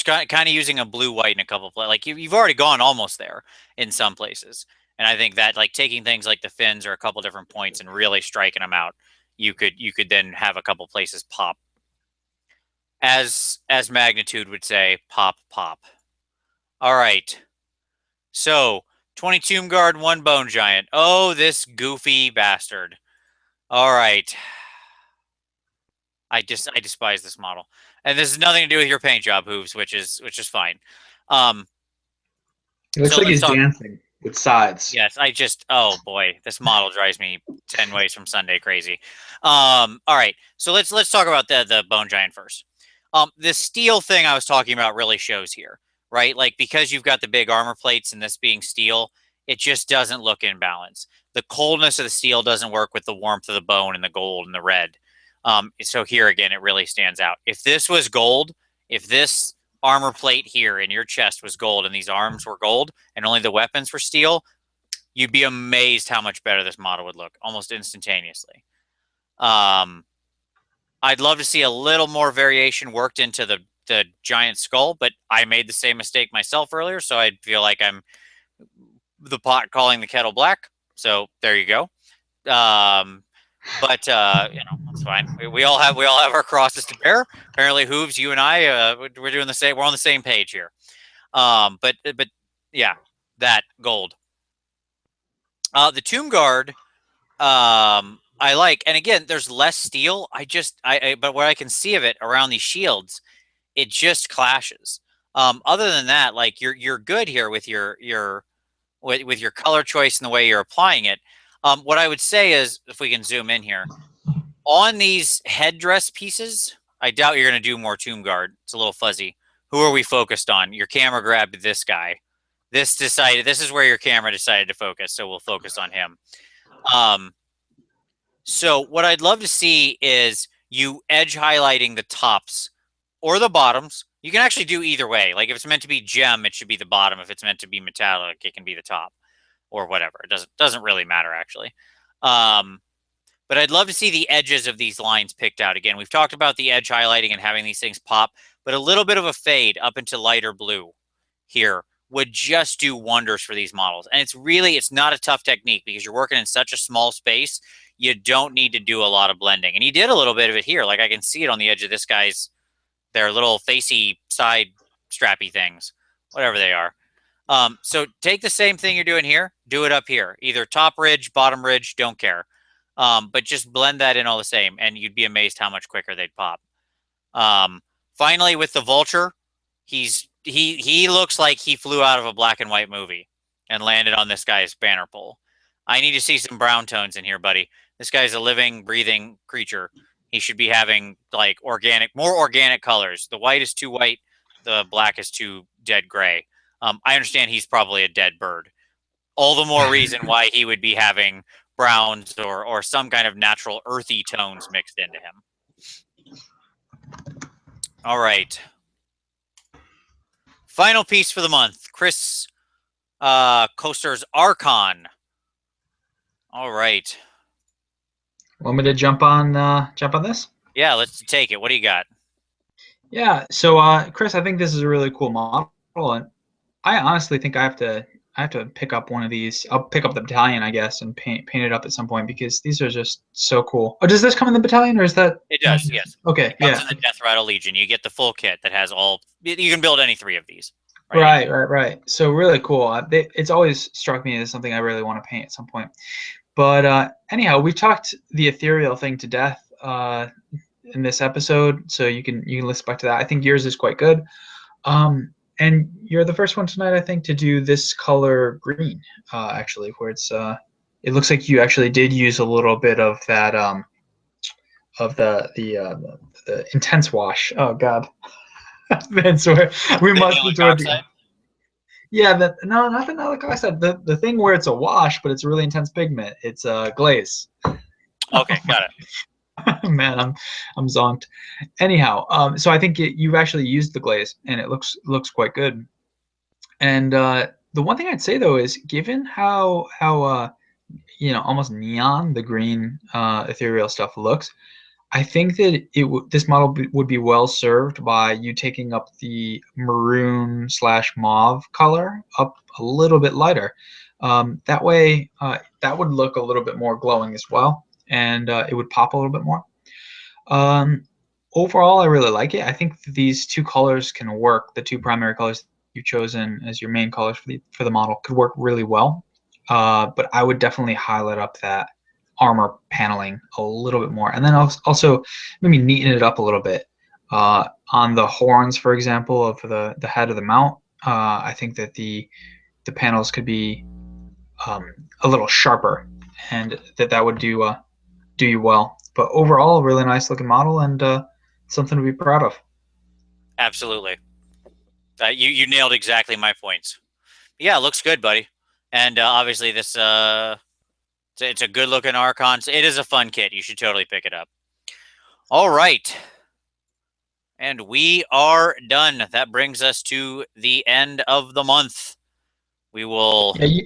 kind of using a blue white in a couple places. Like you've already gone almost there in some places, and I think that like taking things like the fins or a couple different points and really striking them out, you could then have a couple places pop. As Magnitude would say, pop pop. All right, so 20 Tomb Guard, 1 Bone Giant. Oh, this goofy bastard. All right, I despise this model, and this has nothing to do with your paint job, Hooves, which is fine. It looks So like let's he's talk. dancing with sides. Yes, oh boy, this model drives me 10 ways from Sunday crazy. All right, so let's talk about the Bone Giant first. The steel thing I was talking about really shows here, right? Like because you've got the big armor plates and this being steel, it just doesn't look in balance. The coldness of the steel doesn't work with the warmth of the bone and the gold and the red. So here again, it really stands out. If this was gold, if this armor plate here in your chest was gold and these arms were gold and only the weapons were steel, you'd be amazed how much better this model would look almost instantaneously. I'd love to see a little more variation worked into the giant skull, but I made the same mistake myself earlier, so I feel like I'm the pot calling the kettle black. So there you go. But that's fine. We all have our crosses to bear. Apparently, Hooves, you and I, we're doing the same. We're on the same page here. But yeah, that gold. The Tomb Guard, I like, and again, there's less steel. But what I can see of it around these shields, it just clashes. Other than that, like you're good here with your color choice and the way you're applying it. What I would say is, if we can zoom in here, on these headdress pieces, I doubt you're going to do more Tomb Guard. It's a little fuzzy. Who are we focused on? Your camera grabbed this guy. This is where your camera decided to focus, so we'll focus on him. So what I'd love to see is you edge highlighting the tops or the bottoms. You can actually do either way. Like if it's meant to be gem, it should be the bottom. If it's meant to be metallic, it can be the top or whatever. It doesn't really matter actually. But I'd love to see the edges of these lines picked out. Again, we've talked about the edge highlighting and having these things pop, but a little bit of a fade up into lighter blue here would just do wonders for these models. And it's not a tough technique because you're working in such a small space. You don't need to do a lot of blending. And he did a little bit of it here. Like I can see it on the edge of this guy's, their little facey side strappy things, whatever they are. So take the same thing you're doing here, do it up here. Either top ridge, bottom ridge, don't care. But just blend that in all the same, and you'd be amazed how much quicker they'd pop. Finally, with the vulture, he's he looks like he flew out of a black and white movie and landed on this guy's banner pole. I need to see some brown tones in here, buddy. This guy's a living, breathing creature. He should be having like more organic colors. The white is too white. The black is too dead gray. I understand he's probably a dead bird. All the more reason why he would be having browns or some kind of natural earthy tones mixed into him. All right. Final piece for the month. Chris Coaster's Archon. All right. Want me to jump on this? Yeah, let's take it. What do you got? Yeah. So, Chris, I think this is a really cool model, and I honestly think I have to pick up one of these. I'll pick up the battalion, I guess, and paint it up at some point because these are just so cool. Oh, does this come in the battalion, or is that? It does. Yes. Okay. It comes in the Death Rattle Legion. You get the full kit that has all. You can build any 3 of these. Right. So really cool. It's always struck me as something I really want to paint at some point. But anyhow, we talked the ethereal thing to death in this episode, so you can listen back to that. I think yours is quite good. And you're the first one tonight, I think, to do this color green, actually, where it's it looks like you actually did use a little bit of that of the intense wash. Oh God, that's where we must be toward the. Yeah, no, not the Nalic oxide. The thing where it's a wash, but it's a really intense pigment. It's glaze. Okay, got it. Man, I'm zonked. Anyhow, so I think you've actually used the glaze, and it looks quite good. And the one thing I'd say though is, given how almost neon the green ethereal stuff looks, I think that this model would be well served by you taking up the maroon / mauve color up a little bit lighter. That way, that would look a little bit more glowing as well, and it would pop a little bit more. Overall, I really like it. I think these 2 colors can work. The 2 primary colors you've chosen as your main colors for the model could work really well. But I would definitely highlight up that armor paneling a little bit more, and then also maybe neaten it up a little bit on the horns, for example, of the head of the mount. I think that the panels could be a little sharper, and that would do you well. But overall, a really nice looking model, and something to be proud of. Absolutely. You nailed exactly my points. Yeah, it looks good, buddy. And obviously this it's a good looking Archon. It is a fun kit. You should totally pick it up. All right. And we are done. That brings us to the end of the month. We will... Yeah,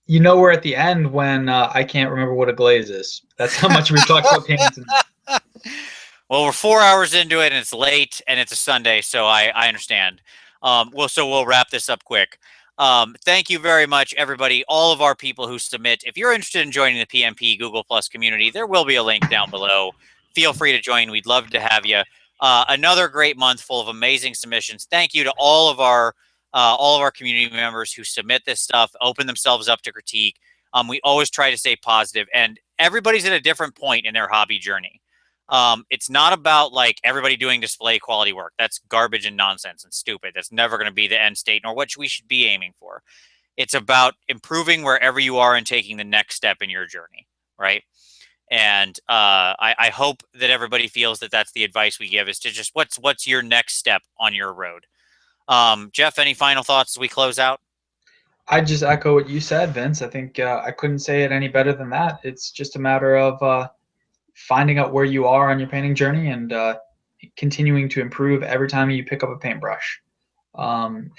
you know we're at the end when I can't remember what a glaze is. That's how much we've talked about painting tonight. Well, we're 4 hours into it, and it's late, and it's a Sunday, so I understand. So we'll wrap this up quick. Thank you very much, everybody, all of our people who submit. If you're interested in joining the PmP Google Plus community, there will be a link down below. Feel free to join. We'd love to have you. Another great month full of amazing submissions. Thank you to all of our community members who submit this stuff, open themselves up to critique. We always try to stay positive, and everybody's at a different point in their hobby journey. It's not about like everybody doing display quality work. That's garbage and nonsense and stupid. That's never going to be the end state, nor what we should be aiming for. It's about improving wherever you are and taking the next step in your journey, right? And I hope that everybody feels that that's the advice we give, is to just what's your next step on your road. Jeff, any final thoughts as we close out? I just echo what you said, Vince. I think I couldn't say it any better than that. It's just a matter of finding out where you are on your painting journey and continuing to improve every time you pick up a paintbrush. And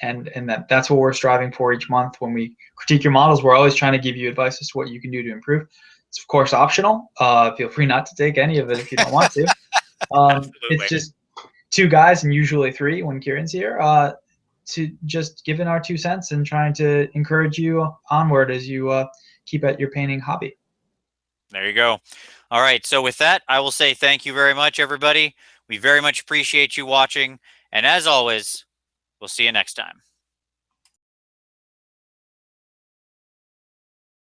that's what we're striving for each month. When we critique your models, we're always trying to give you advice as to what you can do to improve. It's of course optional. Feel free not to take any of it if you don't want to. It's just 2 guys, and usually 3 when Kieran's here, to just give in our 2 cents and trying to encourage you onward as you keep at your painting hobby. There you go. All right. So with that, I will say thank you very much, everybody. We very much appreciate you watching. And as always, we'll see you next time.